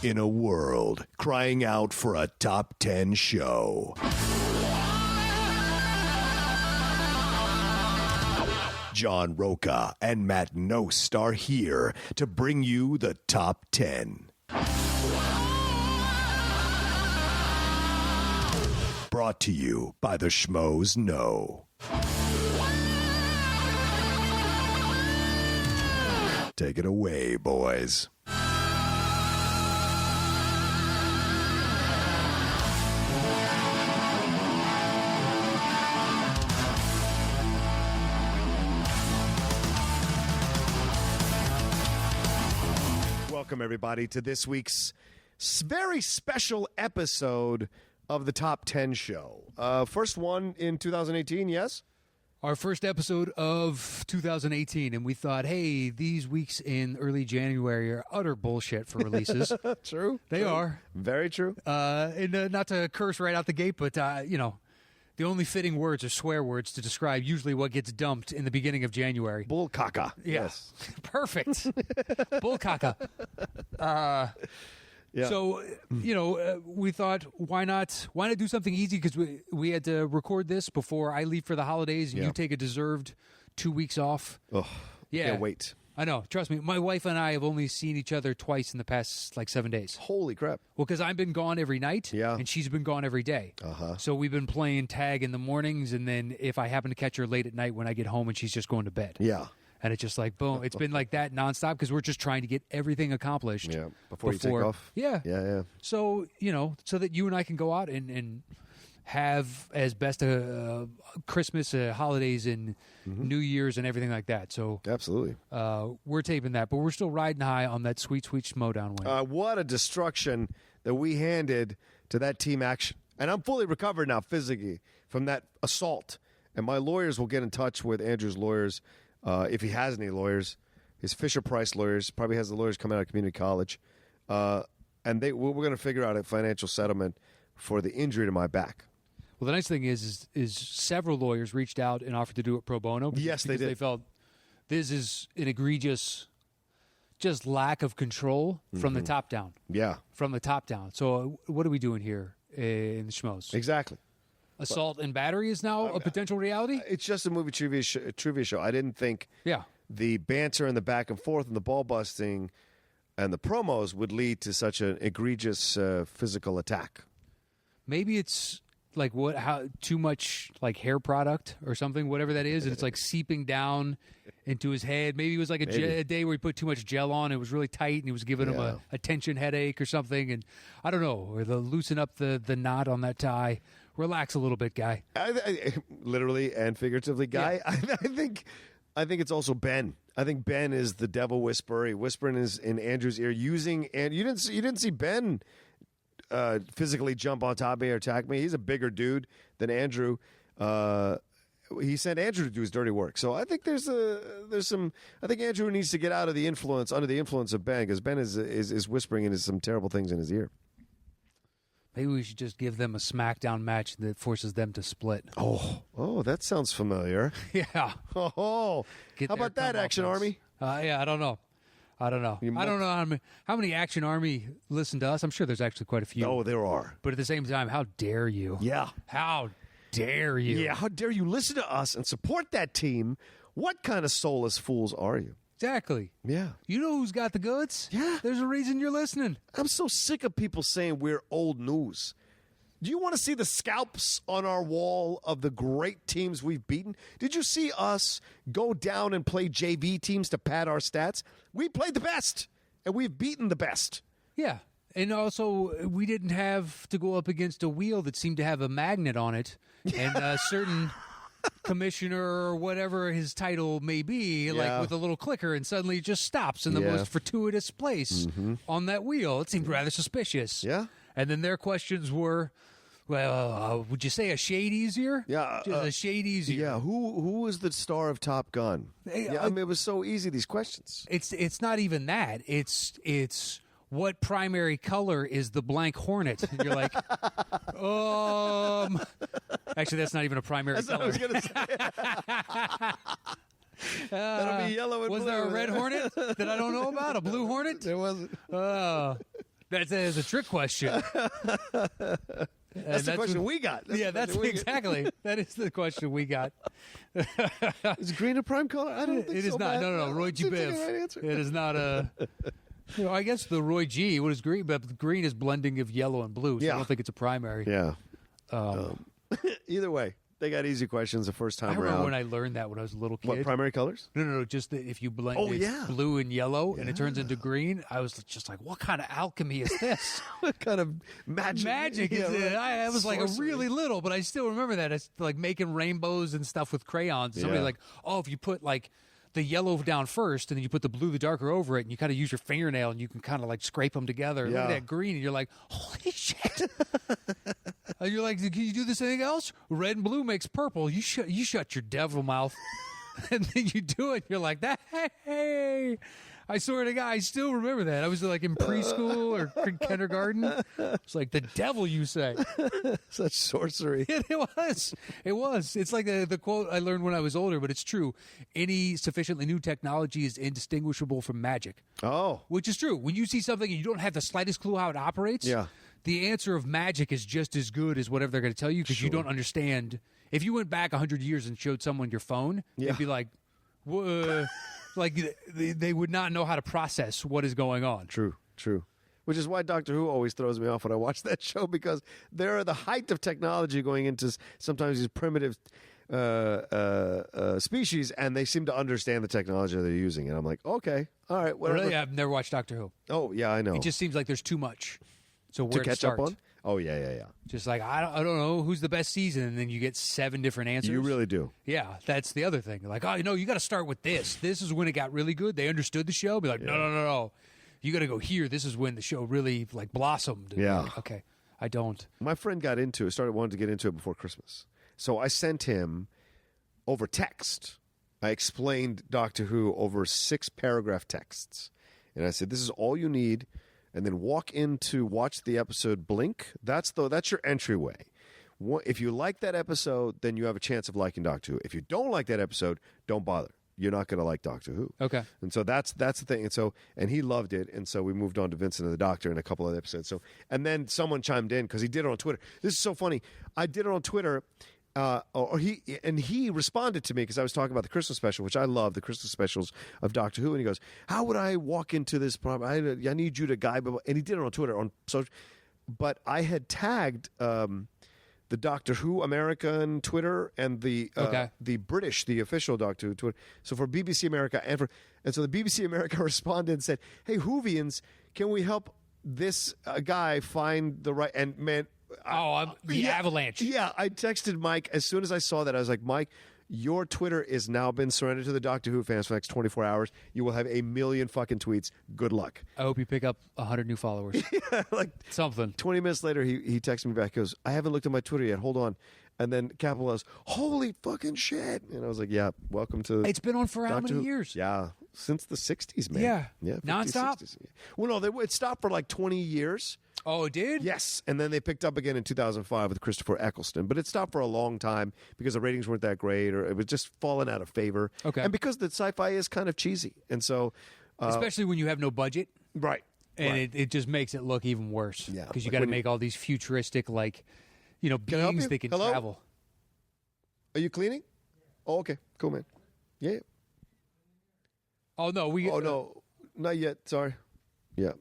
In a world crying out for a top 10 show, John Rocha and Matt Knost are here to bring you the top 10. Brought to you by the Schmoes Know. Take it away, boys. Welcome, everybody, to this week's very special episode of the Top 10 Show. First one in 2018, yes? Our first episode of 2018, and we thought, hey, these weeks in early January are utter bullshit for releases. True. They are. Very true. And not to curse right out the gate, but, the only fitting words are swear words to describe usually what gets dumped in the beginning of January. Bull caca. Yeah. Yes. Perfect. Bull caca. Yeah. So, we thought, why not do something easy? Because we had to record this before I leave for the holidays, and you take a deserved 2 weeks off. Oh, yeah. Can't wait. I know. Trust me. My wife and I have only seen each other twice in the past, 7 days. Holy crap. Well, because I've been gone every night, and she's been gone every day. So we've been playing tag in the mornings, and then if I happen to catch her late at night when I get home and she's just going to bed. Yeah. And it's just like, boom. It's been like that nonstop because we're just trying to get everything accomplished. Yeah. Before you take off. Yeah. Yeah. So, so that you and I can go out and have as best a Christmas, holidays, and New Year's and everything like that. So Absolutely. we're taping that, but we're still riding high on that sweet, sweet Schmodown win. What a destruction that we handed to that team action. And I'm fully recovered now physically from that assault. And my lawyers will get in touch with Andrew's lawyers if he has any lawyers. His Fisher-Price lawyers, probably has the lawyers coming out of community college. And we're going to figure out a financial settlement for the injury to my back. Well, the nice thing is several lawyers reached out and offered to do it pro bono. Yes, they did. They felt this is an egregious just lack of control from the top down. Yeah. From the top down. So what are we doing here in the Schmoes? Exactly. Assault and battery is now a potential reality? It's just a movie trivia show. I didn't think the banter and the back and forth and the ball busting and the promos would lead to such an egregious physical attack. Maybe it's how too much hair product or something, whatever that is, and it's seeping down into his head. Maybe it was a day where he put too much gel on. It was really tight, and he was giving him a tension headache or something. And I don't know, or loosen up the knot on that tie. Relax a little bit, guy. I literally and figuratively, guy. Yeah. I think it's also Ben. I think Ben is the devil whisperer. He whispering in Andrew's ear, and you didn't see Ben physically jump on top of me or attack me. He's a bigger dude than Andrew. He sent Andrew to do his dirty work. So I think there's some. I think Andrew needs to get out of the influence, under the influence of Ben, because Ben is whispering into some terrible things in his ear. Maybe we should just give them a SmackDown match that forces them to split. Oh, that sounds familiar. Yeah. Oh, how about that, Action Army? Yeah, I don't know. I don't know how many Action Army listen to us. I'm sure there's actually quite a few. Oh, there are. But at the same time, how dare you? Yeah. How dare you? Yeah, how dare you listen to us and support that team? What kind of soulless fools are you? Exactly. Yeah. You know who's got the goods? Yeah. There's a reason you're listening. I'm so sick of people saying we're old news. Do you want to see the scalps on our wall of the great teams we've beaten? Did you see us go down and play JV teams to pad our stats? We played the best, and we've beaten the best. Yeah. And also, we didn't have to go up against a wheel that seemed to have a magnet on it, and a certain commissioner or whatever his title may be, with a little clicker, and suddenly it just stops in the most fortuitous place on that wheel. It seemed rather suspicious. Yeah. And then their questions were, well, would you say a shade easier? Yeah. Just a shade easier. Yeah. Who was the star of Top Gun? I mean, it was so easy, these questions. It's not even that. It's what primary color is the blank hornet? And you're like, actually, that's not even a primary color. That's what I was going to say. That'll be yellow and blue. Was there a red hornet that I don't know about? A blue hornet? There wasn't. That's a trick question. That's the question we got. That's exactly. That is the question we got. Is green a prime color? I don't think it so. is not. No. Roy G. Biv. Right, it is not a. I guess the Roy G. What is green? But green is blending of yellow and blue. So I don't think it's a primary. Yeah. Either way, they got easy questions the first time I remember around. when I learned that when I was a little kid. What, primary colors? No. Just that if you blend blue and yellow and it turns into green, I was just like, what kind of alchemy is this? What kind of magic is it? I was sorcery. like a really little, but I still remember that. It's like making rainbows and stuff with crayons. Somebody's like, oh, if you put like the yellow down first and then you put the blue, the darker over it, and you kind of use your fingernail and you can kind of like scrape them together. Look at that green, and you're like, holy shit. And you're like, can you do this anything else? Red and blue makes purple. You shut your devil mouth. And then you do it. You're like, hey. I swear to God, I still remember that. I was like in preschool or kindergarten. It's like, the devil, you say. Such sorcery. It was. It's like the quote I learned when I was older, but it's true. Any sufficiently new technology is indistinguishable from magic. Oh. Which is true. When you see something and you don't have the slightest clue how it operates, the answer of magic is just as good as whatever they're going to tell you because you don't understand. If you went back 100 years and showed someone your phone, they'd be like, like they would not know how to process what is going on. True. Which is why Doctor Who always throws me off when I watch that show, because they're at the height of technology going into sometimes these primitive species, and they seem to understand the technology they're using. And I'm like, okay, all right, whatever. Really, I've never watched Doctor Who. Oh, yeah, I know. It just seems like there's too much. So where to catch start? up on? Oh, yeah. Just like, I don't know who's the best season, and then you get 7 different answers. You really do. Yeah, that's the other thing. Like, you got to start with this. This is when it got really good. They understood the show. Be like, no. You got to go here. This is when the show really like blossomed. Yeah. Like, okay, I don't. My friend got into it, wanted to get into it before Christmas. So I sent him over text. I explained Doctor Who over 6 paragraph texts. And I said, this is all you need. And then walk in to watch the episode Blink. That's your entryway. If you like that episode, then you have a chance of liking Doctor Who. If you don't like that episode, don't bother. You're not going to like Doctor Who. Okay. And so that's the thing. And he loved it. And so we moved on to Vincent and the Doctor and a couple of episodes. And then someone chimed in because he did it on Twitter. This is so funny. I did it on Twitter. He responded to me because I was talking about the Christmas special, which I love, the Christmas specials of Doctor Who. And he goes, how would I walk into this problem? I need you to guide me. And he did it on Twitter. But I had tagged the Doctor Who American Twitter and the British, the official Doctor Who Twitter. So for BBC America and so the BBC America responded and said, hey, Whovians, can we help this guy find the right, and man, avalanche. Yeah, I texted Mike as soon as I saw that. I was like, Mike, your Twitter is now been surrendered to the Doctor Who fans for the next 24 hours. You will have 1 million fucking tweets. Good luck. I hope you pick up 100 new followers. Like something. 20 minutes later, he texted me back. He goes, I haven't looked at my Twitter yet. Hold on. And then capitalized, holy fucking shit. And I was like, yeah, welcome to It's been on for how many years? Yeah, since the 60s, man. Yeah. 50s, nonstop? 60s. Well, no, it stopped for like 20 years. Oh, it did? Yes, and then they picked up again in 2005 with Christopher Eccleston. But it stopped for a long time because the ratings weren't that great, or it was just falling out of favor. Okay. And because the sci-fi is kind of cheesy. And so... especially when you have no budget. Right. And it just makes it look even worse. Yeah. Because you got to make all these futuristic, beings that can Hello? travel. Are you cleaning? Oh, okay. Cool, man. Yeah. Oh, no. no. Not yet. Sorry. Yeah.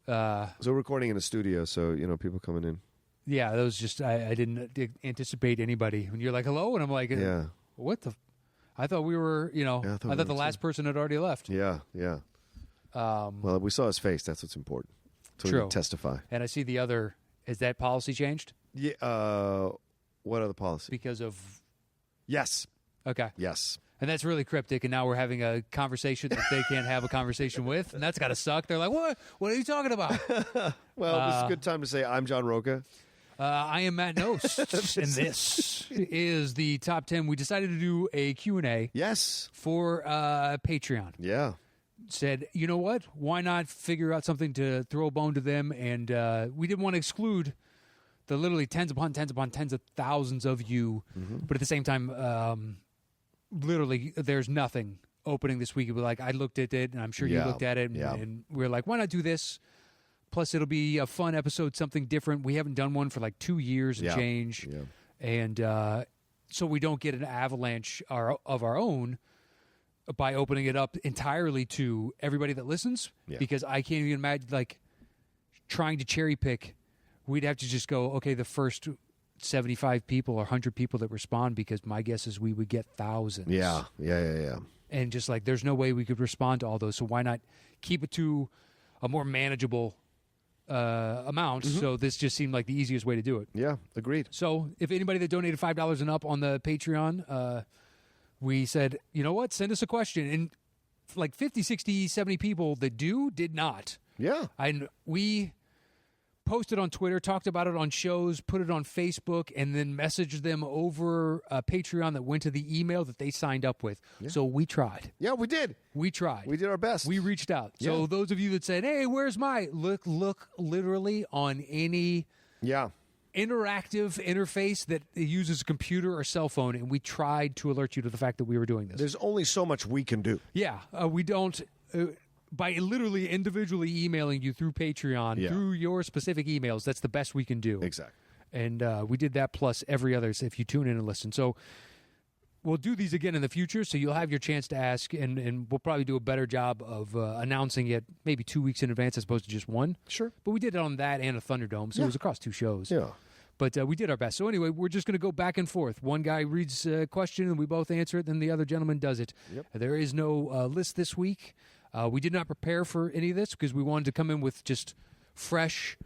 So we're recording in a studio, so, people coming in. Yeah, that was just, I didn't anticipate anybody. When you're like, hello? And I'm like, what the... I thought we were, I thought the last person had already left. Yeah. Well, we saw his face. That's what's important. So True. We can testify. And I see the other... Is that policy changed? Yeah. What other policy? Because of... Yes. Okay. Yes. And that's really cryptic, and now we're having a conversation that they can't have a conversation with, and that's got to suck. They're like, what? What are you talking about? Well, this is a good time to say I'm John Rocha. I am Matt Knost, and this is the top 10. We decided to do a Q&A. Yes. For Patreon. Yeah. Said, you know what? Why not figure out something to throw a bone to them? And we didn't want to exclude the literally tens upon tens of thousands of you, but at the same time... literally, there's nothing opening this week. It'd be like, I looked at it, and I'm sure you looked at it, and we're like, why not do this? Plus, it'll be a fun episode, something different. We haven't done one for like 2 years and change. Yeah. And so we don't get an avalanche of our own by opening it up entirely to everybody that listens. Yeah. Because I can't even imagine, like, trying to cherry pick. We'd have to just go, okay, the first 75 people or 100 people that respond, because my guess is we would get thousands. Yeah. And just like, there's no way we could respond to all those. So why not keep it to a more manageable amount? So this just seemed like the easiest way to do it. Yeah, agreed. So if anybody that donated $5 and up on the Patreon, we said, you know what, send us a question. And like 50, 60, 70 people that did not. Yeah. And we posted on Twitter, talked about it on shows, put it on Facebook, and then messaged them over Patreon that went to the email that they signed up with. Yeah. So we tried. Yeah, we did. We tried. We did our best. We reached out. Yeah. So those of you that said, hey, where's my... Look literally on any interactive interface that uses a computer or cell phone, and we tried to alert you to the fact that we were doing this. There's only so much we can do. Yeah. We don't... by literally individually emailing you through Patreon, through your specific emails, that's the best we can do. Exactly. And we did that plus every other, if you tune in and listen. So we'll do these again in the future, so you'll have your chance to ask, and we'll probably do a better job of announcing it maybe 2 weeks in advance as opposed to just one. Sure. But we did it on that and a Thunderdome, so it was across 2 shows. Yeah. But we did our best. So anyway, we're just going to go back and forth. One guy reads a question, and we both answer it, then the other gentleman does it. Yep. There is no list this week. We did not prepare for any of this because we wanted to come in with just fresh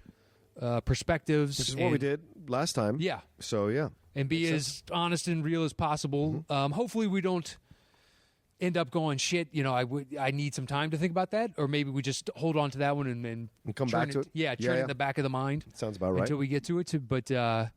perspectives. Which is what we did last time. Yeah. So, yeah. And be as honest and real as possible. Hopefully we don't end up going, shit, I need some time to think about that. Or maybe we just hold on to that one and come back to it. Yeah, turn it in the back of the mind. Sounds about right. Until we get to it. But, we're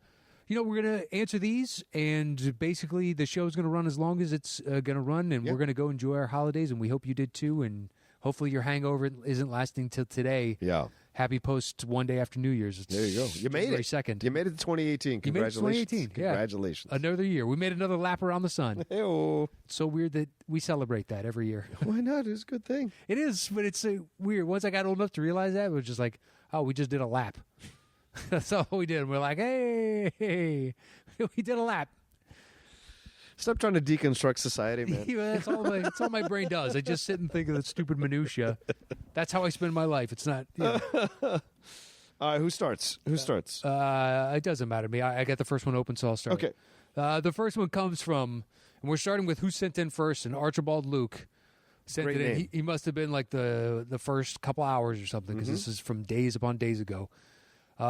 going to answer these, and basically the show's going to run as long as it's going to run, and we're going to go enjoy our holidays, and we hope you did too, and hopefully your hangover isn't lasting till today. Yeah. Happy post one day after New Year's. There you go. You made it. January 2nd. You made it to 2018. Congratulations. You made it to 2018. Yeah. Congratulations. Another year. We made another lap around the sun. Hey-oh. It's so weird that we celebrate that every year. Why not? It's a good thing. It is, but it's weird. Once I got old enough to realize that, it was just like, oh, we just did a lap. That's all we did. We're like, hey, we did a lap. Stop trying to deconstruct society, man. That's all my brain does. I just sit and think of the stupid minutia. That's how I spend my life. It's not. All right, who starts? It doesn't matter to me. I got the first one open, so I'll start. Okay. The first one comes from, and we're starting with who sent in first, and Archibald Luke sent Great it in. name. He must have been like the first couple hours or something, because this is from days upon days ago.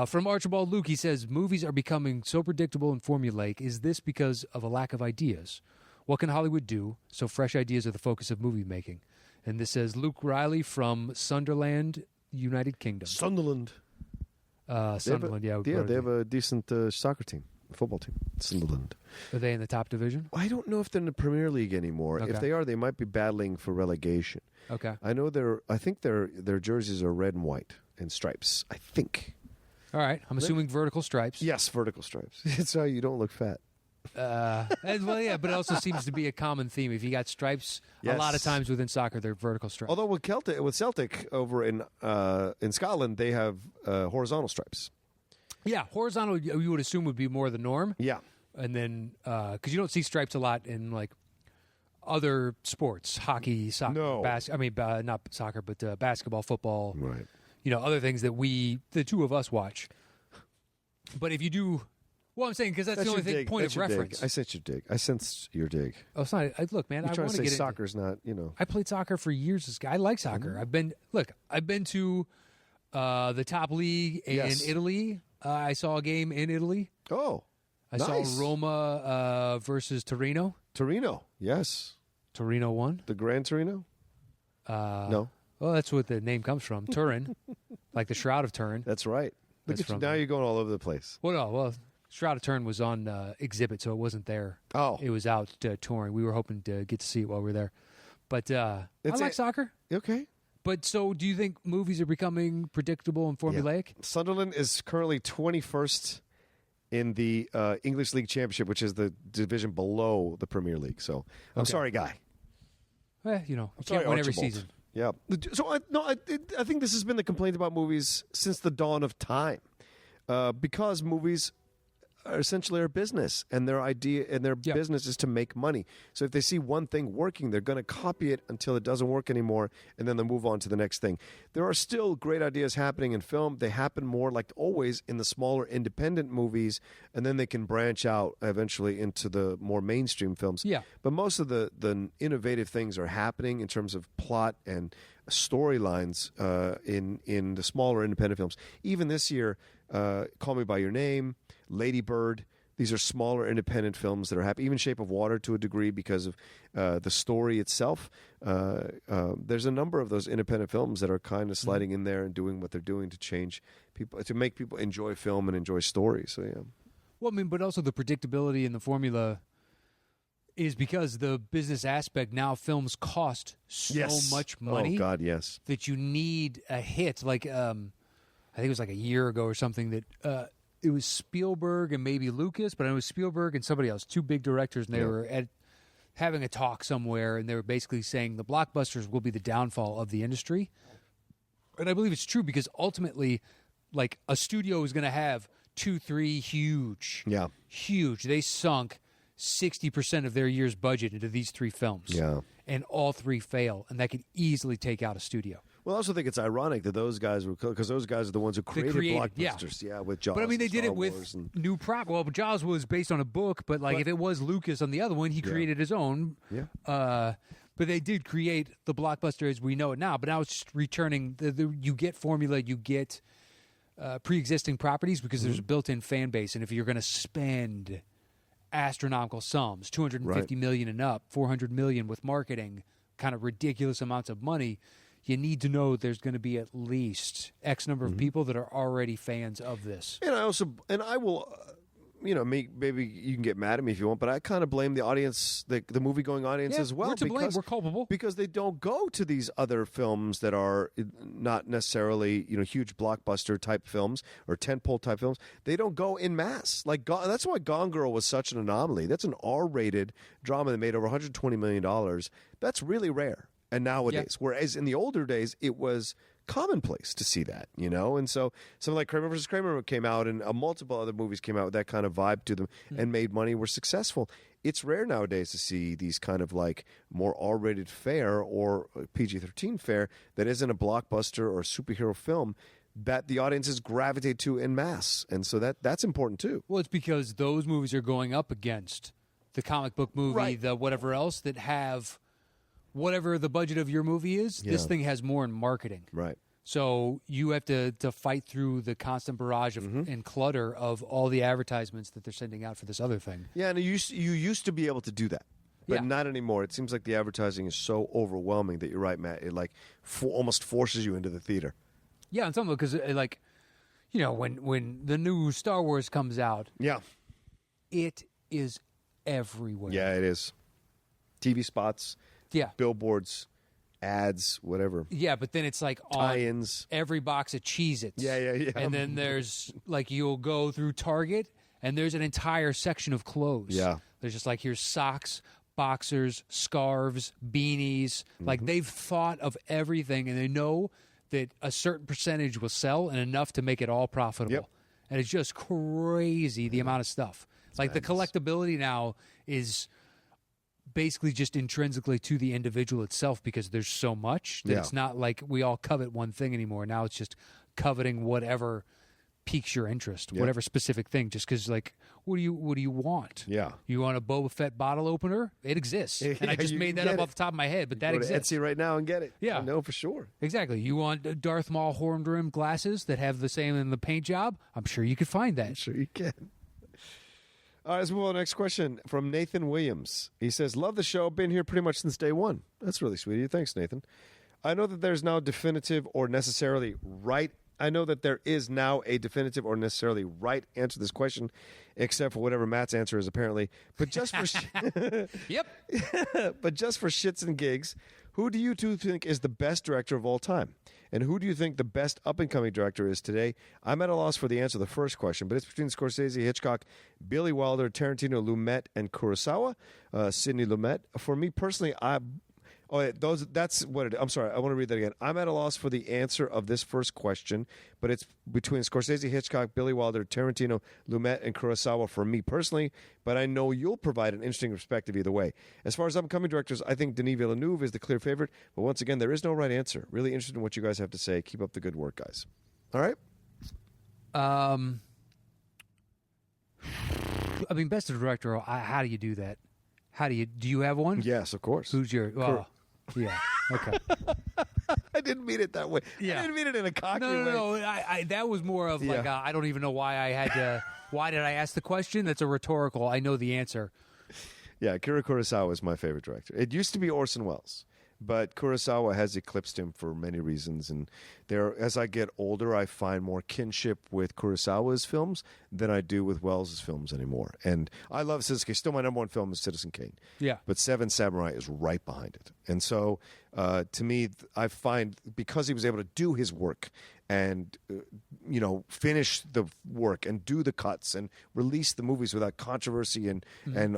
From Archibald Luke, he says, movies are becoming so predictable and formulaic. Is this because of a lack of ideas? What can Hollywood do so fresh ideas are the focus of movie making? And this says Luke Riley from Sunderland, United Kingdom. Sunderland. Sunderland, they have a decent soccer team, football team. Sunderland. Are they in the top division? I don't know if they're in the Premier League anymore. Okay. If they are, they might be battling for relegation. Okay. I think their jerseys are red and white and stripes. I think. All right. I'm assuming vertical stripes. Yes, vertical stripes. It's how you don't look fat. Well, yeah, but it also seems to be a common theme. If you got stripes, a lot of times within soccer, they're vertical stripes. Although with Celtic over in Scotland, they have horizontal stripes. Yeah, horizontal you would assume would be more the norm. Yeah. And then, because you don't see stripes a lot in like other sports, hockey, soccer, No. not soccer, but basketball, football, Right. Other things that the two of us watch. But if you do, well, I'm saying because that's the only thing, point of reference. I sensed your dig. Oh, it's not. Look, man, You're I trying want to say get soccer's not, I played soccer for years. I like soccer. I've been to the top league in Italy. I saw a game in Italy. Oh, I nice. saw Roma versus Torino. Torino, yes. Torino won. The Gran Torino? No. Well, that's what the name comes from. Turin, like the Shroud of Turin. That's right. Look That's at you. from- Now you're going all over the place. Well, Shroud of Turin was on exhibit, so it wasn't there. Oh. It was out touring. We were hoping to get to see it while we were there. But I like soccer. Okay. But so do you think movies are becoming predictable and formulaic? Yeah. Sunderland is currently 21st in the English League Championship, which is the division below the Premier League. So I'm sorry, Guy. You sorry, can't win every Archibald. season. Yeah. So I think this has been the complaint about movies since the dawn of time, because movies are essentially our business, and their idea and their business is to make money. So if they see one thing working, they're going to copy it until it doesn't work anymore, and then they'll move on to the next thing. There are still great ideas happening in film. They happen more, like always, in the smaller independent movies, and then they can branch out eventually into the more mainstream films. Yeah. But most of the innovative things are happening in terms of plot and storylines in the smaller independent films. Even this year, Call Me By Your Name, Lady Bird. These are smaller independent films that are happy. Even Shape of Water to a degree because of the story itself. There's a number of those independent films that are kind of sliding in there and doing what they're doing to change people, to make people enjoy film and enjoy stories. So yeah. Well, I mean, but also the predictability in the formula is because the business aspect now. Films cost so much money. Oh God, yes. That you need a hit. Like I think it was like a year ago or something that. It was Spielberg and maybe Lucas, but it was Spielberg and somebody else, two big directors, and they were having a talk somewhere, and they were basically saying the blockbusters will be the downfall of the industry. And I believe it's true because ultimately, like, a studio is going to have 2-3 huge. They sunk 60% of their year's budget into these 3 films. Yeah. And all 3 fail, and that could easily take out a studio. Well, I also think it's ironic that those guys were, because those guys are the ones who created blockbusters. Yeah, with Jaws. But I mean, they and did Star it with Wars and new prop. Well, Jaws was based on a book, but like if it was Lucas on the other one, he created his own. Yeah. But they did create the blockbuster as we know it now. But now it's just returning. You get formula, you get pre-existing properties because there's a built-in fan base, and if you're going to spend astronomical sums, $250 million and up, $400 million with marketing, kind of ridiculous amounts of money. You need to know there's going to be at least X number of people that are already fans of this. And I will, maybe you can get mad at me if you want, but I kind of blame the audience, the movie-going audience as well. We're to blame. We're culpable. Because they don't go to these other films that are not necessarily, huge blockbuster type films or tentpole type films. They don't go in mass. Like that's why Gone Girl was such an anomaly. That's an R-rated drama that made over $120 million. That's really rare. And nowadays, whereas in the older days, it was commonplace to see that, And so something like Kramer vs. Kramer came out, and multiple other movies came out with that kind of vibe to them and made money, were successful. It's rare nowadays to see these kind of like more R-rated fare or PG-13 fare that isn't a blockbuster or a superhero film that the audiences gravitate to en masse. And so that's important too. Well, it's because those movies are going up against the comic book movie, the whatever else that have... Whatever the budget of your movie is, this thing has more in marketing. Right. So you have to fight through the constant barrage of and clutter of all the advertisements that they're sending out for this other thing. Yeah, and you used to be able to do that, but not anymore. It seems like the advertising is so overwhelming that you're right, Matt. It like almost forces you into the theater. Yeah, and some of it because when the new Star Wars comes out, it is everywhere. Yeah, it is. TV spots. Yeah. Billboards, ads, whatever. Yeah, but then it's like on tie-ins. Every box of Cheez-Its. Yeah. And then there's like you'll go through Target and there's an entire section of clothes. Yeah. There's just like here's socks, boxers, scarves, beanies. Like they've thought of everything and they know that a certain percentage will sell and enough to make it all profitable. Yep. And it's just crazy the amount of stuff. Like the collectability now is basically just intrinsically to the individual itself because there's so much that it's not like we all covet one thing anymore. Now it's just coveting whatever piques your interest, whatever specific thing, just because like, what do you want? Yeah. You want a Boba Fett bottle opener? It exists. And I just made that up off the top of my head, but that exists. Go to Etsy right now and get it. Yeah. I know for sure. Exactly. You want Darth Maul horn-rimmed glasses that have the same in the paint job? I'm sure you could find that. I'm sure you can. All right, let's move on to the next question from Nathan Williams. He says, love the show. Been here pretty much since day one. That's really sweet of you. Thanks, Nathan. I know that there's now definitive or necessarily right. I know that there is now a definitive or necessarily right answer to this question, except for whatever Matt's answer is apparently. But just for but just for shits and gigs, who do you two think is the best director of all time? And who do you think the best up-and-coming director is today? I'm at a loss for the answer to the first question, but it's between Scorsese, Hitchcock, Billy Wilder, Tarantino, Lumet, and Kurosawa. Sidney Lumet. For me personally, Oh, yeah, those. That's what it. I'm sorry. I want to read that again. I'm at a loss for the answer of this first question, but it's between Scorsese, Hitchcock, Billy Wilder, Tarantino, Lumet, and Kurosawa for me personally. But I know you'll provide an interesting perspective either way. As far as upcoming directors, I think Denis Villeneuve is the clear favorite. But once again, there is no right answer. Really interested in what you guys have to say. Keep up the good work, guys. All right. I mean, best of director. How do you do that? Do you have one? Yes, of course. Who's your? Oh, yeah. Okay. I didn't mean it that way. Yeah. I didn't mean it in a cocky way. No. That was more of like I don't even know why I had to. Why did I ask the question? That's a rhetorical. I know the answer. Yeah, Akira Kurosawa is my favorite director. It used to be Orson Welles, but Kurosawa has eclipsed him for many reasons. And as I get older, I find more kinship with Kurosawa's films than I do with Welles' films anymore. And I love Citizen Kane. Still, my number one film is Citizen Kane. Yeah. But Seven Samurai is right behind it. And so, to me, I find because he was able to do his work and finish the work and do the cuts and release the movies without controversy and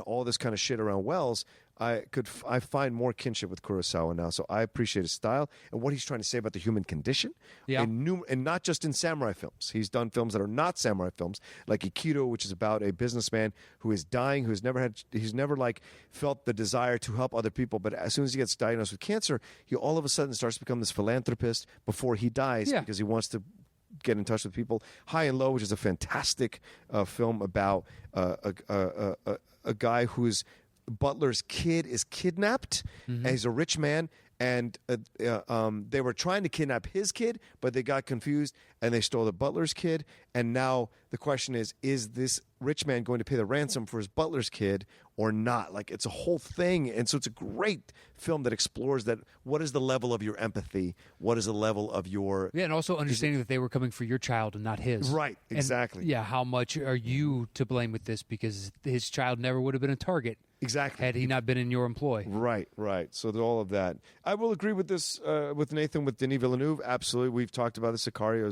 all this kind of shit around Welles, I find more kinship with Kurosawa now. So I appreciate his style and what he's trying to say about the human condition. Yeah. And not just in samurai films. He's done films that are not samurai films, like Aikido, which is about a businessman who is dying, he's never like felt the desire to help other people, but as soon as he gets diagnosed with cancer, he all of a sudden starts to become this philanthropist before he dies because he wants to get in touch with people. High and Low, which is a fantastic film about a guy whose butler's kid is kidnapped, and he's a rich man, and they were trying to kidnap his kid, but they got confused, and they stole the butler's kid, and now the question is this rich man going to pay the ransom for his butler's kid or not? Like, it's a whole thing, and so it's a great film that explores that. What is the level of your empathy? What is the level of your... Yeah, and also understanding that they were coming for your child and not his. Right, exactly. And, how much are you to blame with this? Because his child never would have been a target. Exactly. Had he not been in your employ. Right. So all of that. I will agree with this with Nathan, with Denis Villeneuve. Absolutely. We've talked about the Sicario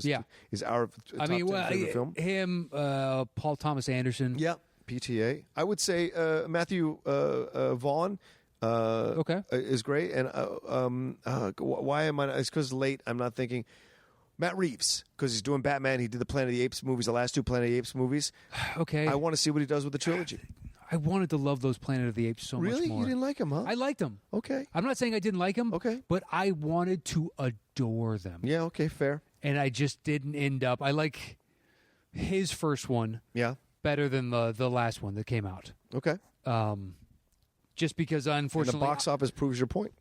is our top 10 favorite film. Him, Paul Thomas Anderson. Yeah. PTA. I would say Matthew Vaughn is great. And why am I not? It's because late. I'm not thinking. Matt Reeves, because he's doing Batman. He did the Planet of the Apes movies, the last two Planet of the Apes movies. Okay. I want to see what he does with the trilogy. I wanted to love those Planet of the Apes so much more. Really? You didn't like them, huh? I liked them. Okay. I'm not saying I didn't like them. Okay. But I wanted to adore them. Yeah, okay, fair. And I just didn't end up. I like his first one better than the last one that came out. Okay. Just because, unfortunately... And the box office proves your point.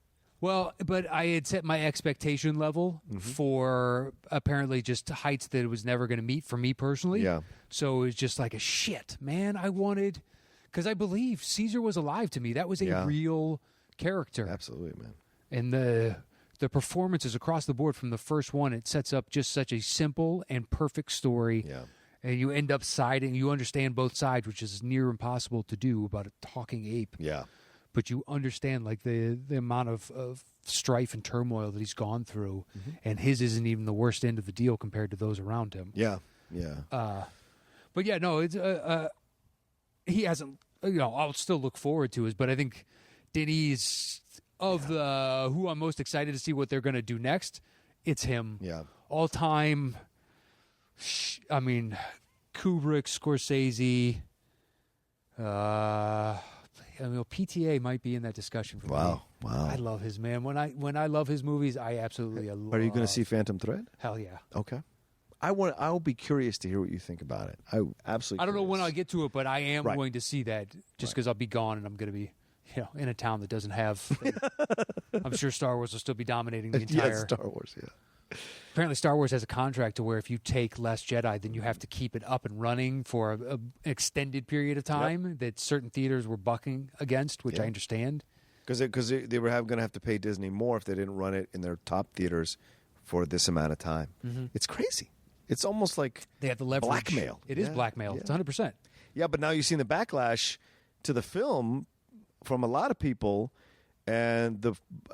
Well, but I had set my expectation level for apparently just heights that it was never going to meet for me personally. Yeah. So it was just like a shit, man. I wanted... Because I believe Caesar was alive to me. That was a real character. Absolutely, man. And the performances across the board from the first one, it sets up just such a simple and perfect story. Yeah. And you end up siding. You understand both sides, which is near impossible to do about a talking ape. Yeah. But you understand like the amount of strife and turmoil that he's gone through, and his isn't even the worst end of the deal compared to those around him. Yeah, yeah. But yeah, no, it's he hasn't. I'll still look forward to it, but I think Denis of the who I'm most excited to see what they're going to do next. It's him. Yeah. All time. I mean, Kubrick, Scorsese. PTA might be in that discussion for me. Wow. I love his man. When I love his movies, I absolutely love. Are you going to see Phantom Thread? Hell yeah. Okay. I'll be curious to hear what you think about it. I absolutely. I don't know when I'll get to it, but I am Right. going to see that just because I'll be gone and I'm going to be, in a town that doesn't have. I'm sure Star Wars will still be dominating the entire. Yeah, Star Wars. Yeah. Apparently, Star Wars has a contract to where if you take Last Jedi, then you have to keep it up and running for an extended period of time that certain theaters were bucking against, which I understand. Because they were going to have to pay Disney more if they didn't run it in their top theaters for this amount of time. It's crazy. It's almost like they have the leverage. Blackmail. It is blackmail. It's 100%. Yeah, but now you've seen the backlash to the film from a lot of people, and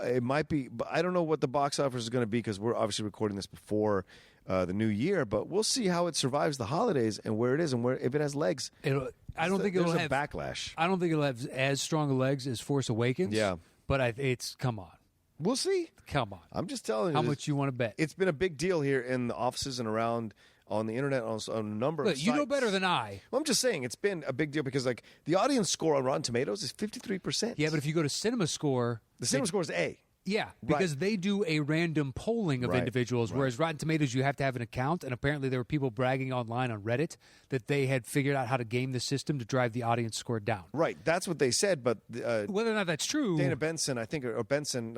it might be. But I don't know what the box office is going to be because we're obviously recording this before the new year. But we'll see how it survives the holidays and where it is and if it has legs. I don't think it'll have backlash. I don't think it'll have as strong legs as Force Awakens. Yeah, but it's come on. We'll see. Come on. I'm just telling you. How much you want to bet? It's been a big deal here in the offices and around on the internet on a number of sites. You know better than I. Well, I'm just saying it's been a big deal because like the audience score on Rotten Tomatoes is 53%. Yeah, but if you go to Cinema Score, the Cinema Score is A. Yeah, because they do a random polling of individuals, whereas Rotten Tomatoes, you have to have an account, and apparently there were people bragging online on Reddit that they had figured out how to game the system to drive the audience score down. Right, that's what they said, but... whether or not that's true... Dana Benson, I think, or Benson,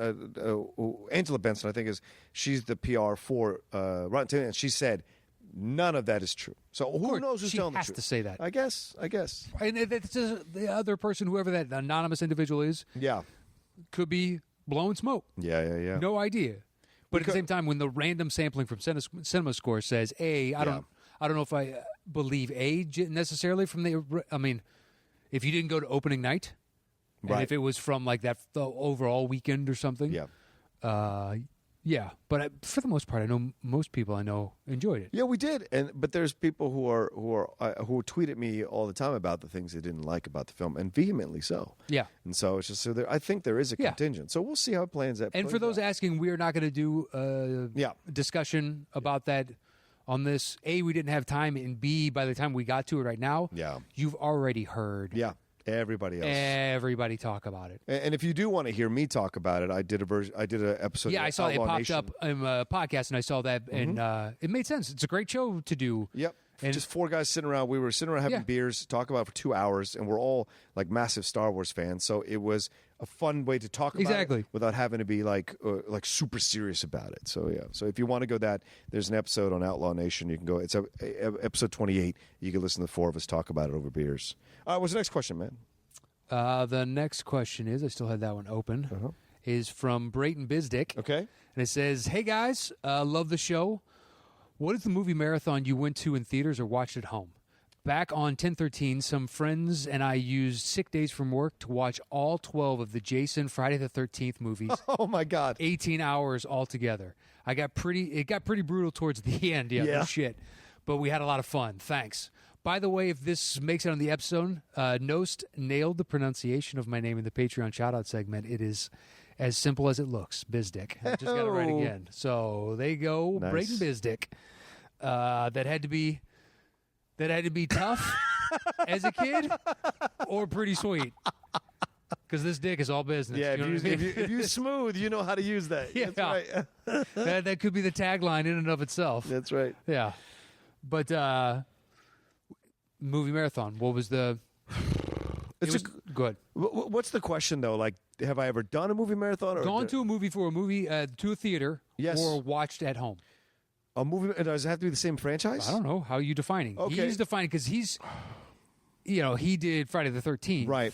Angela Benson, I think, she's the PR for Rotten Tomatoes, and she said... None of that is true. So who knows who's telling the truth? She has to say that. I guess. And it's just the other person, whoever that anonymous individual is, could be blowing smoke. Yeah. No idea. But at the same time, when the random sampling from Cinema Score says A, I don't know if I believe A necessarily from the. I mean, if you didn't go to opening night, and if it was from like the overall weekend or something, yeah, but for the most part, I know most people I know enjoyed it. Yeah, we did, but there's people who tweet at me all the time about the things they didn't like about the film, and vehemently so. Yeah, and so it's just I think there is a contingent. So we'll see how it plans out. And for those asking, we are not going to do a discussion about that on this. A, we didn't have time, and B, by the time we got to it right now, you've already heard. Yeah. Everybody else. Everybody talk about it. And if you do want to hear me talk about it, I did an episode. Yeah, I saw it popped up in a podcast, and I saw that, and it made sense. It's a great show to do. Yep. And just four guys sitting around. We were sitting around having beers, talk about it for 2 hours, and we're all like massive Star Wars fans. So it was a fun way to talk about it without having to be like super serious about it. So yeah. So if you want to go there's an episode on Outlaw Nation. You can go. It's episode 28. You can listen to the four of us talk about it over beers. All right. What's the next question, man? The next question is, I still had that one open, is from Brayton Bizdick. Okay. And it says, hey guys, love the show. What is the movie marathon you went to in theaters or watched at home? Back on 10/13, some friends and I used sick days from work to watch all 12 of the Jason Friday the 13th movies. Oh my God. 18 hours altogether. It got pretty brutal towards the end. Yeah. No shit. But we had a lot of fun. Thanks. By the way, if this makes it on the episode, Knost nailed the pronunciation of my name in the Patreon shoutout segment. It is as simple as it looks. Bizdick. I just got it right again. So there you go, nice. Brayton Bizdick. That had to be tough as a kid, or pretty sweet. Because this dick is all business. Yeah, you know if you're smooth, you know how to use that. Yeah, that's right. that could be the tagline in and of itself. That's right. Yeah, but movie marathon. What was the? Good. What's the question though? Like, have I ever done a movie marathon? Or gone to a movie to a theater? Yes. Or watched at home? A movie? Does it have to be the same franchise? I don't know. How are you defining? Okay. He's defining because he did Friday the 13th. Right.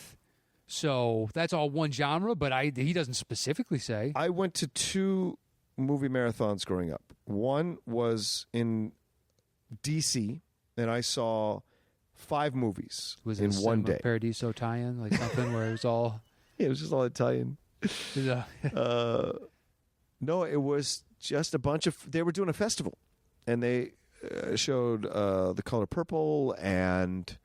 So that's all one genre, but he doesn't specifically say. I went to 2 movie marathons growing up. One was in D.C., and I saw 5 movies in one day. Paradiso tie-in, like something where it was all... Yeah, it was just all Italian. No, it was just a bunch of... They were doing a festival, and they showed The Color Purple and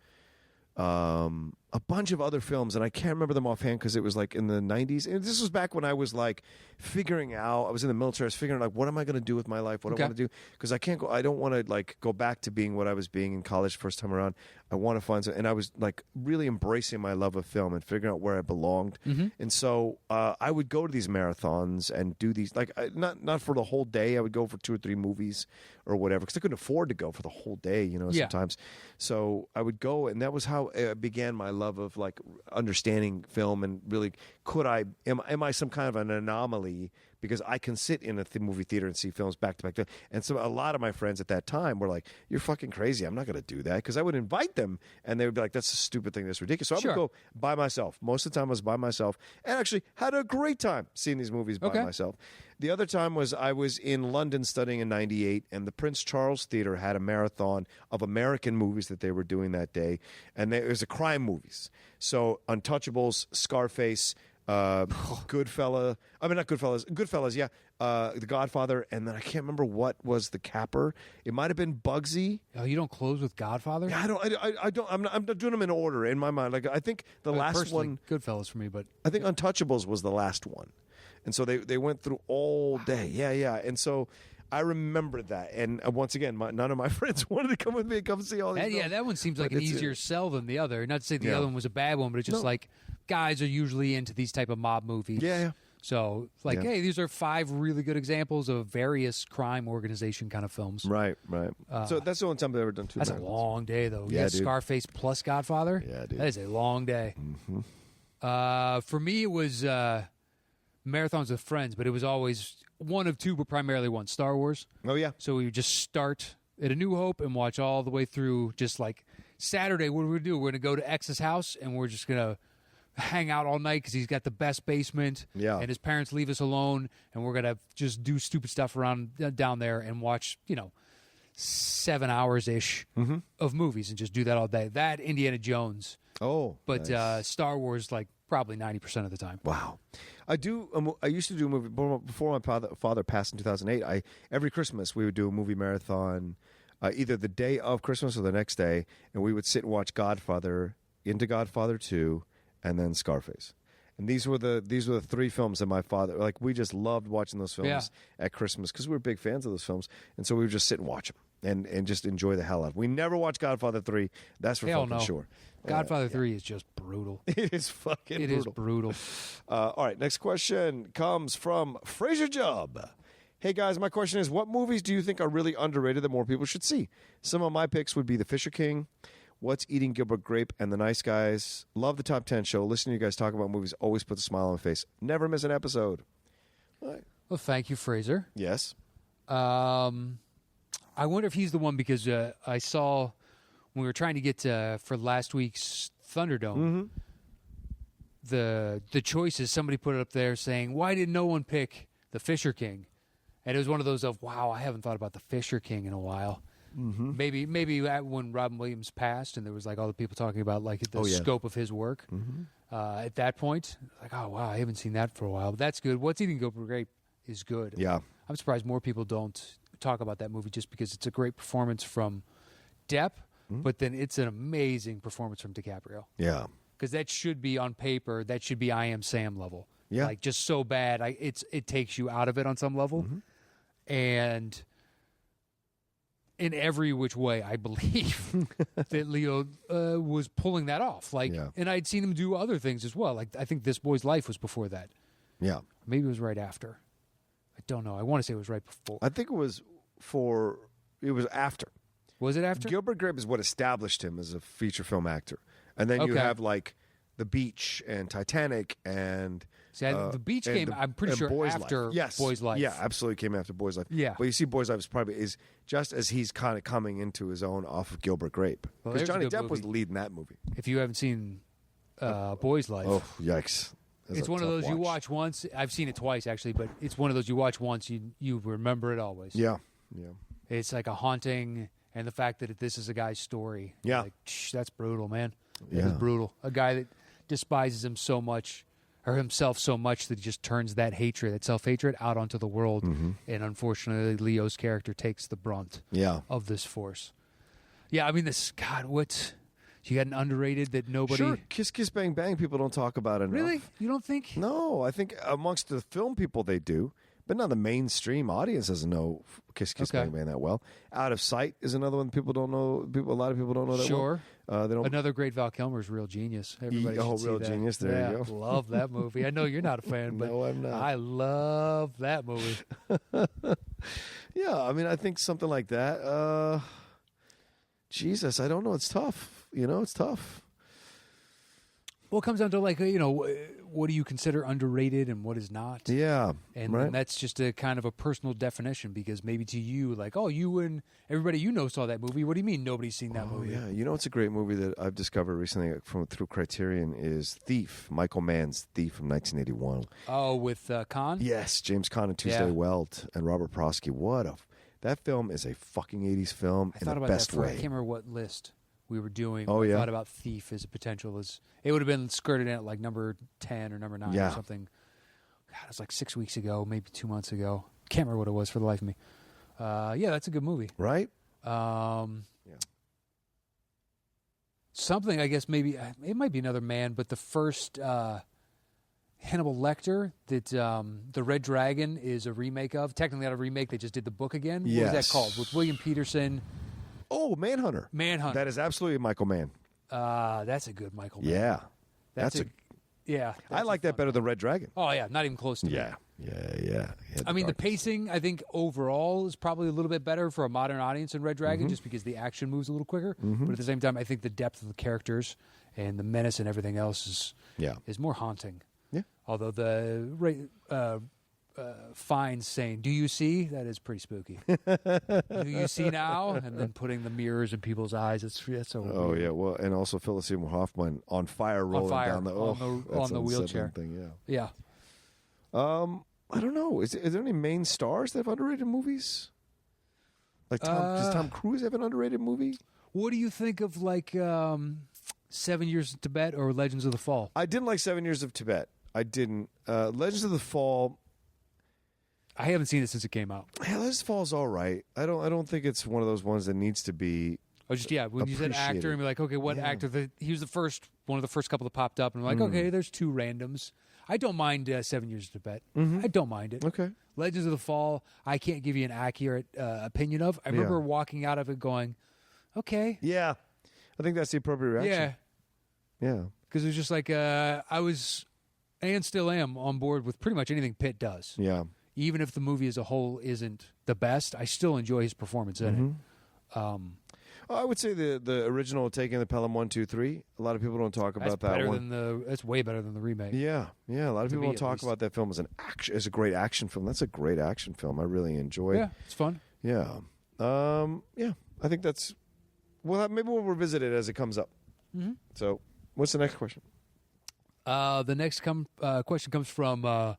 a bunch of other films, and I can't remember them offhand because it was like in the 90s. And this was back when I was like figuring out... I was in the military. I was figuring out like, what am I going to do with my life? What I want to do? Because I don't want to like go back to being what I was being in college first time around. I want to find something. And I was like really embracing my love of film and figuring out where I belonged. Mm-hmm. And so I would go to these marathons and do these, like not for the whole day. I would go for 2 or 3 movies or whatever because I couldn't afford to go for the whole day, sometimes. So I would go, and that was how it began my love of like understanding film and really am I some kind of an anomaly because I can sit in a movie theater and see films back to back. And so a lot of my friends at that time were like, you're fucking crazy. I'm not going to do that. Because I would invite them and they would be like, that's a stupid thing. That's ridiculous. So I would go by myself. Most of the time I was by myself and actually had a great time seeing these movies by myself. The other time was I was in London studying in 98, and the Prince Charles Theater had a marathon of American movies that they were doing that day. And it was crime movies. So Untouchables, Scarface, Goodfellas, yeah. The Godfather, and then I can't remember what was the capper. It might have been Bugsy. Oh, you don't close with Godfather? Yeah, I don't. I'm not doing them in order in my mind. Like I think the last one, Goodfellas for me, but I think Untouchables was the last one, and so they went through all day. Yeah, and so I remember that. And once again, none of my friends wanted to come with me and come see all these. Yeah, that one seems like an easier sell than the other. Not to say the other one was a bad one, but it's just like guys are usually into these type of mob movies. Yeah. So, hey, these are 5 really good examples of various crime organization kind of films. Right. So that's the only time I've ever done 2 That's marathons. a long day, though. Yeah, dude. Scarface plus Godfather? Yeah, dude. That is a long day. Mm-hmm. For me, it was marathons with friends, but it was always one of 2, but primarily one, Star Wars. Oh, yeah. So we would just start at A New Hope and watch all the way through. Just like Saturday, what are we going to do? We're going to go to X's house, and we're just going to hang out all night because he's got the best basement. Yeah. And his parents leave us alone, and we're going to just do stupid stuff around down there and watch, 7 hours-ish of movies and just do that all day. That, Indiana Jones. Oh, But nice. Star Wars, like, probably 90% of the time. Wow. I used to do a movie before my father passed in 2008. Every Christmas we would do a movie marathon, either the day of Christmas or the next day, and we would sit and watch Godfather, into Godfather 2, and then Scarface. And these were the 3 films that my father, like, we just loved watching those films at Christmas because we were big fans of those films, and so we would just sit and watch them and just enjoy the hell out of them. We never watched Godfather 3. That's for fucking sure. Godfather 3 is just brutal. It is fucking brutal. It is brutal. All right, next question comes from Fraser Job. Hey, guys, my question is, what movies do you think are really underrated that more people should see? Some of my picks would be The Fisher King, What's Eating Gilbert Grape, and The Nice Guys. Love the Top 10 show. Listening to you guys talk about movies always puts a smile on my face. Never miss an episode. All right. Well, thank you, Fraser. Yes. I wonder if he's the one because I saw when we were trying to get for last week's Thunderdome, the choices, somebody put it up there saying, why did no one pick The Fisher King? And it was one of those of, wow, I haven't thought about The Fisher King in a while. Mm-hmm. Maybe when Robin Williams passed and there was like all the people talking about like the scope of his work. At that point, like, oh, wow, I haven't seen that for a while. But that's good. What's Eating Gilbert Grape is good. Yeah. I'm surprised more people don't talk about that movie just because it's a great performance from Depp, but then it's an amazing performance from DiCaprio. Yeah. Because that should be on paper, that should be I Am Sam level. Yeah. Like just so bad, it takes you out of it on some level. And in every which way, I believe that Leo was pulling that off. Like, and I'd seen him do other things as well. Like I think This Boy's Life was before that. Yeah. Maybe it was right after. I don't know. I want to say it was right before. I think it was after. Was it after? Gilbert Grape is what established him as a feature film actor. And then you have like The Beach and Titanic and The Beach came, I'm pretty sure, Boy's after Life. Yes. Boy's Life. Yeah, absolutely came after Boy's Life. Yeah. But you see Boy's Life is just as he's kind of coming into his own off of Gilbert Grape. Well, Because there's a Johnny good Depp was movie. the lead in that movie. If you haven't seen Boy's Life. Oh, yikes. That's it's a one of tough those you watch. watch once. I've seen it twice, actually, but it's one of those you watch once, you remember it always. Yeah. It's like a haunting, and the fact that this is a guy's story. Yeah. Like, that's brutal, man. Yeah. That is brutal. A guy that despises him so much, or himself so much, that he just turns that hatred, that self-hatred, out onto the world. And unfortunately, Leo's character takes the brunt of this force. Yeah, I mean, you got an underrated that nobody... Sure, Kiss Kiss Bang Bang people don't talk about enough. Really? You don't think? No, I think amongst the film people they do, but not the mainstream audience doesn't know Kiss Kiss Bang Bang that well. Out of Sight is another one people don't know. A lot of people don't know that well. Sure. They don't. Another great Val Kilmer's Real Genius. Everybody should see Real that. Genius. There you go. Love that movie. I know you're not a fan, but No, I'm not. I love that movie. Yeah, I mean, I think something like that. Jesus, I don't know. It's tough. It's tough. Well, it comes down to what do you consider underrated and what is not? Yeah, And right. that's just a kind of a personal definition because maybe to you, like, oh, you and everybody saw that movie. What do you mean nobody's seen that movie? Yeah, it's a great movie that I've discovered recently through Criterion is Thief, Michael Mann's Thief from 1981. Oh, with Caan? Yes, James Caan and Tuesday Weld and Robert Prosky. That film is a fucking 80s film in the best way. I can't remember what list we were doing. Oh, yeah? I thought about Thief as a potential. It would have been skirted in at like number 10 or number 9 or something. God, it was like 6 weeks ago, maybe 2 months ago. Can't remember what it was for the life of me. Yeah, that's a good movie. Right? Something, I guess, maybe it might be another man, but the first Hannibal Lecter that the Red Dragon is a remake of. Technically not a remake, they just did the book again. Yes. What was that called? With William Peterson. Oh, Manhunter. Manhunter. That is absolutely Michael Mann. That's a good Michael Mann. Yeah. Yeah. I like that better than Red Dragon. Oh, yeah, not even close to me. Yeah. I mean, the pacing, I think, overall is probably a little bit better for a modern audience than Red Dragon, just because the action moves a little quicker. But at the same time, I think the depth of the characters and the menace and everything else is more haunting. Yeah. Although the Fiennes saying, "Do you see?" That is pretty spooky. Do you see now? And then putting the mirrors in people's eyes. It's so weird. Oh, yeah. Well, and also Phyllis Seymour Hoffman on fire rolling down the on the wheelchair thing. Yeah. I don't know. Is there any main stars that have underrated movies? Like does Tom Cruise have an underrated movie? What do you think of 7 Years of Tibet or Legends of the Fall? I didn't like 7 Years of Tibet. I didn't. Legends of the Fall. I haven't seen it since it came out. Yeah, Legends of the Fall is all right. I don't think it's one of those ones that needs to be. Oh, just when you said actor, and be like, okay, what actor? He was one of the first couple that popped up, and I'm like, okay, there's two randoms. I don't mind 7 Years of Tibet. I don't mind it. Okay. Legends of the Fall, I can't give you an accurate opinion of. I remember walking out of it going, okay. Yeah. I think that's the appropriate reaction. Yeah. Because it was just like, I was, and still am, on board with pretty much anything Pitt does. Yeah. Even if the movie as a whole isn't the best, I still enjoy his performance in it. I would say the original Taking the Pelham 1, 2, 3. A lot of people don't talk about that one. That's way better than the remake. Yeah. A lot of people don't talk about that film as as a great action film. That's a great action film. I really enjoy. Yeah, it's fun. Yeah. I think that's. Well, maybe we'll revisit it as it comes up. So, what's the next question? The next question comes from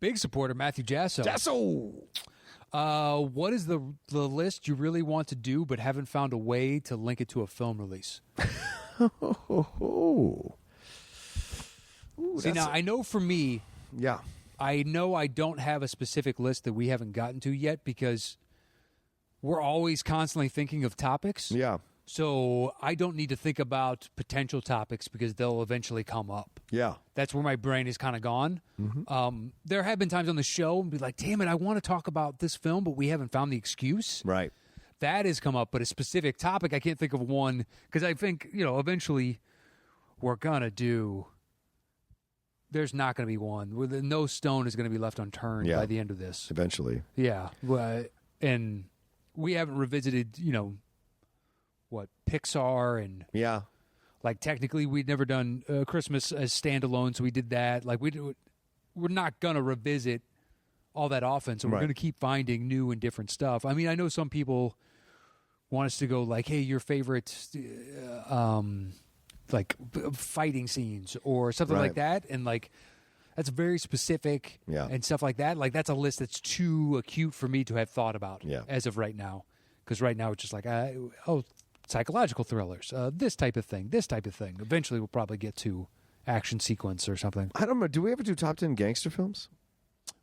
big supporter Matthew Jasso. What is the list you really want to do but haven't found a way to link it to a film release? See, now, I know for me, I know I don't have a specific list that we haven't gotten to yet because we're always constantly thinking of topics. Yeah. So I don't need to think about potential topics because they'll eventually come up. Yeah. That's where my brain is kind of gone. There have been times on the show and be like, damn it, I want to talk about this film, but we haven't found the excuse. Right. That has come up, but a specific topic, I can't think of one because I think, eventually we're going to do. There's not going to be one. No stone is going to be left unturned by the end of this. Eventually. Yeah. And we haven't revisited, Pixar and technically we'd never done Christmas as standalone, so we did that. We're not gonna revisit all that often, so we're gonna keep finding new and different stuff. I mean, I know some people want us to go hey, your favorite fighting scenes or something like that, and that's very specific and stuff like that. That's a list that's too acute for me to have thought about as of right now, because right now it's just psychological thrillers, this type of thing. Eventually, we'll probably get to action sequence or something. I don't know. Do we ever do top 10 gangster films?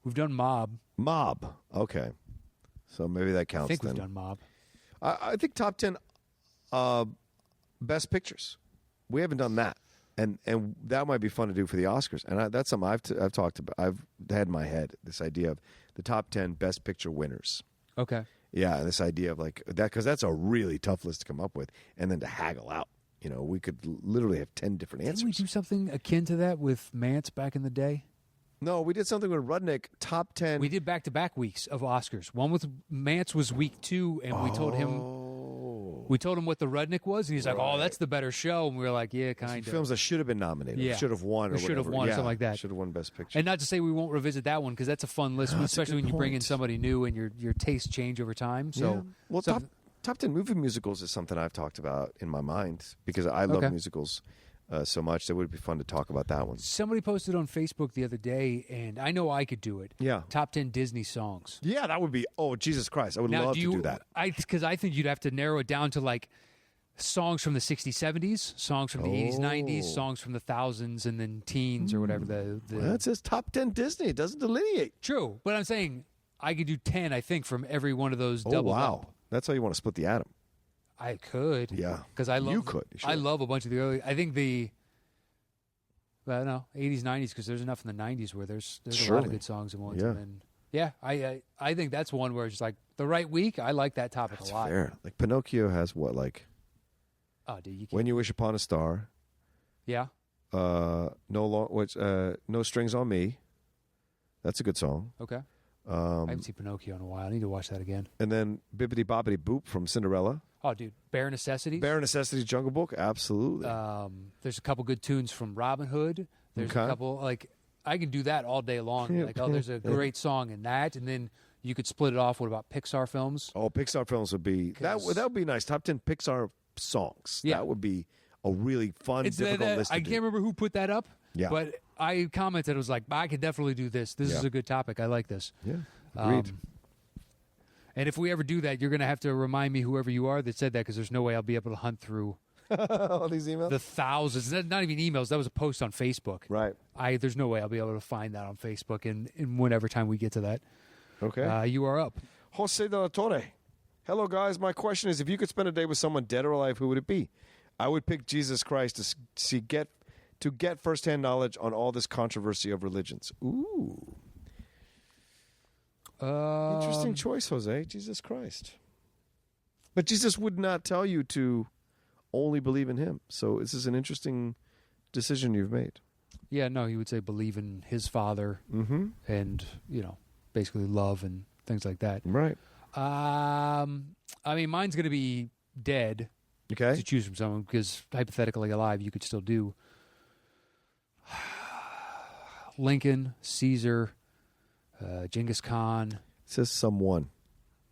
We've done Mob. Okay. So maybe that counts. I think we've done Mob. I think top 10 best pictures. We haven't done that, and that might be fun to do for the Oscars. And that's something I've talked about. I've had in my head this idea of the top 10 best picture winners. Okay. Yeah, this idea of that, because that's a really tough list to come up with, and then to haggle out. We could literally have 10 different answers. Didn't we do something akin to that with Mance back in the day? No, we did something with Rudnick, top 10. We did back-to-back weeks of Oscars. One with Mance was week 2, and we told him what the Rudnick was, and he's like, "Oh, that's the better show." And we were like, "Yeah, kind of." Films that should have been nominated, should have won, or should have won, something like that. Should have won Best Picture. And not to say we won't revisit that one because that's a fun list, especially when you bring in somebody new and your tastes change over time. So, top 10 movie musicals is something I've talked about in my mind because I love musicals so much. That would be fun to talk about that one. Somebody posted on Facebook the other day, and I know I could do it. Yeah, top 10 Disney songs. Yeah, that would be. Oh, Jesus Christ! I would love to do that. Because I think you'd have to narrow it down to songs from the 60s, 70s, songs from the 80s, 90s, Oh. songs from the thousands, and then teens or whatever. Well, it says top 10 Disney. It doesn't delineate. True, but I'm saying I could do 10, I think, from every one of those Oh, double wow. up. That's how you want to split the atom. I could. Yeah. Because I love You could. You I should. love a bunch of the early. I think well, no, 80s, 90s, because there's enough in the 90s where there's a lot Surely. of good songs and ones. Yeah. And then, yeah, I think that's one where it's just like the right week. I like that topic That's a lot. fair. Like Pinocchio has what? Like Oh, dude, you can't. When You Wish Upon a Star. Yeah. No Strings on Me. That's a good song. Okay. I haven't seen Pinocchio in a while. I need to watch that again. And then Bibbidi Bobbidi Boop from Cinderella. Oh, dude, Bare Necessities. Bare Necessities, Jungle Book. Absolutely. There's a couple good tunes from Robin Hood. There's Okay. a couple I can do that all day long. Yeah. Like, oh, there's a great song in that, and then you could split it off. What about Pixar films? Oh, Pixar films would be that. 'Cause- That would be nice. Top 10 Pixar songs. Yeah. That would be a really fun, difficult list. To I do. can't remember who put that up. Yeah. But I commented. I was like, I could definitely do this. This is Yeah. a good topic. I like this. Yeah, agreed. And if we ever do that, you're going to have to remind me, whoever you are that said that, because there's no way I'll be able to hunt through All these emails. the thousands. Not even emails. That was a post on Facebook. Right. There's no way I'll be able to find that on Facebook in whenever time we get to that. Okay. You are up. Jose de la Torre. Hello, guys. My question is, if you could spend a day with someone dead or alive, who would it be? I would pick Jesus Christ to get firsthand knowledge on all this controversy of religions. Ooh. Interesting choice, Jose. Jesus Christ. But Jesus would not tell you to only believe in him. So this is an interesting decision you've made. Yeah, no, he would say believe in his Father and, basically love and things like that. Right. I mean, mine's going to be dead Okay. to choose from someone, because hypothetically alive, you could still do Lincoln, Caesar, Genghis Khan. It says someone.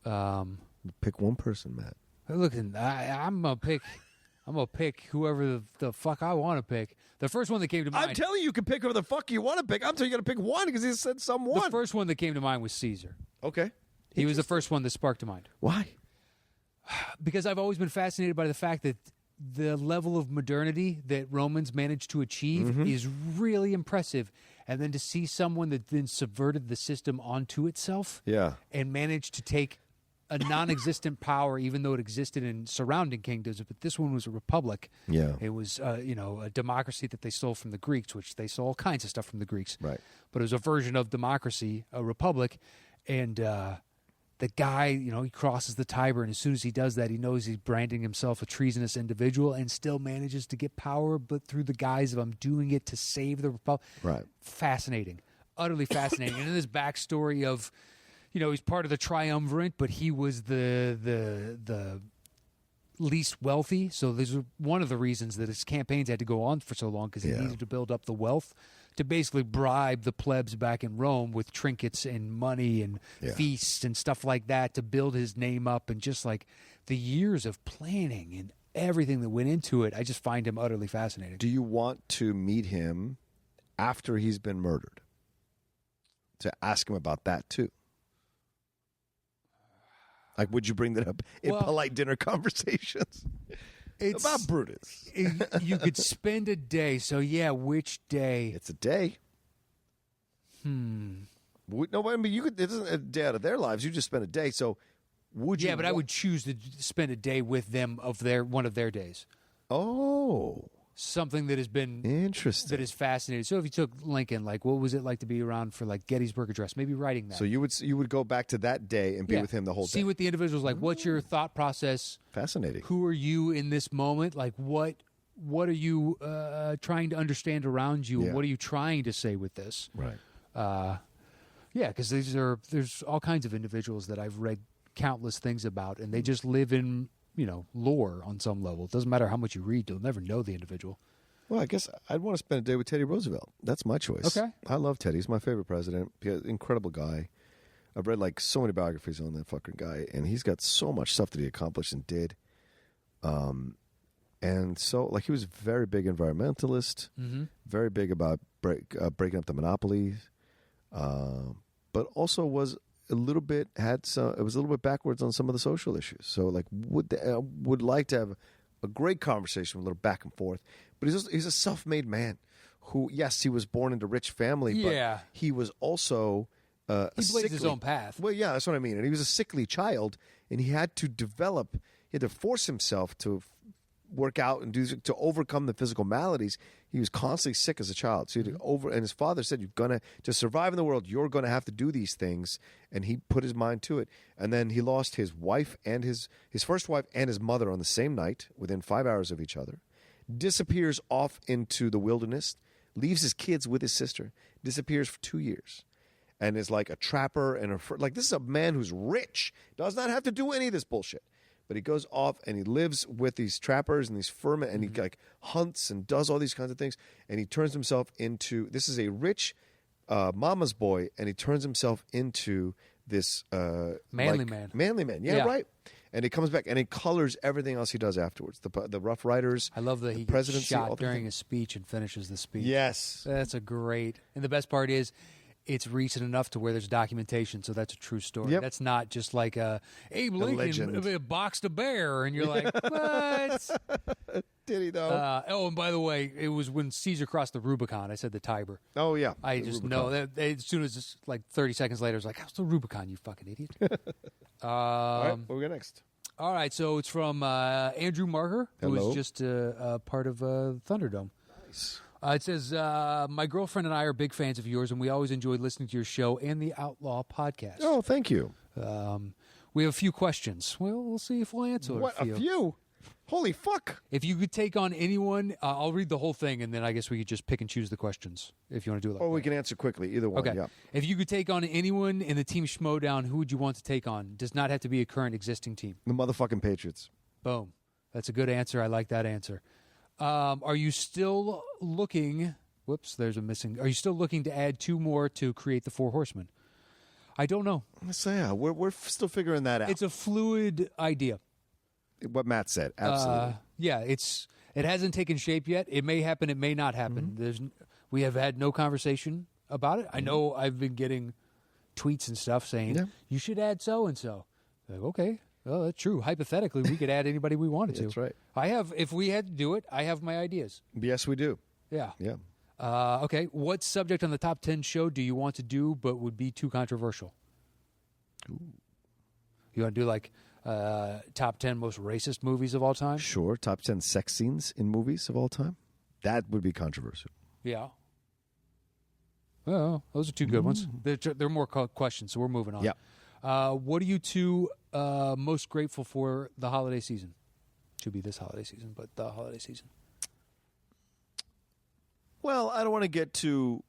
Look, Pick one person, Matt. I'm gonna pick whoever the fuck I want to pick. The first one that came to mind. I'm telling you, you can pick whoever the fuck you want to pick. I'm telling you, you got to pick one because he said someone. the first one that came to mind was Caesar. Okay. He was the first one that sparked to mind. Why? Because I've always been fascinated by the fact that the level of modernity that Romans managed to achieve is really impressive. And then to see someone that then subverted the system onto itself Yeah. and managed to take a non-existent power, even though it existed in surrounding kingdoms, but this one was a republic. Yeah. It was, a democracy that they stole from the Greeks, which they stole all kinds of stuff from the Greeks. Right. But it was a version of democracy, a republic, and the guy, he crosses the Tiber, and as soon as he does that, he knows he's branding himself a treasonous individual, and still manages to get power, but through the guise of I'm doing it to save the republic. Right. Fascinating, utterly fascinating. And in this backstory of, he's part of the triumvirate, but he was the least wealthy. So this is one of the reasons that his campaigns had to go on for so long, because he Yeah. needed to build up the wealth to basically bribe the plebs back in Rome with trinkets and money and Yeah. feasts and stuff like that to build his name up. And just like the years of planning and everything that went into it, I just find him utterly fascinating. Do you want to meet him after he's been murdered? To ask him about that too. Like, would you bring that up in Well, polite dinner conversations? It's About Brutus. You could spend a day. So yeah, which day? It's a day. No, but I mean, you could. It isn't a day out of their lives. You just spend a day. So, would you? Yeah, but I would choose to spend a day with them of one of their days. Oh, Something that has been interesting. that is fascinating. So if you took Lincoln, like, what was it like to be around for like Gettysburg Address? Maybe writing that. So you would go back to that day and be Yeah. with him the whole See day. what the individual's like. What's your thought process? Fascinating. Who are you in this moment? Like, what are you trying to understand around you? Yeah. And what are you trying to say with this? Right. Yeah, because there's all kinds of individuals that I've read countless things about, and they just live in lore on some level. It doesn't matter how much you read; you'll never know the individual. Well, I guess I'd want to spend a day with Teddy Roosevelt. That's my choice. Okay. I love Teddy. He's my favorite president. Incredible guy. I've read like so many biographies on that fucking guy, and he's got so much stuff that he accomplished and did. And so like he was a very big environmentalist, very big about breaking up the monopolies, but also was a little bit backwards on some of the social issues. So like would like to have a great conversation, a little back and forth. But he's a self-made man who, yes, he was born into a rich family, but he was also he blazed his own path. Well, yeah, that's what I mean. And he was a sickly child, and he had to force himself to work out and to overcome the physical maladies. He was constantly sick as a child. So and his father said, "You're gonna to survive in the world. You're gonna have to do these things." And he put his mind to it. And then he lost his wife and his first wife and his mother on the same night, within 5 hours of each other. Disappears off into the wilderness, leaves his kids with his sister. Disappears for 2 years, and is like a trapper and like this is a man who's rich, does not have to do any of this bullshit. But he goes off and he lives with these trappers and these furmen, and he like hunts and does all these kinds of things. And he turns himself into this is a rich mama's boy, and he turns himself into this manly man. Manly man, yeah, right. And he comes back and he colors everything else he does afterwards. The Rough Riders. I love that he gets shot during his speech and finishes the speech. Yes, that's a great. And the best part is, it's recent enough to where there's documentation, so that's a true story. Yep. That's not just like Abe Lincoln boxed a bear, and you're like, what? Did he though? And by the way, it was when Caesar crossed the Rubicon. I said the Tiber. Oh yeah, I just know that as soon as it's like 30 seconds later, it's like, how's the Rubicon? You fucking idiot. All right, what we got next? All right, so it's from Andrew Marker, who Hello. is just a part of Thunderdome. Nice. It says, my girlfriend and I are big fans of yours, and we always enjoy listening to your show and the Outlaw podcast. Oh, thank you. We have a few questions. Well, we'll see if we'll answer What, a few. a few? Holy fuck. If you could take on anyone, I'll read the whole thing, and then I guess we could just pick and choose the questions if you want to do it like Or we that. can answer quickly. Either one, Okay. yeah. If you could take on anyone in the Team Schmodown, who would you want to take on? Does not have to be a current existing team. The motherfucking Patriots. Boom. That's a good answer. I like that answer. Are you still looking... Whoops, there's a missing... Are you still looking to add 2 more to create the 4 Horsemen? I don't know. So yeah, we're still figuring that out. It's a fluid idea. What Matt said, absolutely. Yeah, it hasn't taken shape yet. It may happen. It may not happen. We have had no conversation about it. I know I've been getting tweets and stuff saying you should add so and so. Like, okay, well that's true. Hypothetically, we could add anybody we wanted to. That's right. If we had to do it, I have my ideas. Yes, we do. Yeah. Yeah. Okay. What subject on the top 10 show do you want to do but would be too controversial? Ooh. You want to do like top 10 most racist movies of all time? Sure. Top 10 sex scenes in movies of all time? That would be controversial. Yeah. Well, those are 2 good ones. They're more questions, so we're moving on. Yeah. What are you 2 most grateful for the holiday season? Should be this holiday season, but the holiday season. Well, I don't want to get too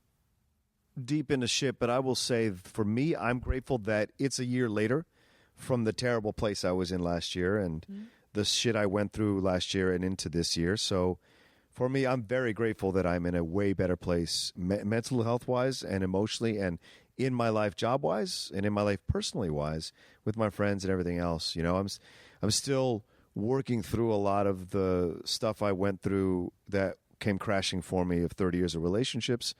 deep into shit, but I will say for me, I'm grateful that it's a year later from the terrible place I was in last year and the shit I went through last year and into this year. So for me, I'm very grateful that I'm in a way better place mental health-wise and emotionally and in my life job-wise and in my life personally-wise with my friends and everything else. You know, I'm still working through a lot of the stuff I went through that came crashing for me of 30 years of relationships,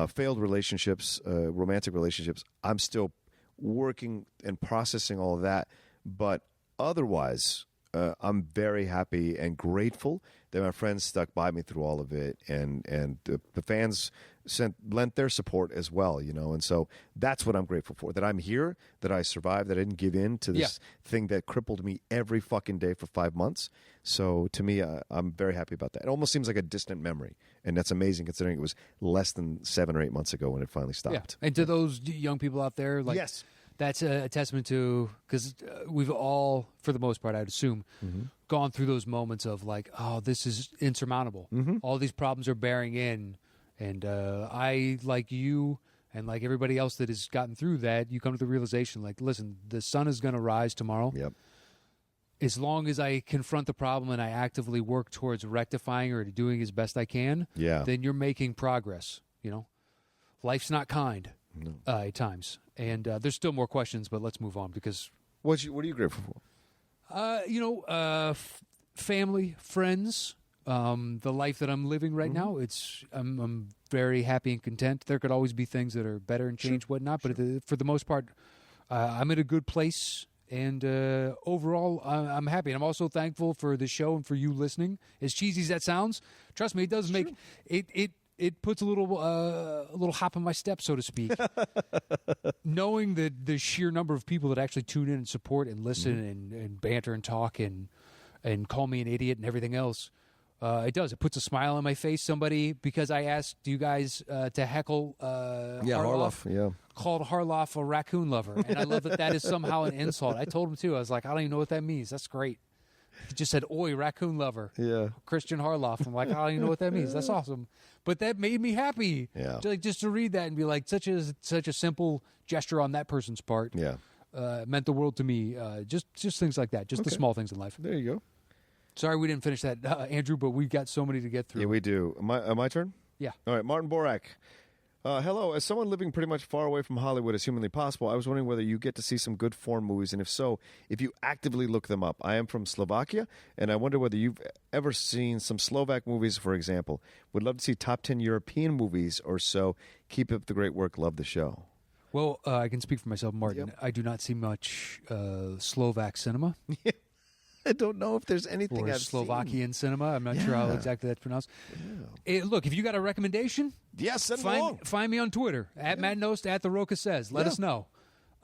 failed relationships, romantic relationships. I'm still working and processing all of that. But otherwise, I'm very happy and grateful that my friends stuck by me through all of it. And the fans lent their support as well, you know. And so that's what I'm grateful for, that I'm here, that I survived, that I didn't give in to this thing that crippled me every fucking day for 5 months. So to me, I'm very happy about that. It almost seems like a distant memory. And that's amazing considering it was less than 7 or 8 months ago when it finally stopped. Yeah. And to those young people out there, like, yes, that's a testament to, because we've all, for the most part, I'd assume, gone through those moments of like, oh, this is insurmountable. All these problems are bearing in. And I, like you and like everybody else that has gotten through that, you come to the realization, like, listen, the sun is going to rise tomorrow. Yep. As long as I confront the problem and I actively work towards rectifying or doing as best I can, then you're making progress. You know, life's not kind at times. And there's still more questions, but let's move on because... What are you grateful for? Family, friends, the life that I'm living right now. I'm very happy and content. There could always be things that are better and change, whatnot, but for the most part, I'm in a good place And overall, I'm happy. And I'm also thankful for the show and for you listening. As cheesy as that sounds, trust me, it does make it puts a little hop in my step, so to speak. Knowing the sheer number of people that actually tune in and support and listen and banter and talk and call me an idiot and everything else. It does. It puts a smile on my face. Somebody, because I asked you guys to heckle Harloff, called Harloff a raccoon lover. And I love that is somehow an insult. I told him, too. I was like, I don't even know what that means. That's great. He just said, oi, raccoon lover. Yeah. Christian Harloff. I'm like, I don't even know what that means. That's awesome. But that made me happy. Yeah. Just to read that and be like, such a simple gesture on that person's part. Yeah. Meant the world to me. Just things like that. Just the small things in life. There you go. Sorry we didn't finish that, Andrew, but we've got so many to get through. Yeah, we do. My turn? Yeah. All right, Martin Borak. Hello. As someone living pretty much far away from Hollywood as humanly possible, I was wondering whether you get to see some good foreign movies, and if so, if you actively look them up. I am from Slovakia, and I wonder whether you've ever seen some Slovak movies, for example. Would love to see top 10 European movies or so. Keep up the great work. Love the show. Well, I can speak for myself, Martin. Yep. I do not see much Slovak cinema. I don't know if there's anything or I've Slovakian cinema. I'm not sure how exactly that's pronounced. Yeah. Look, if you got a recommendation, send it along. Find me on Twitter at Matt Knost, at the Rocha says. Let us know.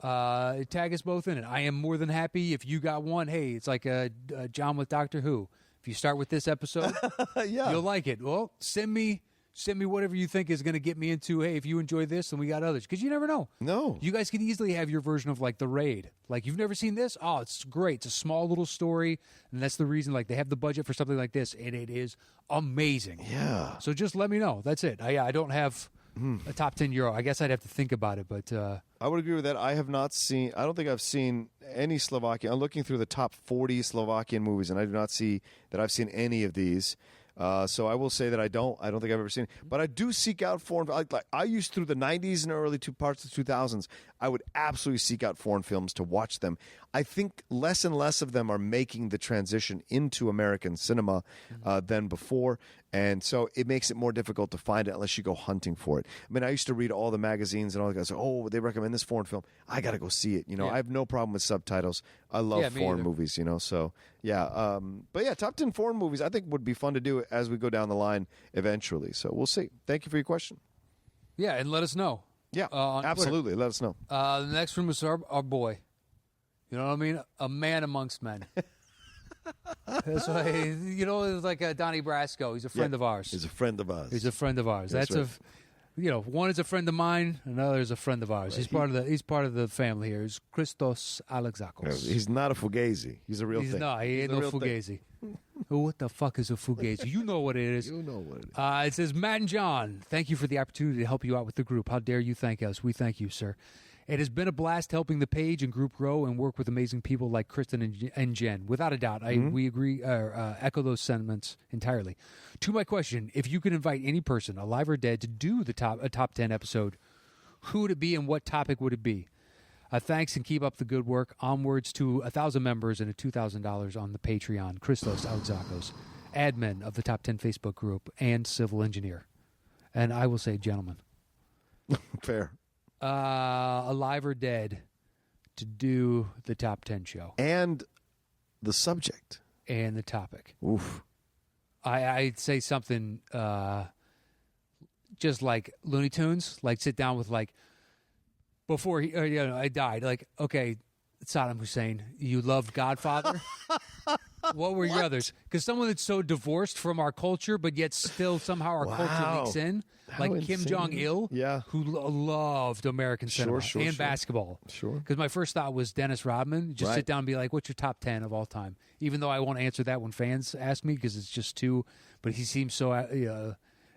Tag us both in it. I am more than happy if you got one. Hey, it's like a John with Doctor Who. If you start with this episode, you'll like it. Well, send me whatever you think is going to get me into, hey, if you enjoy this, then we got others. Because you never know. No. You guys could easily have your version of, like, The Raid. Like, you've never seen this? Oh, it's great. It's a small little story, and that's the reason, like, they have the budget for something like this, and it is amazing. Yeah. So just let me know. That's it. I don't have a top 10 Euro. I guess I'd have to think about it, but... I would agree with that. I don't think I've seen any Slovakian. I'm looking through the top 40 Slovakian movies, and I do not see that I've seen any of these. So I will say that I don't think I've ever seen it. But I do seek out foreign. Like I used through the 90s and early parts of the 2000s, I would absolutely seek out foreign films to watch them. I think less and less of them are making the transition into American cinema than before. And so it makes it more difficult to find it unless you go hunting for it. I mean, I used to read all the magazines and all the guys say, oh, they recommend this foreign film. I got to go see it. I have no problem with subtitles. I love foreign movies, so yeah. But yeah, top 10 foreign movies I think would be fun to do as we go down the line eventually. So we'll see. Thank you for your question. Yeah, and let us know. Yeah, absolutely. Let us know. The next one was our boy. You know what I mean? A man amongst men. That's why, it's like Donnie Brasco. He's a friend of ours. He's a friend of ours. He's a friend of ours. That's right. One is a friend of mine, another is a friend of ours. Right. He's part of the family here. He's Christos Alexakos. He's not a fugazi. He's a real thing. No, he ain't no fugazi. What the fuck is a fugazi? You know what it is. You know what it is. It says, Matt and John, thank you for the opportunity to help you out with the group. How dare you thank us? We thank you, sir. It has been a blast helping the page and group grow and work with amazing people like Kristen and Jen. Without a doubt, we agree, echo those sentiments entirely. To my question, if you could invite any person, alive or dead, to do a top 10 episode, who would it be and what topic would it be? Thanks and keep up the good work. Onwards to 1,000 members and $2,000 on the Patreon. Christos Alexakos, admin of the Top 10 Facebook group and civil engineer. And I will say, gentlemen. Fair. Alive or dead, to do the top 10 show. And the subject. And the topic. Oof. I'd say something just like Looney Tunes, like sit down with before I died, okay, Saddam Hussein, you loved Godfather? What were your others? Because someone that's so divorced from our culture, but yet still somehow our culture leaks in, like Kim Jong-il, who loved American cinema and basketball. Sure. Because my first thought was Dennis Rodman. Just sit down and be like, what's your top 10 of all time? Even though I won't answer that when fans ask me because it's just too, but he seems so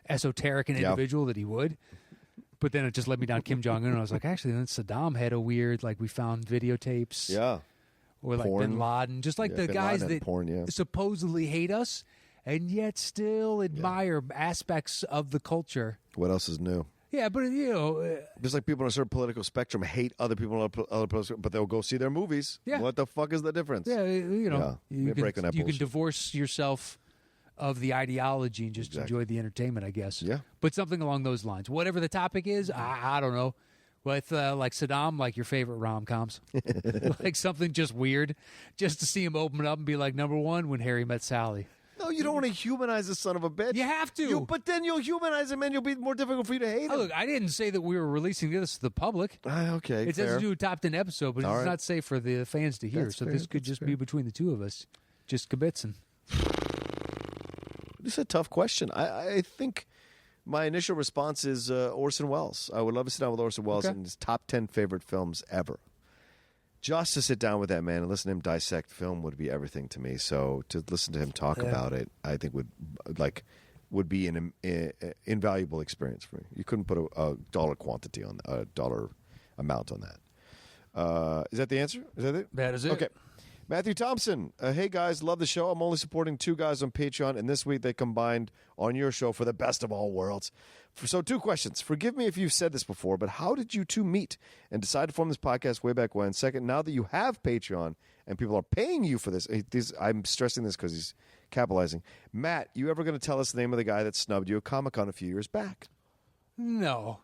esoteric an individual that he would. But then it just led me down Kim Jong-un, and I was like, actually, then Saddam had a weird, we found videotapes. Yeah. Or Bin Laden. Just the Bin guys Laden that porn, supposedly hate us and yet still admire aspects of the culture. What else is new? Yeah, but, just like people on a certain political spectrum hate other people on other political, but they'll go see their movies. Yeah. What the fuck is the difference? Yeah, you can divorce yourself of the ideology and just enjoy the entertainment, I guess. Yeah. But something along those lines. Whatever the topic is, I don't know. With like Saddam, like your favorite rom-coms. Like something just weird. Just to see him open up and be like, number one, When Harry Met Sally. No, you don't want to humanize the son of a bitch. You have to. But then you'll humanize him and you'll be more difficult for you to hate him. Look, I didn't say that we were releasing this to the public. Okay, It says to do a top 10 episode, but it's not safe for the fans to hear. That's so fair, this could just be between the two of us. Just kibitzing. This is a tough question. I think my initial response is Orson Welles. I would love to sit down with Orson Welles and his top 10 favorite films ever. Just to sit down with that man and listen to him dissect film would be everything to me. So to listen to him talk about it, I think would be an invaluable experience for me. You couldn't put a dollar quantity on a dollar amount on that. Is that the answer? Is that it? That is it. Okay. Matthew Thompson. Hey, guys, love the show. I'm only supporting 2 guys on Patreon, and this week they combined on your show for the best of all worlds. So 2 questions. Forgive me if you've said this before, but how did you 2 meet and decide to form this podcast way back when? Second, now that you have Patreon and people are paying you for this, I'm stressing this because he's capitalizing. Matt, you ever going to tell us the name of the guy that snubbed you at Comic-Con a few years back? No.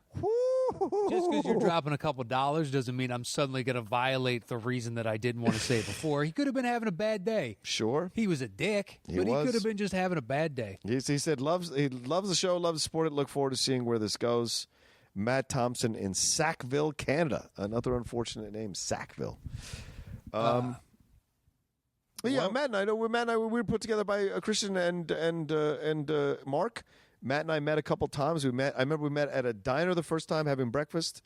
Just because you're dropping a couple dollars doesn't mean I'm suddenly going to violate the reason that I didn't want to say it before. He could have been having a bad day. Sure. He was a dick, but he could have been just having a bad day. He said he loves the show, loves to support it, look forward to seeing where this goes. Matt Thompson in Sackville, Canada. Another unfortunate name, Sackville. But yeah, Matt and I we were put together by Christian and Mark. Matt and I met a couple times. I remember we met at a diner the first time having breakfast.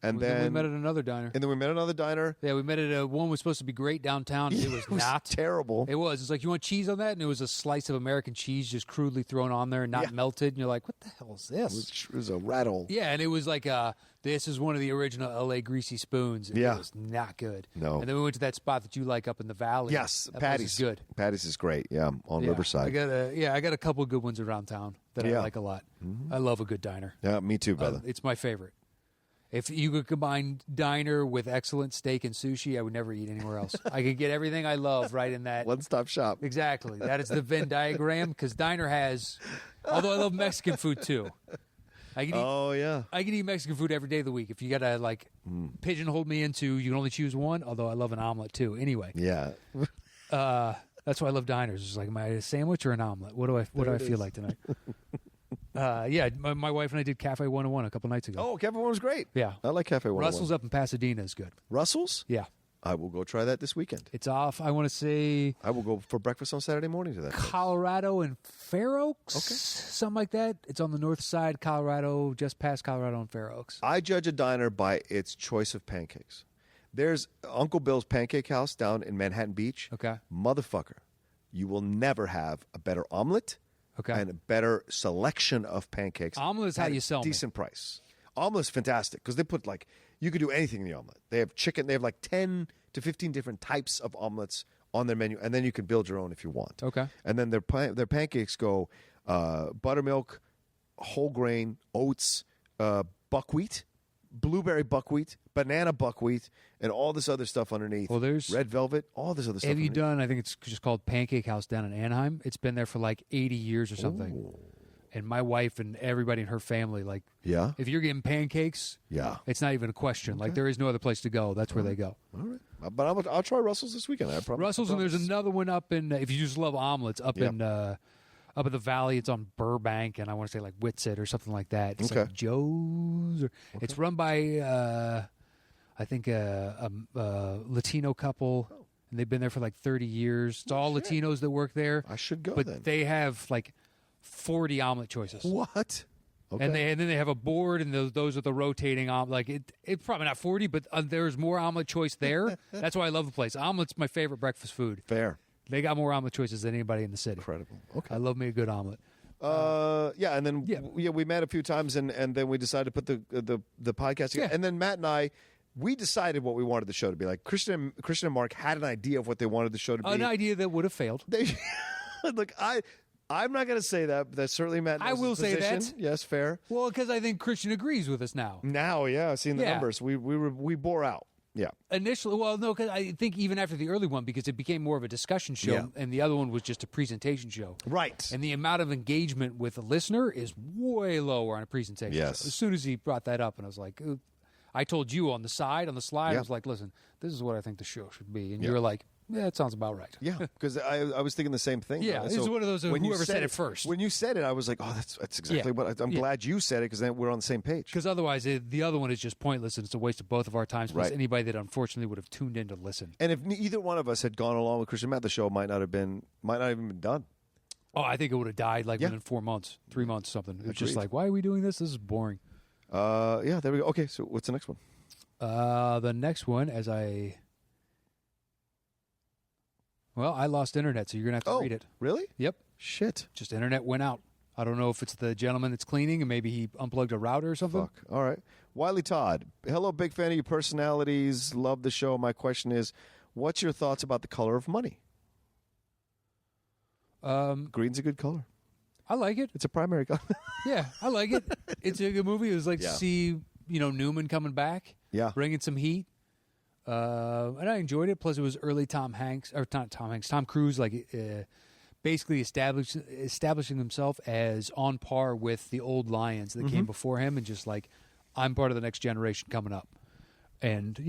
And then we met at another diner. And then we met at another diner. Yeah, we met at one was supposed to be great downtown. It was not. Terrible. It was. It's like, you want cheese on that? And it was a slice of American cheese just crudely thrown on there and not melted. And you're like, what the hell is this? It was a rattle. Yeah, and it was like, this is one of the original L.A. greasy spoons. And it was not good. No. And then we went to that spot that you like up in the valley. Yes, that Patty's. Is good. Patty's is great, on Riverside. I got a couple of good ones around town that I like a lot. Mm-hmm. I love a good diner. Yeah, me too, brother. It's my favorite. If you could combine diner with excellent steak and sushi, I would never eat anywhere else. I could get everything I love right in that. One-stop shop. Exactly. That is the Venn diagram, because diner has, although I love Mexican food too. I can eat Mexican food every day of the week. If you got to pigeonhole me into, you can only choose one, although I love an omelet too. Anyway. Yeah. That's why I love diners. It's like, am I a sandwich or an omelet? What do I feel like tonight? My wife and I did Cafe 101 a couple nights ago. Oh, Cafe 101 was great. Yeah. I like Cafe 101. Russell's up in Pasadena is good. Russell's? Yeah. I will go try that this weekend. It's off, I want to say... I will go for breakfast on Saturday morning to that place. Colorado and Fair Oaks? Okay. Something like that. It's on the north side, Colorado, just past Colorado and Fair Oaks. I judge a diner by its choice of pancakes. There's Uncle Bill's Pancake House down in Manhattan Beach. Okay. Motherfucker, you will never have a better omelet and a better selection of pancakes. Omelet is how you sell decent price. Omelet's fantastic because they put you could do anything in the omelet. They have chicken. They have 10 to 15 different types of omelets on their menu, and then you can build your own if you want. Okay. And then their pancakes go buttermilk, whole grain, oats, buckwheat, blueberry buckwheat, banana buckwheat, and all this other stuff underneath. Well, there's red velvet, all this other stuff. Have you done? I think it's just called Pancake House down in Anaheim. It's been there for 80 years or something. Ooh. And my wife and everybody in her family, if you're getting pancakes, it's not even a question. Okay. There is no other place to go. That's where they go. All right. But I'll try Russell's this weekend. I promise. Russell's, and there's another one up in, if you just love omelets, up in the valley. It's on Burbank, and I want to say Whitsett or something like that. It's like Joe's. It's run by, I think, a Latino couple. And they've been there for 30 years. It's all Latinos that work there. I should go but then. They have 40 omelet choices. What? Okay. And then they have a board, and those are the rotating omelet. It's probably not 40, but there's more omelet choice there. That's why I love the place. Omelet's my favorite breakfast food. Fair. They got more omelet choices than anybody in the city. Incredible. Okay. I love me a good omelet. And then we met a few times, and then we decided to put the podcast together. And then Matt and I, we decided what we wanted the show to be like. Christian and Mark had an idea of what they wanted the show to be. An idea that would have failed. Look, I'm not going to say that, but that's certainly Matt. I will say that. Yes, fair. Well, because I think Christian agrees with us now. Now, yeah, seeing the numbers, we bore out. Yeah. Initially, well, no, because I think even after the early one, because it became more of a discussion show, and the other one was just a presentation show. Right. And the amount of engagement with a listener is way lower on a presentation show. As soon as he brought that up, and I was like, I told you on the slide, I Yeah. was like, listen, this is what I think the show should be. And Yeah. you were like, yeah, it sounds about right. Yeah, because I was thinking the same thing. Yeah, it's one of those when you whoever said it first. When you said it, I was like, oh, that's exactly what. I'm glad you said it because then we're on the same page. Because otherwise, the other one is just pointless and it's a waste of both of our times. Plus, Right. anybody that unfortunately would have tuned in to listen. And if either one of us had gone along with Christian Matt, the show might not even been done. Oh, I think it would have died within 4 months, 3 months, something. It was just Agreed. like, why are we doing this? This is boring. Yeah, there we go. Okay, so what's the next one? The next one, I lost internet, so you're going to have to read it. Really? Yep. Shit. Just internet went out. I don't know if it's the gentleman that's cleaning and maybe he unplugged a router or something. Fuck. All right. Wiley Todd. Hello, big fan of your personalities. Love the show. My question is, what's your thoughts about the color of money? Green's a good color. I like it. It's a primary color. Yeah, I like it. It's a good movie. It was like to see, Newman coming back. Yeah. Bringing some heat. And I enjoyed it. Plus, it was early Tom Cruise, basically establishing himself as on par with the old lions that came before him, and just like, I'm part of the next generation coming up. And,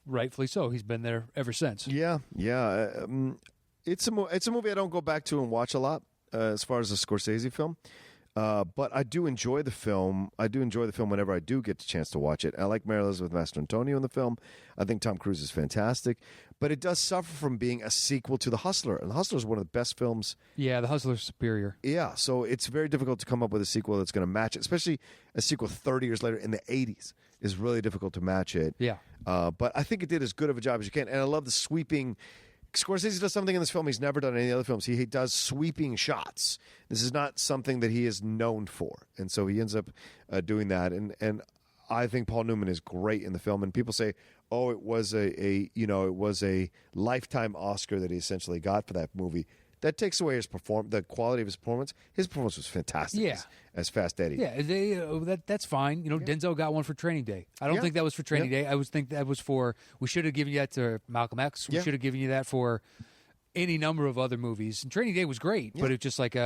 rightfully so. He's been there ever since. Yeah. It's a movie I don't go back to and watch a lot as far as a Scorsese film. But I do enjoy the film. I do enjoy the film whenever I do get the chance to watch it. I like Mary Elizabeth Mastrantonio in the film. I think Tom Cruise is fantastic. But it does suffer from being a sequel to The Hustler. And The Hustler is one of the best films. Yeah, The Hustler's superior. Yeah, so it's very difficult to come up with a sequel that's going to match it, especially a sequel 30 years later in the 80s is really difficult to match it. Yeah. But I think it did as good of a job as you can. And I love the sweeping... Scorsese does something in this film he's never done in any other films. He does sweeping shots. This is not something that he is known for, and so he ends up doing that. And I think Paul Newman is great in the film. And people say, "Oh, it was a lifetime Oscar that he essentially got for that movie." That takes away the quality of his performance. His performance was fantastic. Yeah. as Fast Eddie. Yeah, that's fine. Denzel got one for Training Day. I don't think that was for Training Day. I was think that was for. We should have given you that to Malcolm X. We should have given you that for any number of other movies. And Training Day was great, but it's just like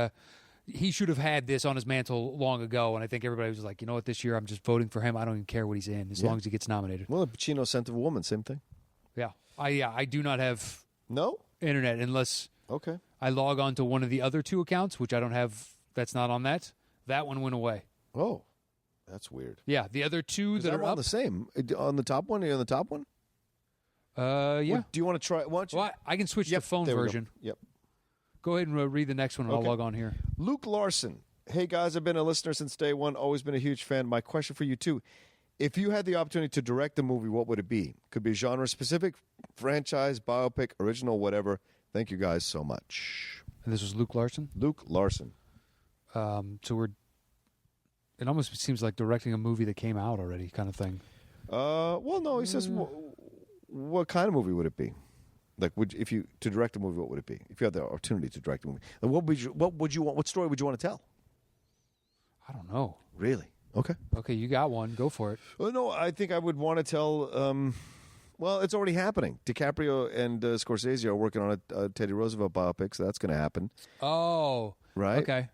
he should have had this on his mantle long ago. And I think everybody was like, you know what, this year I'm just voting for him. I don't even care what he's in as long as he gets nominated. Well, Pacino, Scent of a Woman, same thing. Yeah, I do not have internet unless I log on to one of the other two accounts, which I don't have. That's not on that. That one went away. Oh, that's weird. Yeah, the other two that are all up. the same. On the top one? Are you on the top one? Yeah. Do you want to try? Well, I can switch to the phone version. Yep. Go ahead and read the next one, and I'll log on here. Luke Larson. Hey, guys, I've been a listener since day one. Always been a huge fan. My question for you, too. If you had the opportunity to direct a movie, what would it be? Could be genre-specific, franchise, biopic, original, whatever. Thank you guys so much. And this was Luke Larson? Luke Larson. So it almost seems like directing a movie that came out already kind of thing. Well, no, he says, what kind of movie would it be? Like, to direct a movie, what would it be? If you had the opportunity to direct a movie, like, what would you want? What story would you want to tell? I don't know. Really? Okay. Okay, you got one. Go for it. Well, no, I think I would want to tell. Well, it's already happening. DiCaprio and Scorsese are working on a Teddy Roosevelt biopic, so that's going to happen. Oh, right. Okay.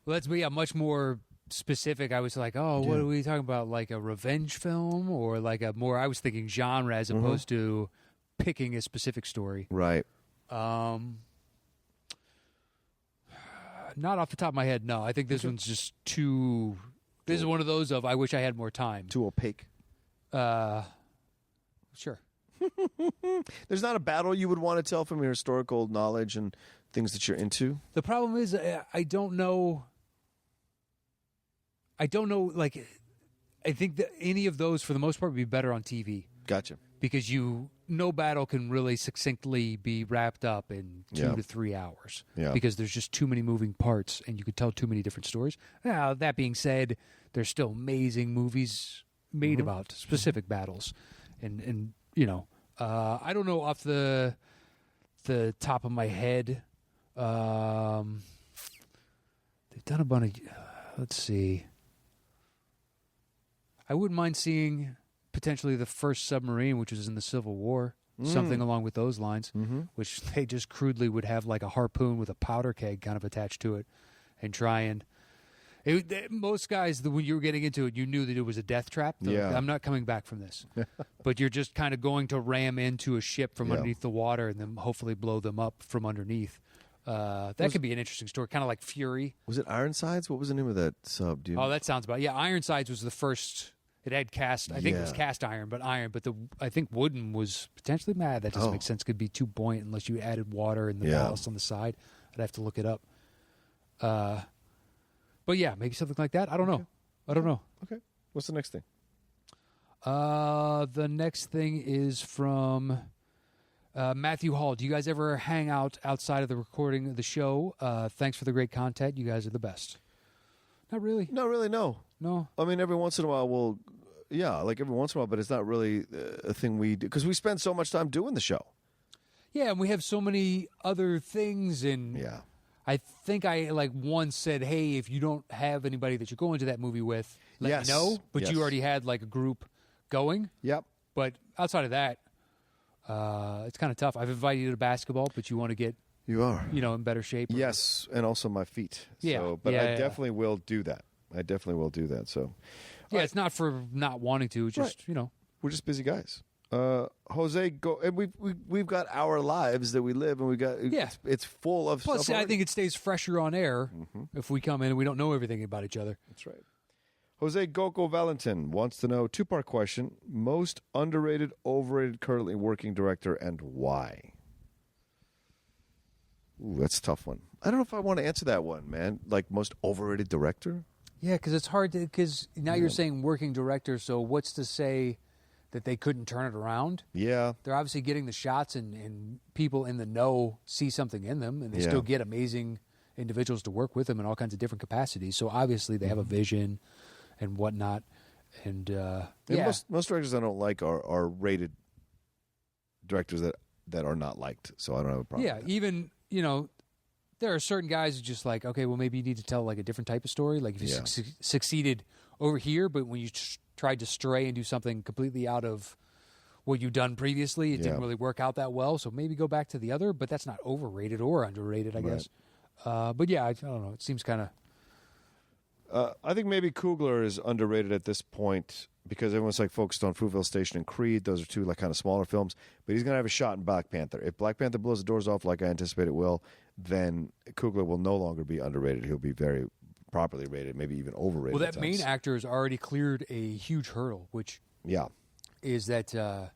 Let's be much more specific. I was like, what are we talking about? Like a revenge film, or like a more? I was thinking genre as opposed to picking a specific story. Right. Not off the top of my head, no. I think this one's just too. This is one of those of I wish I had more time. Too opaque. Sure. There's not a battle you would want to tell from your historical knowledge and things that you're into? The problem is I don't know. Like, I think that any of those, for the most part, would be better on TV. Gotcha. Because no battle can really succinctly be wrapped up in 2 to 3 hours. Yeah. Because there's just too many moving parts, and you could tell too many different stories. Now, that being said, there's still amazing movies made about specific battles, and I don't know off the top of my head. They've done a bunch of. Let's see. I wouldn't mind seeing potentially the first submarine, which was in the Civil War, something along with those lines, which they just crudely would have like a harpoon with a powder keg kind of attached to it, and try and. Most guys, when you were getting into it, you knew that it was a death trap. Yeah. Like, I'm not coming back from this. But you're just kind of going to ram into a ship from underneath the water and then hopefully blow them up from underneath. That could be an interesting story, kind of like Fury. Was it Ironsides? What was the name of that sub, dude? Oh, that sounds about Ironsides was the first. It had cast. I think it was cast iron, but iron. But I think wooden was potentially mad. That doesn't make sense. Could be too buoyant unless you added water and the ballast on the side. I'd have to look it up. But yeah, maybe something like that. I don't know. I don't know. Okay. What's the next thing? The next thing is from Matthew Hall. Do you guys ever hang out outside of the recording of the show? Thanks for the great content. You guys are the best. Not really. Not really, no. No. I mean, every once in a while every once in a while, but it's not really a thing we do because we spend so much time doing the show. Yeah, and we have so many other things. And I think I once said, hey, if you don't have anybody that you're going to that movie with, let me know. But you already had a group going. Yep. But outside of that, it's kind of tough. I've invited you to basketball, but you want to get in better shape. Yes, and also my feet. Yeah. So, but I definitely will do that. So yeah, it's not for not wanting to. It's just we're just busy guys. Jose, go. And we've got our lives that we live, and we got it's full of. Plus, stuff I think it stays fresher on air if we come in and we don't know everything about each other. That's right. Jose Goko Valentin wants to know, two-part question: most underrated, overrated, currently working director, and why? Ooh, that's a tough one. I don't know if I want to answer that one, man. Most overrated director? Yeah, because it's hard to. Because now you're saying working director, so what's to say that they couldn't turn it around? Yeah, they're obviously getting the shots, and people in the know see something in them, and they still get amazing individuals to work with them in all kinds of different capacities. So obviously they have a vision and whatnot. And most directors I don't like are rated directors that are not liked. So I don't have a problem. Yeah, even there are certain guys who just okay, well maybe you need to tell a different type of story. Like if you succeeded over here, but when you tried to stray and do something completely out of what you've done previously, it didn't really work out that well. So maybe go back to the other, but that's not overrated or underrated, I guess. But yeah, I don't know. It seems kind of. I think maybe Coogler is underrated at this point because everyone's focused on Fruitvale Station and Creed. Those are two kind of smaller films. But he's going to have a shot in Black Panther. If Black Panther blows the doors off like I anticipate it will, then Coogler will no longer be underrated. He'll be very properly rated, maybe even overrated. Well, that main actor has already cleared a huge hurdle, which is that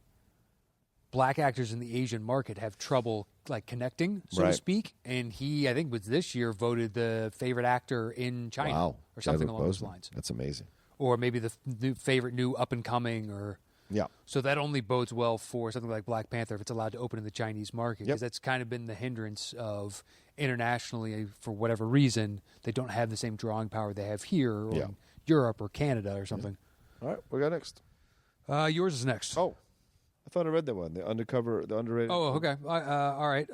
black actors in the Asian market have trouble connecting, so to speak. And he, I think, was this year voted the favorite actor in China or something along those lines. That's amazing. Or maybe the favorite new up and coming, or So that only bodes well for something like Black Panther if it's allowed to open in the Chinese market, because that's kind of been the hindrance of internationally, for whatever reason, they don't have the same drawing power they have here or in Europe or Canada or something. All right, what we got next? Yours is next. Oh. I thought I read that one. The underrated. Oh, okay. All right.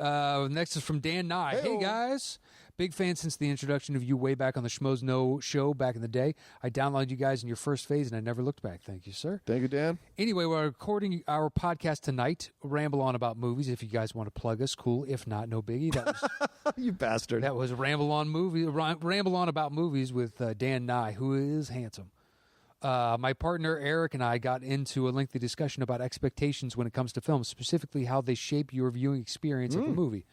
Next is from Dan Nye. Hey, guys. Big fan since the introduction of you way back on the Schmoes Know show back in the day. I downloaded you guys in your first phase, and I never looked back. Thank you, sir. Thank you, Dan. Anyway, we're recording our podcast tonight, Ramble On About Movies. If you guys want to plug us, cool. If not, no biggie. That was you bastard. That was Ramble On About Movies with Dan Nye, who is handsome. My partner Eric and I got into a lengthy discussion about expectations when it comes to films, specifically how they shape your viewing experience of the movie.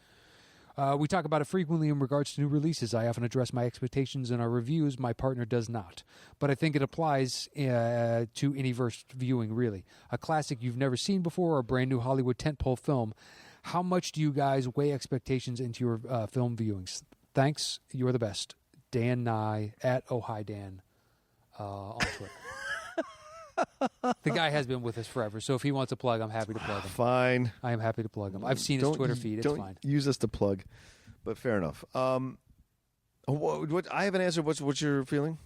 We talk about it frequently in regards to new releases. I often address my expectations in our reviews. My partner does not. But I think it applies to any first viewing, really. A classic you've never seen before or a brand new Hollywood tentpole film. How much do you guys weigh expectations into your film viewings? Thanks. You're the best. Dan Nye at OhiDan on Twitter. The guy has been with us forever, so if he wants to plug, I'm happy to plug him. Fine. I am happy to plug him. I've seen his Twitter feed. It's fine. Use us to plug, but fair enough. What I haven't answered. What's your feeling?